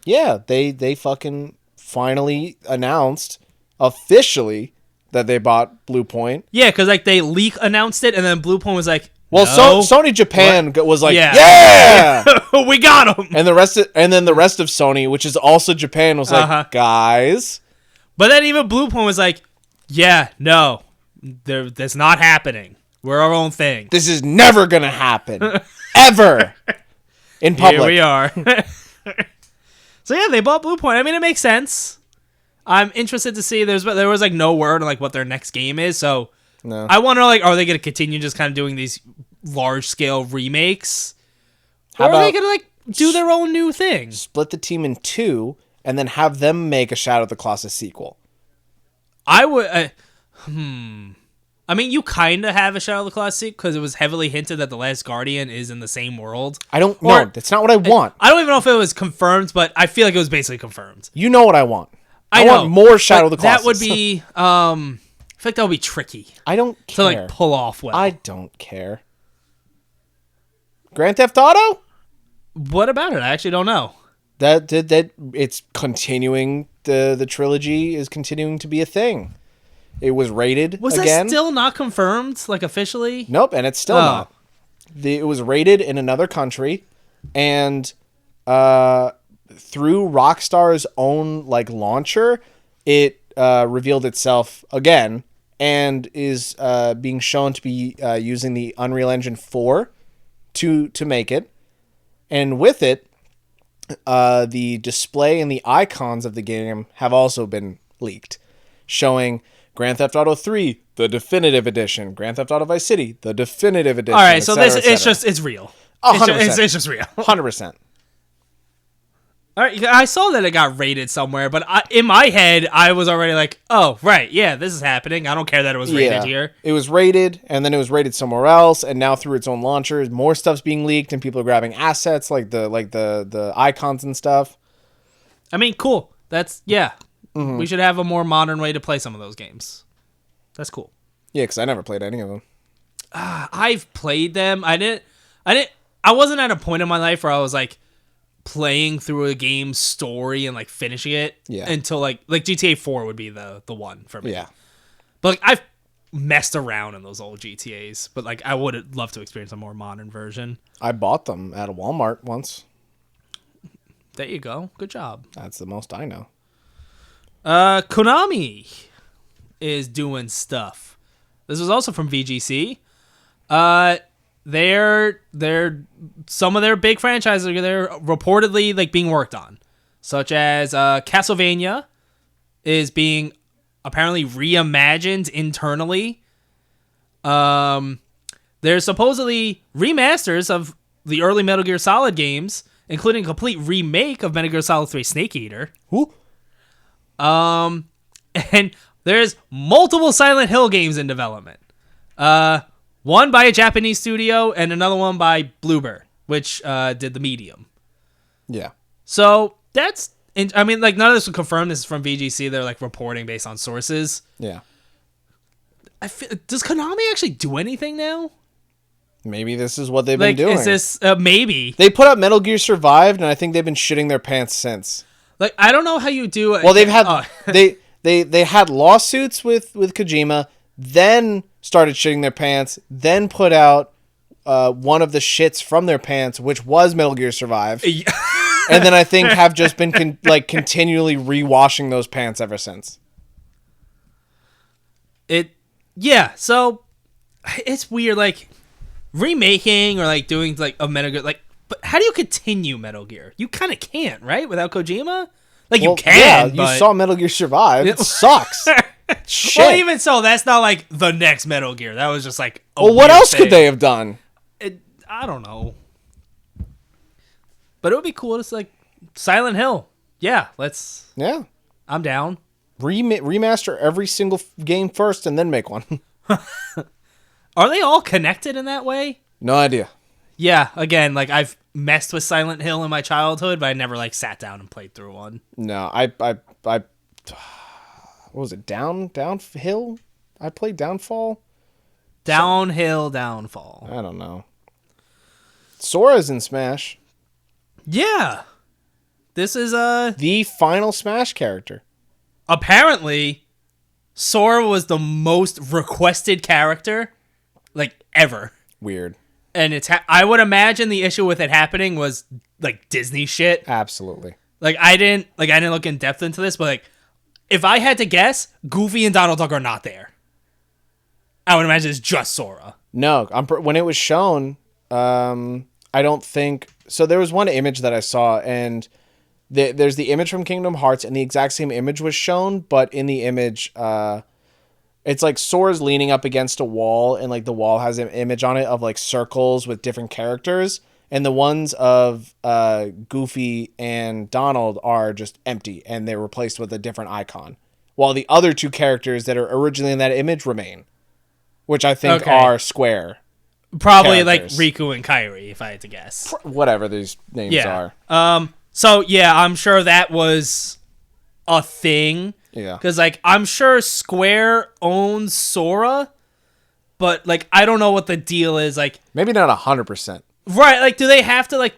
[SPEAKER 1] Yeah, they fucking finally announced officially that they bought Blue Point.
[SPEAKER 2] Yeah, because like they announced it, and then Blue Point was like,
[SPEAKER 1] Well,
[SPEAKER 2] No.
[SPEAKER 1] Sony Japan was like,
[SPEAKER 2] Yeah.
[SPEAKER 1] yeah!
[SPEAKER 2] We got him.
[SPEAKER 1] And then the rest of Sony, which is also Japan, was like, guys.
[SPEAKER 2] But then even Bluepoint was like, yeah, no, that's not happening. We're our own thing.
[SPEAKER 1] This is never going to happen. Ever. In public.
[SPEAKER 2] Here we are. So yeah, they bought Bluepoint. I mean, it makes sense. I'm interested to see. There was like no word on like what their next game is, so
[SPEAKER 1] No.
[SPEAKER 2] I wonder like, are they going to continue just kind of doing these large scale remakes, or are they going to like do their own new thing?
[SPEAKER 1] Split the team in two and then have them make a Shadow of the Colossus sequel.
[SPEAKER 2] I would. I mean, you kind of have a Shadow of the Colossus because it was heavily hinted that The Last Guardian is in the same world.
[SPEAKER 1] I don't know. That's not what I want.
[SPEAKER 2] I don't even know if it was confirmed, but I feel like it was basically confirmed.
[SPEAKER 1] You know what I want.
[SPEAKER 2] I know,
[SPEAKER 1] want more Shadow of the Colossus.
[SPEAKER 2] That would be. I feel like that would be tricky
[SPEAKER 1] I don't care.
[SPEAKER 2] to like pull off well.
[SPEAKER 1] I don't care. Grand Theft Auto?
[SPEAKER 2] What about it? I actually don't know.
[SPEAKER 1] That it's continuing. The trilogy is continuing to be a thing. It was rated
[SPEAKER 2] Was
[SPEAKER 1] again.
[SPEAKER 2] that still not confirmed, like officially?
[SPEAKER 1] Nope, and it's still not. It was rated in another country, and through Rockstar's own like launcher, it revealed itself again and is being shown to be using the Unreal Engine 4 to make it, and with it, the display and the icons of the game have also been leaked, showing Grand Theft Auto 3, the definitive edition. Grand Theft Auto Vice City, the definitive edition.
[SPEAKER 2] All right, so
[SPEAKER 1] et cetera,
[SPEAKER 2] it's real.
[SPEAKER 1] 100%.
[SPEAKER 2] It's just real.
[SPEAKER 1] 100%.
[SPEAKER 2] All right, I saw that it got rated somewhere, but in my head, I was already like, oh, right, yeah, this is happening. I don't care that it was rated here.
[SPEAKER 1] It was rated, and then it was rated somewhere else, and now through its own launcher, more stuff's being leaked, and people are grabbing assets like the icons and stuff.
[SPEAKER 2] I mean, cool. That's, yeah. We should have a more modern way to play some of those games. That's cool.
[SPEAKER 1] Yeah, because I never played any of them.
[SPEAKER 2] I've played them. I wasn't at a point in my life where I was like playing through a game's story and like finishing it until like GTA 4 would be the one for me.
[SPEAKER 1] Yeah.
[SPEAKER 2] But like I've messed around in those old GTAs, but like I would love to experience a more modern version.
[SPEAKER 1] I bought them at a Walmart once.
[SPEAKER 2] There you go. Good job.
[SPEAKER 1] That's the most I know.
[SPEAKER 2] Konami is doing stuff. This was also from VGC. They're some of their big franchises they're reportedly like being worked on, such as Castlevania is being apparently reimagined internally. There's supposedly remasters of the early Metal Gear Solid games, including a complete remake of Metal Gear Solid 3 Snake Eater.
[SPEAKER 1] Who?
[SPEAKER 2] And there's multiple Silent Hill games in development. One by a Japanese studio and another one by Bloober, which did The Medium. Yeah. So that's, I mean, like none of this was confirmed. This is from VGC. They're like reporting based on sources.
[SPEAKER 1] Yeah.
[SPEAKER 2] Does Konami actually do anything now?
[SPEAKER 1] Maybe this is what they've been doing.
[SPEAKER 2] Is this maybe?
[SPEAKER 1] They put out Metal Gear Survived, and I think they've been shitting their pants since.
[SPEAKER 2] Like I don't know how you do it.
[SPEAKER 1] Well, they've had they had lawsuits with Kojima, then started shitting their pants, then put out one of the shits from their pants, which was Metal Gear Survive, and then I think have just been continually rewashing those pants ever since.
[SPEAKER 2] So it's weird, like remaking or like doing like a Metal Gear, like. But how do you continue Metal Gear? You kind of can't, right? Without Kojima? Like, you can,
[SPEAKER 1] yeah,
[SPEAKER 2] but...
[SPEAKER 1] you saw Metal Gear Survive. It sucks. Shit.
[SPEAKER 2] Well, even so, that's not, like, the next Metal Gear. That was just, like,
[SPEAKER 1] well, what else could they have done?
[SPEAKER 2] I don't know. But it would be cool to, like, Silent Hill. Yeah, let's...
[SPEAKER 1] Yeah.
[SPEAKER 2] I'm down.
[SPEAKER 1] Remaster every single game first and then make one.
[SPEAKER 2] Are they all connected in that way?
[SPEAKER 1] No idea.
[SPEAKER 2] Yeah, again, like I've messed with Silent Hill in my childhood, but I never like sat down and played through one.
[SPEAKER 1] No, I what was it? Downhill? I played Downfall?
[SPEAKER 2] Downfall.
[SPEAKER 1] I don't know. Sora's in Smash.
[SPEAKER 2] Yeah. This is
[SPEAKER 1] the final Smash character.
[SPEAKER 2] Apparently, Sora was the most requested character like ever.
[SPEAKER 1] weird.
[SPEAKER 2] And I would imagine the issue with it happening was like Disney shit.
[SPEAKER 1] Absolutely.
[SPEAKER 2] Like I didn't look in depth into this, but like if I had to guess, Goofy and Donald Duck are not there. I would imagine it's just Sora.
[SPEAKER 1] No, when it was shown, I don't think so. There was one image that I saw, and there's the image from Kingdom Hearts, and the exact same image was shown, but in the image, it's like Sora's leaning up against a wall, and like the wall has an image on it of like circles with different characters, and the ones of Goofy and Donald are just empty, and they're replaced with a different icon, while the other two characters that are originally in that image remain, which I think are Square.
[SPEAKER 2] Probably
[SPEAKER 1] characters.
[SPEAKER 2] Like Riku and Kairi, if I had to guess.
[SPEAKER 1] Whatever these names are.
[SPEAKER 2] So yeah, I'm sure that was a thing.
[SPEAKER 1] Yeah.
[SPEAKER 2] Because like I'm sure Square owns Sora, but like I don't know what the deal is. Like
[SPEAKER 1] maybe not 100%.
[SPEAKER 2] Right? Like, do they have to like?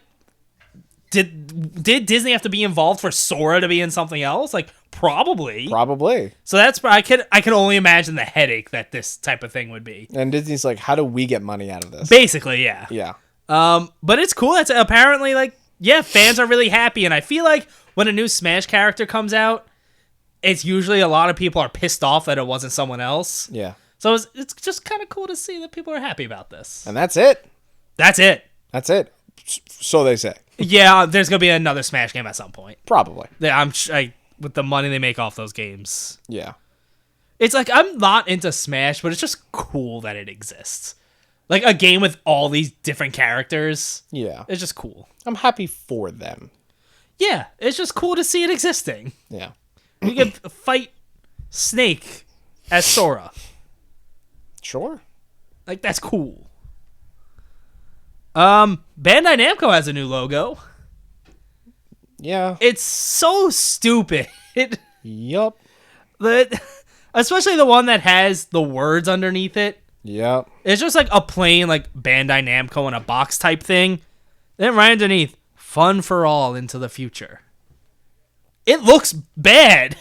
[SPEAKER 2] Did Disney have to be involved for Sora to be in something else? Like probably. So that's I could only imagine the headache that this type of thing would be.
[SPEAKER 1] And Disney's like, how do we get money out of this?
[SPEAKER 2] Basically, yeah.
[SPEAKER 1] Yeah.
[SPEAKER 2] But it's cool. That's apparently like, yeah, fans are really happy, and I feel like when a new Smash character comes out, it's usually a lot of people are pissed off that it wasn't someone else.
[SPEAKER 1] Yeah.
[SPEAKER 2] So it's just kind of cool to see that people are happy about this.
[SPEAKER 1] And that's it.
[SPEAKER 2] That's it.
[SPEAKER 1] So they say.
[SPEAKER 2] Yeah, there's gonna be another Smash game at some point.
[SPEAKER 1] Probably.
[SPEAKER 2] Yeah, with the money they make off those games.
[SPEAKER 1] Yeah.
[SPEAKER 2] It's like I'm not into Smash, but it's just cool that it exists. Like a game with all these different characters.
[SPEAKER 1] Yeah.
[SPEAKER 2] It's just cool.
[SPEAKER 1] I'm happy for them.
[SPEAKER 2] Yeah, it's just cool to see it existing.
[SPEAKER 1] Yeah.
[SPEAKER 2] You can fight Snake as Sora.
[SPEAKER 1] Sure.
[SPEAKER 2] Like, that's cool. Bandai Namco has a new logo.
[SPEAKER 1] Yeah.
[SPEAKER 2] It's so stupid.
[SPEAKER 1] Yup.
[SPEAKER 2] Especially the one that has the words underneath it.
[SPEAKER 1] Yep.
[SPEAKER 2] It's just like a plain like Bandai Namco in a box type thing. Then right underneath, fun for all into the future. It looks bad.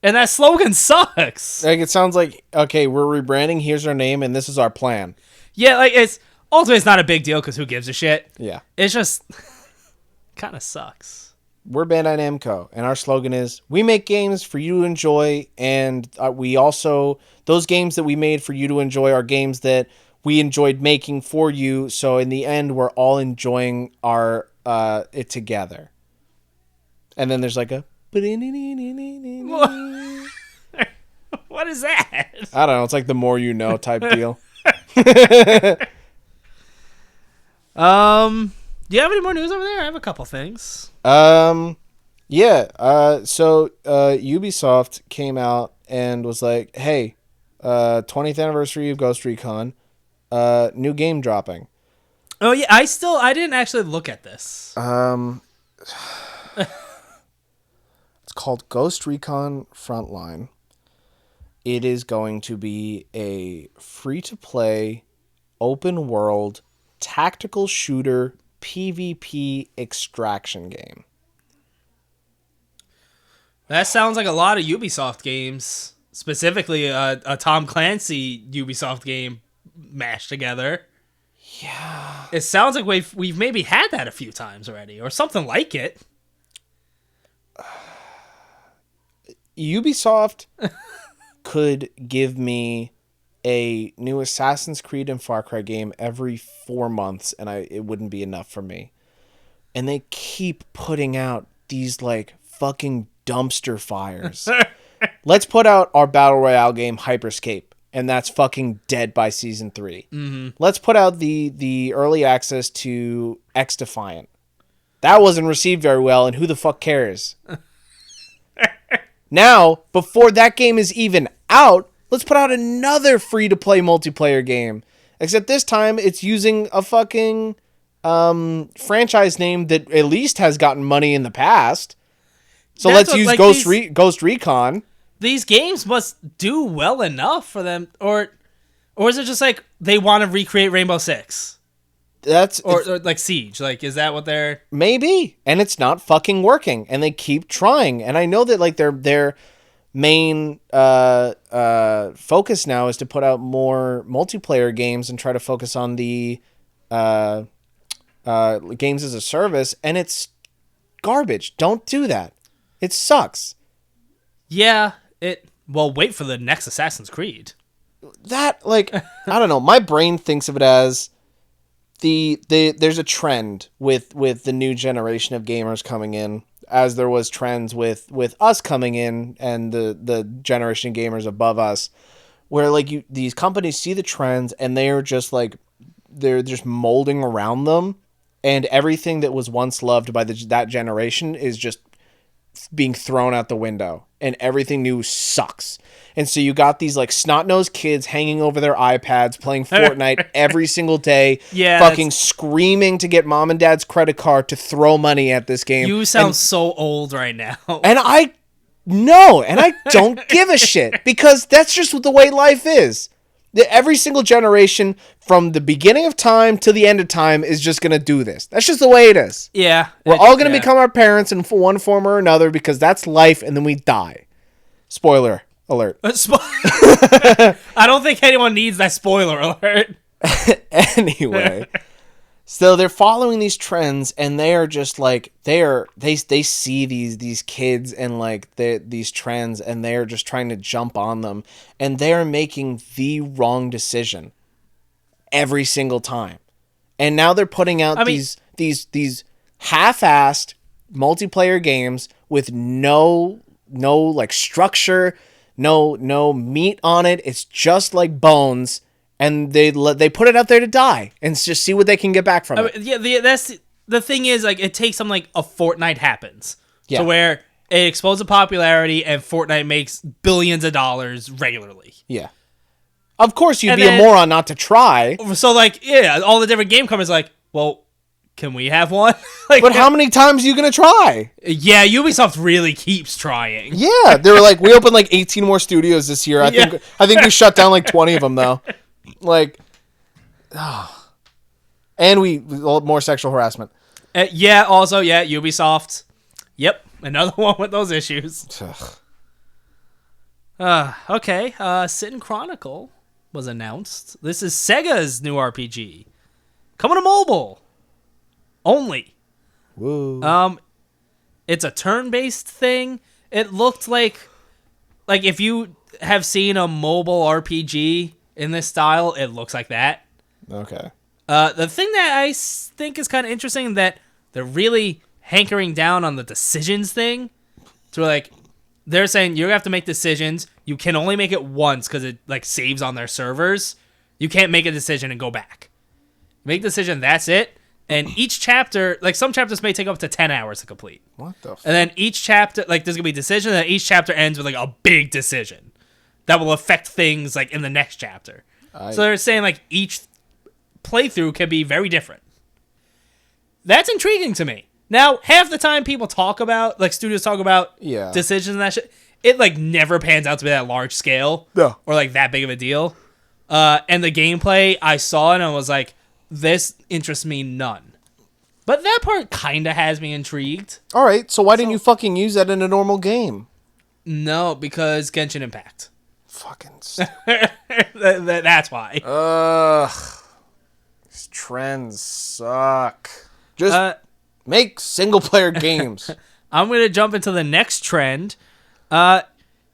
[SPEAKER 2] And that slogan sucks.
[SPEAKER 1] Like, it sounds like, okay, we're rebranding, here's our name, and this is our plan.
[SPEAKER 2] Yeah, like ultimately it's not a big deal because who gives a shit?
[SPEAKER 1] Yeah.
[SPEAKER 2] It's just kind of sucks.
[SPEAKER 1] We're Bandai Namco, and our slogan is, we make games for you to enjoy, and we also, those games that we made for you to enjoy are games that we enjoyed making for you, so in the end, we're all enjoying our it together. And then there's like a...
[SPEAKER 2] What is that?
[SPEAKER 1] I don't know, it's like the more you know type deal.
[SPEAKER 2] Do you have any more news over there? I have a couple things.
[SPEAKER 1] So Ubisoft came out and was like, hey, 20th anniversary of Ghost Recon, new game dropping.
[SPEAKER 2] Oh yeah, I didn't actually look at this.
[SPEAKER 1] It's called Ghost Recon Frontline. It is going to be a free-to-play, open-world, tactical shooter, PvP extraction game.
[SPEAKER 2] That sounds like a lot of Ubisoft games, specifically a Tom Clancy Ubisoft game mashed together.
[SPEAKER 1] Yeah.
[SPEAKER 2] It sounds like we've maybe had that a few times already, or something like it.
[SPEAKER 1] Ubisoft could give me a new Assassin's Creed and Far Cry game every 4 months, and it wouldn't be enough for me. And they keep putting out these like fucking dumpster fires. Let's put out our Battle Royale game Hyperscape, and that's fucking dead by season 3.
[SPEAKER 2] Mm-hmm.
[SPEAKER 1] Let's put out the early access to X Defiant. That wasn't received very well, and who the fuck cares? Now, before that game is even out, let's put out another free-to-play multiplayer game. Except this time, it's using a fucking franchise name that at least has gotten money in the past. So let's use Ghost Recon.
[SPEAKER 2] These games must do well enough for them, or is it just like they want to recreate Rainbow Six? Or like Siege. Like, is that what they're...
[SPEAKER 1] Maybe. And it's not fucking working. And they keep trying. And I know that like they're main focus now is to put out more multiplayer games and try to focus on the games as a service, and it's garbage. Don't do that. It sucks.
[SPEAKER 2] Yeah, well, wait for the next Assassin's Creed.
[SPEAKER 1] That, like, I don't know. My brain thinks of it as there's a trend with the new generation of gamers coming in, as there was trends with us coming in and the generation of gamers above us, where like these companies see the trends and they're just like they're just molding around them, and everything that was once loved by that generation is just being thrown out the window, and everything new sucks. And so you got these like snot-nosed kids hanging over their iPads playing Fortnite every single day, fucking screaming to get mom and dad's credit card to throw money at this game.
[SPEAKER 2] You sound so old right now.
[SPEAKER 1] And I know, and I don't give a shit, because that's just the way life is. Every single generation from the beginning of time to the end of time is just going to do this. That's just the way it is.
[SPEAKER 2] Yeah.
[SPEAKER 1] We're all going to become our parents in one form or another, because that's life, and then we die. Spoiler alert.
[SPEAKER 2] I don't think anyone needs that spoiler alert.
[SPEAKER 1] Anyway. So they're following these trends, and they are just like they see these kids and like these trends, and they're just trying to jump on them, and they are making the wrong decision every single time. And now they're putting out these half-assed multiplayer games with no like structure, no meat on it. It's just like bones. And they put it out there to die and just see what they can get back from it.
[SPEAKER 2] Yeah, that's the thing is, like, it takes something like a Fortnite happens.
[SPEAKER 1] Yeah.
[SPEAKER 2] To where it explodes in popularity and Fortnite makes billions of dollars regularly.
[SPEAKER 1] Yeah. Of course, you'd be a moron not to try.
[SPEAKER 2] So, like, yeah, all the different game companies are like, well, can we have one? Like,
[SPEAKER 1] but how many times are you going to try?
[SPEAKER 2] Yeah, Ubisoft really keeps trying.
[SPEAKER 1] Yeah, they were like, we opened like 18 more studios this year. I think we shut down like 20 of them, though. Like, and we more sexual harassment.
[SPEAKER 2] Ubisoft. Yep, another one with those issues. Okay, Sit and Chronicle was announced. This is Sega's new RPG. Coming to mobile. Only.
[SPEAKER 1] Woo.
[SPEAKER 2] It's a turn-based thing. It looked like if you have seen a mobile RPG in this style, it looks like that.
[SPEAKER 1] Okay.
[SPEAKER 2] The thing that I think is kind of interesting, that they're really hankering down on the decisions thing. So, like, they're saying you have to make decisions. You can only make it once because it, like, saves on their servers. You can't make a decision and go back. Make a decision, that's it. And each chapter, like, some chapters may take up to 10 hours to complete.
[SPEAKER 1] What the fuck?
[SPEAKER 2] And then each chapter, like, there's going to be a decision, and each chapter ends with, like, a big decision that will affect things, like, in the next chapter. So they're saying, like, each playthrough can be very different. That's intriguing to me. Now, half the time people talk about, like, studios talk about decisions and that shit, it, like, never pans out to be that large scale.
[SPEAKER 1] No.
[SPEAKER 2] Or, like, that big of a deal. And the gameplay, I saw it and I was like, this interests me none. But that part kind of has me intrigued.
[SPEAKER 1] All right, so why didn't you fucking use that in a normal game?
[SPEAKER 2] No, because Genshin Impact.
[SPEAKER 1] Fucking
[SPEAKER 2] That's why.
[SPEAKER 1] Ugh. These trends suck. Just make single-player games.
[SPEAKER 2] I'm going to jump into the next trend. Do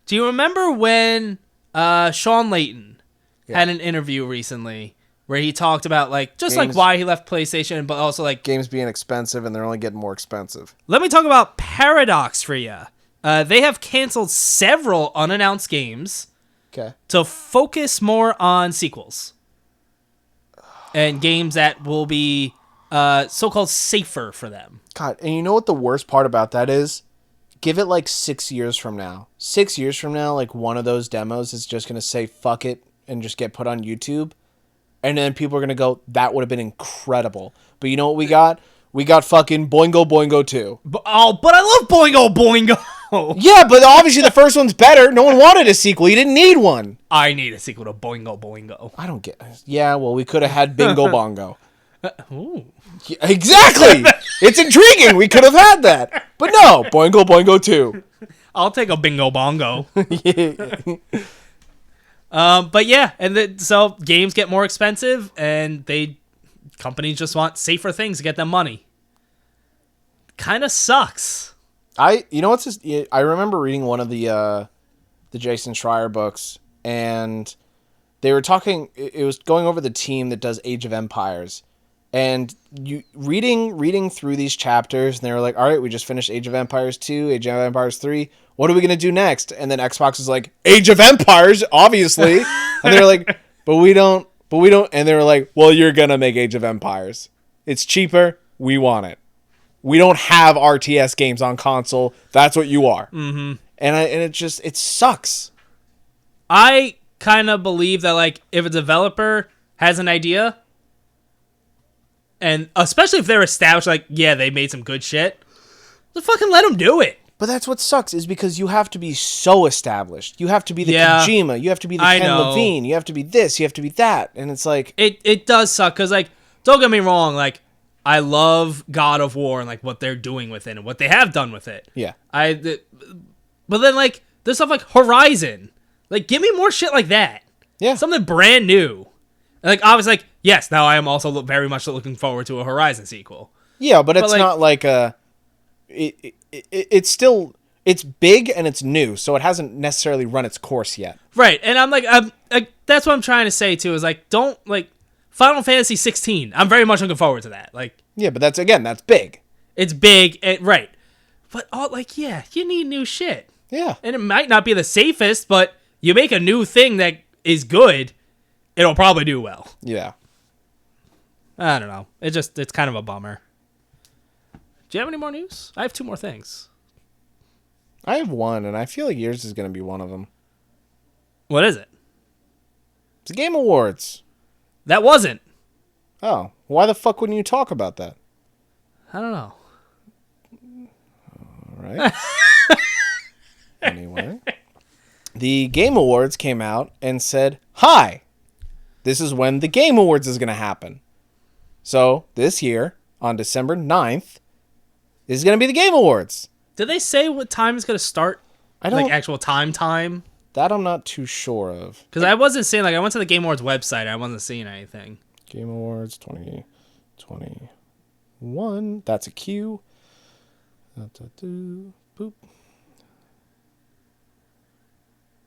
[SPEAKER 2] you remember when Sean Layton had an interview recently where he talked about, like, just games, like why he left PlayStation, but also like
[SPEAKER 1] games being expensive, and they're only getting more expensive?
[SPEAKER 2] Let me talk about Paradox for you. They have canceled several unannounced games to focus more on sequels and games that will be so-called safer for them.
[SPEAKER 1] God, and you know what the worst part about that is? Give it like 6 years from now. 6 years from now, like, one of those demos is just going to say fuck it and just get put on YouTube. And then people are going to go, that would have been incredible. But you know what we got? We got fucking Boingo Boingo 2.
[SPEAKER 2] But I love Boingo Boingo.
[SPEAKER 1] Yeah, but obviously the first one's better. No one wanted a sequel. You didn't need one.
[SPEAKER 2] I need a sequel to Boingo Boingo.
[SPEAKER 1] I don't get... Yeah, well, we could have had Bingo Bongo.
[SPEAKER 2] Ooh.
[SPEAKER 1] Yeah, exactly. It's intriguing. We could have had that. But no, Boingo Boingo 2.
[SPEAKER 2] I'll take a bingo bongo.
[SPEAKER 1] Yeah.
[SPEAKER 2] But yeah, and so games get more expensive, and companies just want safer things to get them money. Kind of sucks.
[SPEAKER 1] I remember reading one of the Jason Schreier books, and they were talking. It was going over the team that does Age of Empires, and you reading through these chapters, and they were like, "All right, we just finished Age of Empires 2, Age of Empires 3. What are we gonna do next?" And then Xbox was like, "Age of Empires, obviously," and they were like, "But we don't," and they were like, "Well, you're gonna make Age of Empires. It's cheaper. We want it. We don't have RTS games on console. That's what you are." Mm-hmm. And it sucks.
[SPEAKER 2] I kind of believe that, like, if a developer has an idea, and especially if they're established, like, yeah, they made some good shit, just fucking let them do it.
[SPEAKER 1] But that's what sucks, is because you have to be so established. You have to be the Kojima. You have to be the Ken Levine. You have to be this. You have to be that. And it's like...
[SPEAKER 2] It does suck, because, like, don't get me wrong, like, I love God of War and, like, what they're doing with it and what they have done with it.
[SPEAKER 1] Yeah.
[SPEAKER 2] But then, like, there's stuff like Horizon. Like, give me more shit like that.
[SPEAKER 1] Yeah.
[SPEAKER 2] Something brand new. And, like, obviously, like, yes, now I am also very much looking forward to a Horizon sequel.
[SPEAKER 1] Yeah, but it's
[SPEAKER 2] like,
[SPEAKER 1] not like a... It's still... It's big and it's new, so it hasn't necessarily run its course yet.
[SPEAKER 2] Right, and I'm like, that's what I'm trying to say, too, is, like, don't, like, Final Fantasy 16, I'm very much looking forward to that. Like,
[SPEAKER 1] yeah, but that's big.
[SPEAKER 2] It's big, right. But, like, yeah, you need new shit.
[SPEAKER 1] Yeah.
[SPEAKER 2] And it might not be the safest, but you make a new thing that is good, it'll probably do well.
[SPEAKER 1] Yeah.
[SPEAKER 2] I don't know. It's kind of a bummer. Do you have any more news? I have 2 more things.
[SPEAKER 1] I have one, and I feel like yours is going to be one of them.
[SPEAKER 2] What is it?
[SPEAKER 1] It's the Game Awards.
[SPEAKER 2] That wasn't.
[SPEAKER 1] Oh, why the fuck wouldn't you talk about that?
[SPEAKER 2] I don't know.
[SPEAKER 1] All right. Anyway, the Game Awards came out and said, "Hi, this is when the Game Awards is going to happen." So this year, on December 9th, is going to be the Game Awards.
[SPEAKER 2] Did they say what time it's going to start?
[SPEAKER 1] I don't...
[SPEAKER 2] Like, actual time?
[SPEAKER 1] That I'm not too sure of.
[SPEAKER 2] Because I wasn't seeing, like, I went to the Game Awards website. I wasn't seeing anything.
[SPEAKER 1] Game Awards 2021. That's a Q. Boop.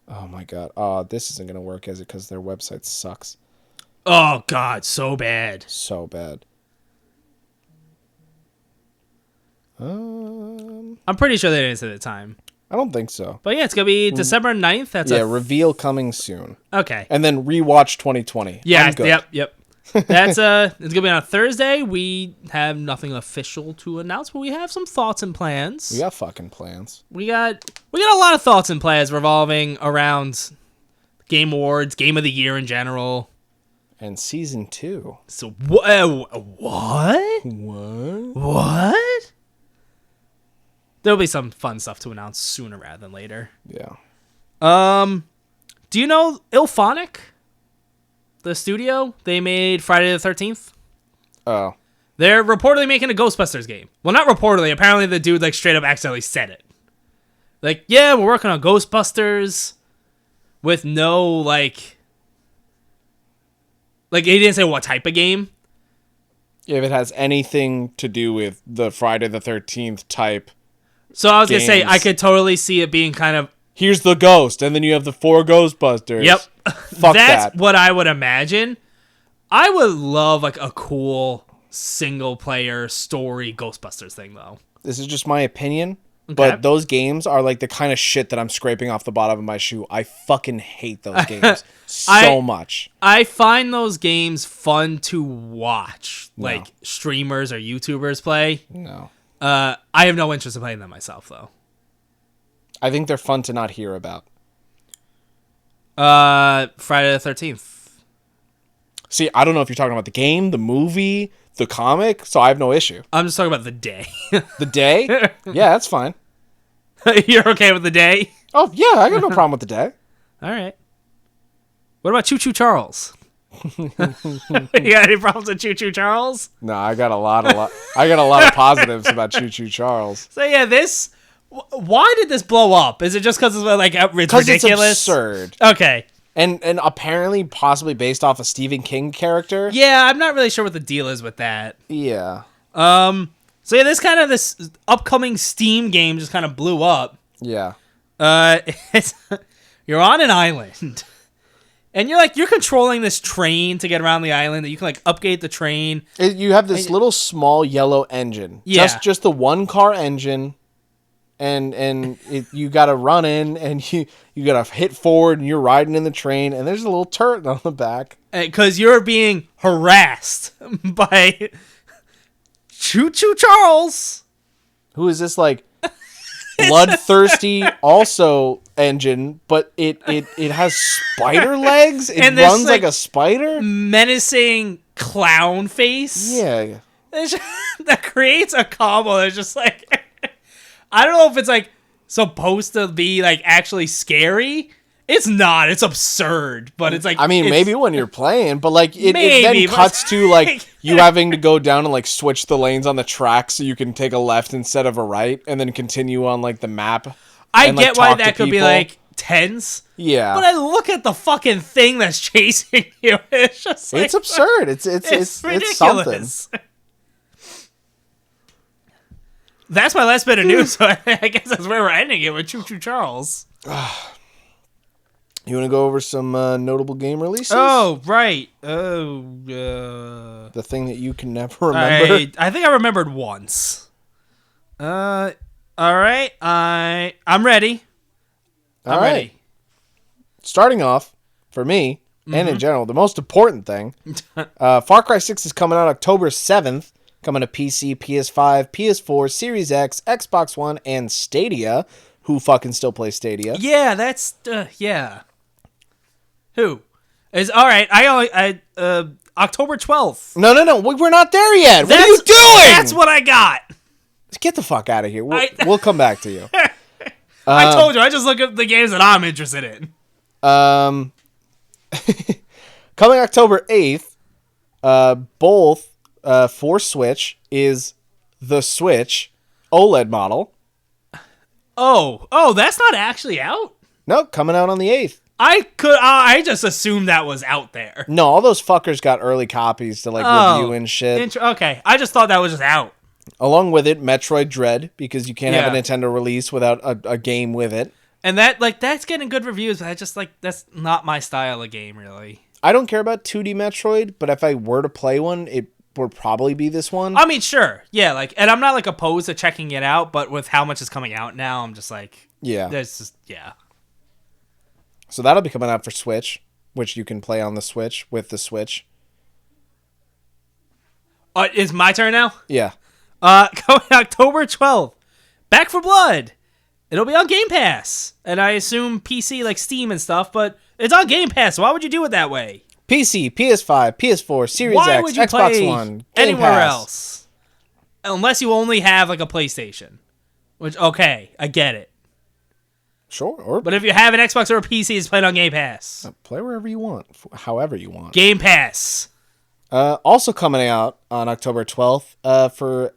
[SPEAKER 1] Oh my god. Oh, this isn't going to work, is it? Because their website sucks.
[SPEAKER 2] Oh, God. So bad.
[SPEAKER 1] So bad.
[SPEAKER 2] I'm pretty sure they didn't say the time.
[SPEAKER 1] I don't think so.
[SPEAKER 2] But yeah, it's going to be December 9th. That's
[SPEAKER 1] reveal coming soon.
[SPEAKER 2] Okay.
[SPEAKER 1] And then rewatch 2020.
[SPEAKER 2] Yeah, yep. That's it's going to be on a Thursday. We have nothing official to announce, but we have some thoughts and plans.
[SPEAKER 1] We got fucking plans.
[SPEAKER 2] We got a lot of thoughts and plans revolving around Game Awards, Game of the Year in general.
[SPEAKER 1] And season 2.
[SPEAKER 2] So what?
[SPEAKER 1] What?
[SPEAKER 2] There'll be some fun stuff to announce sooner rather than later.
[SPEAKER 1] Yeah.
[SPEAKER 2] Do you know Ilphonic? The studio? They made Friday the 13th.
[SPEAKER 1] Oh.
[SPEAKER 2] They're reportedly making a Ghostbusters game. Well, not reportedly. Apparently the dude, like, straight up accidentally said it. Like, yeah, we're working on Ghostbusters with no, like, he didn't say what type of game.
[SPEAKER 1] If it has anything to do with the Friday the 13th type.
[SPEAKER 2] So I was going to say, I could totally see it being kind of...
[SPEAKER 1] Here's the ghost, and then you have the 4 Ghostbusters.
[SPEAKER 2] Yep.
[SPEAKER 1] Fuck
[SPEAKER 2] That's
[SPEAKER 1] that.
[SPEAKER 2] what I would imagine. I would love, like, a cool single-player story Ghostbusters thing, though.
[SPEAKER 1] This is just my opinion,
[SPEAKER 2] Okay.
[SPEAKER 1] but those games are, like, the kind of shit that I'm scraping off the bottom of my shoe. I fucking hate those games so much.
[SPEAKER 2] I find those games fun to watch,
[SPEAKER 1] No.
[SPEAKER 2] like streamers or YouTubers play.
[SPEAKER 1] No.
[SPEAKER 2] I have no interest in playing them myself, though.
[SPEAKER 1] I think they're fun to not hear about.
[SPEAKER 2] Friday the 13th.
[SPEAKER 1] See, I don't know if you're talking about the game, the movie, the comic, so I have no issue.
[SPEAKER 2] I'm just talking about the day.
[SPEAKER 1] The day? Yeah, that's fine.
[SPEAKER 2] You're okay with the day?
[SPEAKER 1] Oh, yeah, I got no problem with the day.
[SPEAKER 2] All right. What about Choo Choo Charles? You got any problems with Choo Choo Charles?
[SPEAKER 1] No, I got a lot of positives about Choo Choo Charles.
[SPEAKER 2] So yeah, this Why did this blow up? Is it just because it's like it's ridiculous?
[SPEAKER 1] It's absurd.
[SPEAKER 2] Okay.
[SPEAKER 1] And apparently possibly based off a Stephen King character.
[SPEAKER 2] Yeah, I'm not really sure what the deal is with that.
[SPEAKER 1] Yeah.
[SPEAKER 2] So yeah, this upcoming Steam game just kind of blew up.
[SPEAKER 1] Yeah.
[SPEAKER 2] You're on an island. And you're controlling this train to get around the island. That you can like upgrade the train.
[SPEAKER 1] You have this little small yellow engine.
[SPEAKER 2] Yeah.
[SPEAKER 1] Just the one car engine. And you got to run in and you got to hit forward and you're riding in the train and there's a little turret on the back.
[SPEAKER 2] Because you're being harassed by Choo Choo Charles.
[SPEAKER 1] Who is this like bloodthirsty also engine, but it has spider legs. It runs like a spider.
[SPEAKER 2] Menacing clown face.
[SPEAKER 1] Yeah.
[SPEAKER 2] That creates a combo that's just like... I don't know if it's like supposed to be like actually scary. It's not. It's absurd, but it's like...
[SPEAKER 1] I mean, maybe when you're playing, but like it then cuts to like you having to go down and like switch the lanes on the track so you can take a left instead of a right and then continue on like the map.
[SPEAKER 2] I get why that could be like tense.
[SPEAKER 1] Yeah.
[SPEAKER 2] But I look at the fucking thing that's chasing you. It's just like...
[SPEAKER 1] It's absurd. It's
[SPEAKER 2] ridiculous.
[SPEAKER 1] It's something.
[SPEAKER 2] That's my last bit of news, so I guess that's where we're ending it with Choo Choo Charles.
[SPEAKER 1] You want to go over some notable game releases?
[SPEAKER 2] Oh, right.
[SPEAKER 1] The thing that you can never remember?
[SPEAKER 2] I think I remembered once. All right. I'm ready. I'm ready.
[SPEAKER 1] Starting off, for me, and in general, the most important thing, Far Cry 6 is coming out October 7th. Coming to PC, PS5, PS4, Series X, Xbox One, and Stadia. Who fucking still plays Stadia?
[SPEAKER 2] Yeah, that's yeah. Who is all right? October 12th.
[SPEAKER 1] No, we're not there yet. What are you doing?
[SPEAKER 2] That's what I got.
[SPEAKER 1] Get the fuck out of here. We'll come back to you.
[SPEAKER 2] I told you. I just look at the games that I'm interested in.
[SPEAKER 1] Coming October 8th, both. For Switch is the Switch OLED model.
[SPEAKER 2] Oh, that's not actually out?
[SPEAKER 1] No, coming out on the 8th.
[SPEAKER 2] I just assumed that was out there.
[SPEAKER 1] No, all those fuckers got early copies to like review and shit.
[SPEAKER 2] Okay, I just thought that was just out.
[SPEAKER 1] Along with it, Metroid Dread, because you can't have a Nintendo release without a game with it.
[SPEAKER 2] And that's getting good reviews, but that's not my style of game, really.
[SPEAKER 1] I don't care about 2D Metroid, but if I were to play one, it would probably be this one.
[SPEAKER 2] I mean, sure. Yeah, and I'm not opposed to checking it out, but with how much is coming out now, I'm just there's just
[SPEAKER 1] So that'll be coming out for Switch, which you can play on the Switch with the Switch.
[SPEAKER 2] It's my turn now?
[SPEAKER 1] Yeah.
[SPEAKER 2] Coming October 12th. Back for Blood. It'll be on Game Pass. And I assume PC like Steam and stuff, but it's on Game Pass. Why would you do it that way?
[SPEAKER 1] PC, PS5, PS4, Series X, Xbox One, Game
[SPEAKER 2] anywhere
[SPEAKER 1] Pass.
[SPEAKER 2] else? Unless you only have a PlayStation. Which, okay, I get it.
[SPEAKER 1] Sure.
[SPEAKER 2] But if you have an Xbox or a PC, it's playing on Game Pass.
[SPEAKER 1] Play wherever you want, however you want.
[SPEAKER 2] Game Pass.
[SPEAKER 1] Also coming out on October 12th for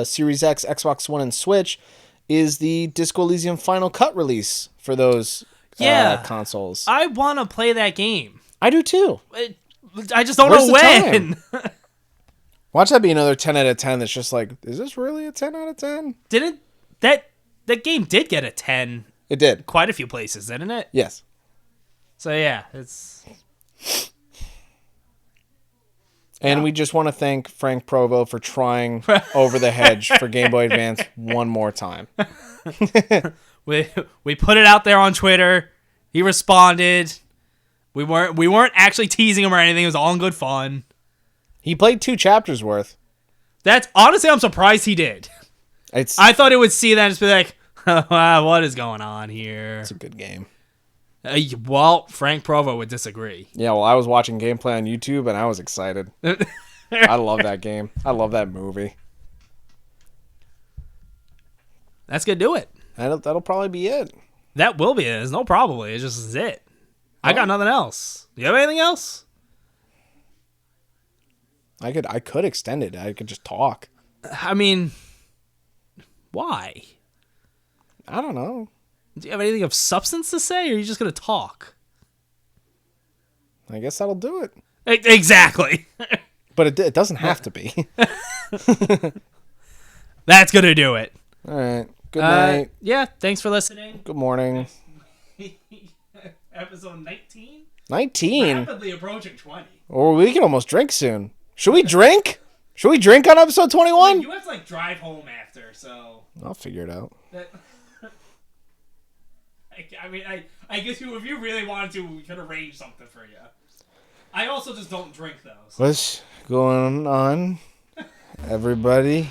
[SPEAKER 1] Series X, Xbox One, and Switch is the Disco Elysium Final Cut release for those consoles.
[SPEAKER 2] I want to play that game.
[SPEAKER 1] I do too.
[SPEAKER 2] I just don't know when.
[SPEAKER 1] Watch that be another 10 out of 10 that's just like, is this really a 10 out of 10?
[SPEAKER 2] Didn't that game did get a 10?
[SPEAKER 1] It did.
[SPEAKER 2] Quite a few places, didn't it?
[SPEAKER 1] Yes.
[SPEAKER 2] So yeah, it's...
[SPEAKER 1] And we just want to thank Frank Provo for trying Over the Hedge for Game Boy Advance one more time.
[SPEAKER 2] We put it out there on Twitter. He responded. We weren't actually teasing him or anything. It was all in good fun.
[SPEAKER 1] He played 2 chapters worth.
[SPEAKER 2] That's honestly, I'm surprised he did. I thought it would see that and just be like, what is going on here?
[SPEAKER 1] It's a good game.
[SPEAKER 2] Well, Frank Provo would disagree.
[SPEAKER 1] Yeah, well, I was watching gameplay on YouTube and I was excited. I love that game. I love that movie.
[SPEAKER 2] That's gonna do it.
[SPEAKER 1] That'll probably be it.
[SPEAKER 2] That will be it. There's no probably. It just is it. I got nothing else. Do you have anything else?
[SPEAKER 1] I could extend it. I could just talk.
[SPEAKER 2] I mean, why?
[SPEAKER 1] I don't know.
[SPEAKER 2] Do you have anything of substance to say, or are you just going to talk?
[SPEAKER 1] I guess that'll do it.
[SPEAKER 2] Exactly.
[SPEAKER 1] But it doesn't have to be.
[SPEAKER 2] That's going to do it.
[SPEAKER 1] All right. Good night.
[SPEAKER 2] Yeah, thanks for listening.
[SPEAKER 1] Good morning.
[SPEAKER 2] Episode 19?
[SPEAKER 1] 19?
[SPEAKER 2] Rapidly approaching 20.
[SPEAKER 1] Or we can almost drink soon. Should we drink? Should we drink on episode 21?
[SPEAKER 2] You have to, drive home after, so...
[SPEAKER 1] I'll figure it out.
[SPEAKER 2] I guess if you really wanted to, we could arrange something for you. I also just don't drink those.
[SPEAKER 1] What's going on, everybody?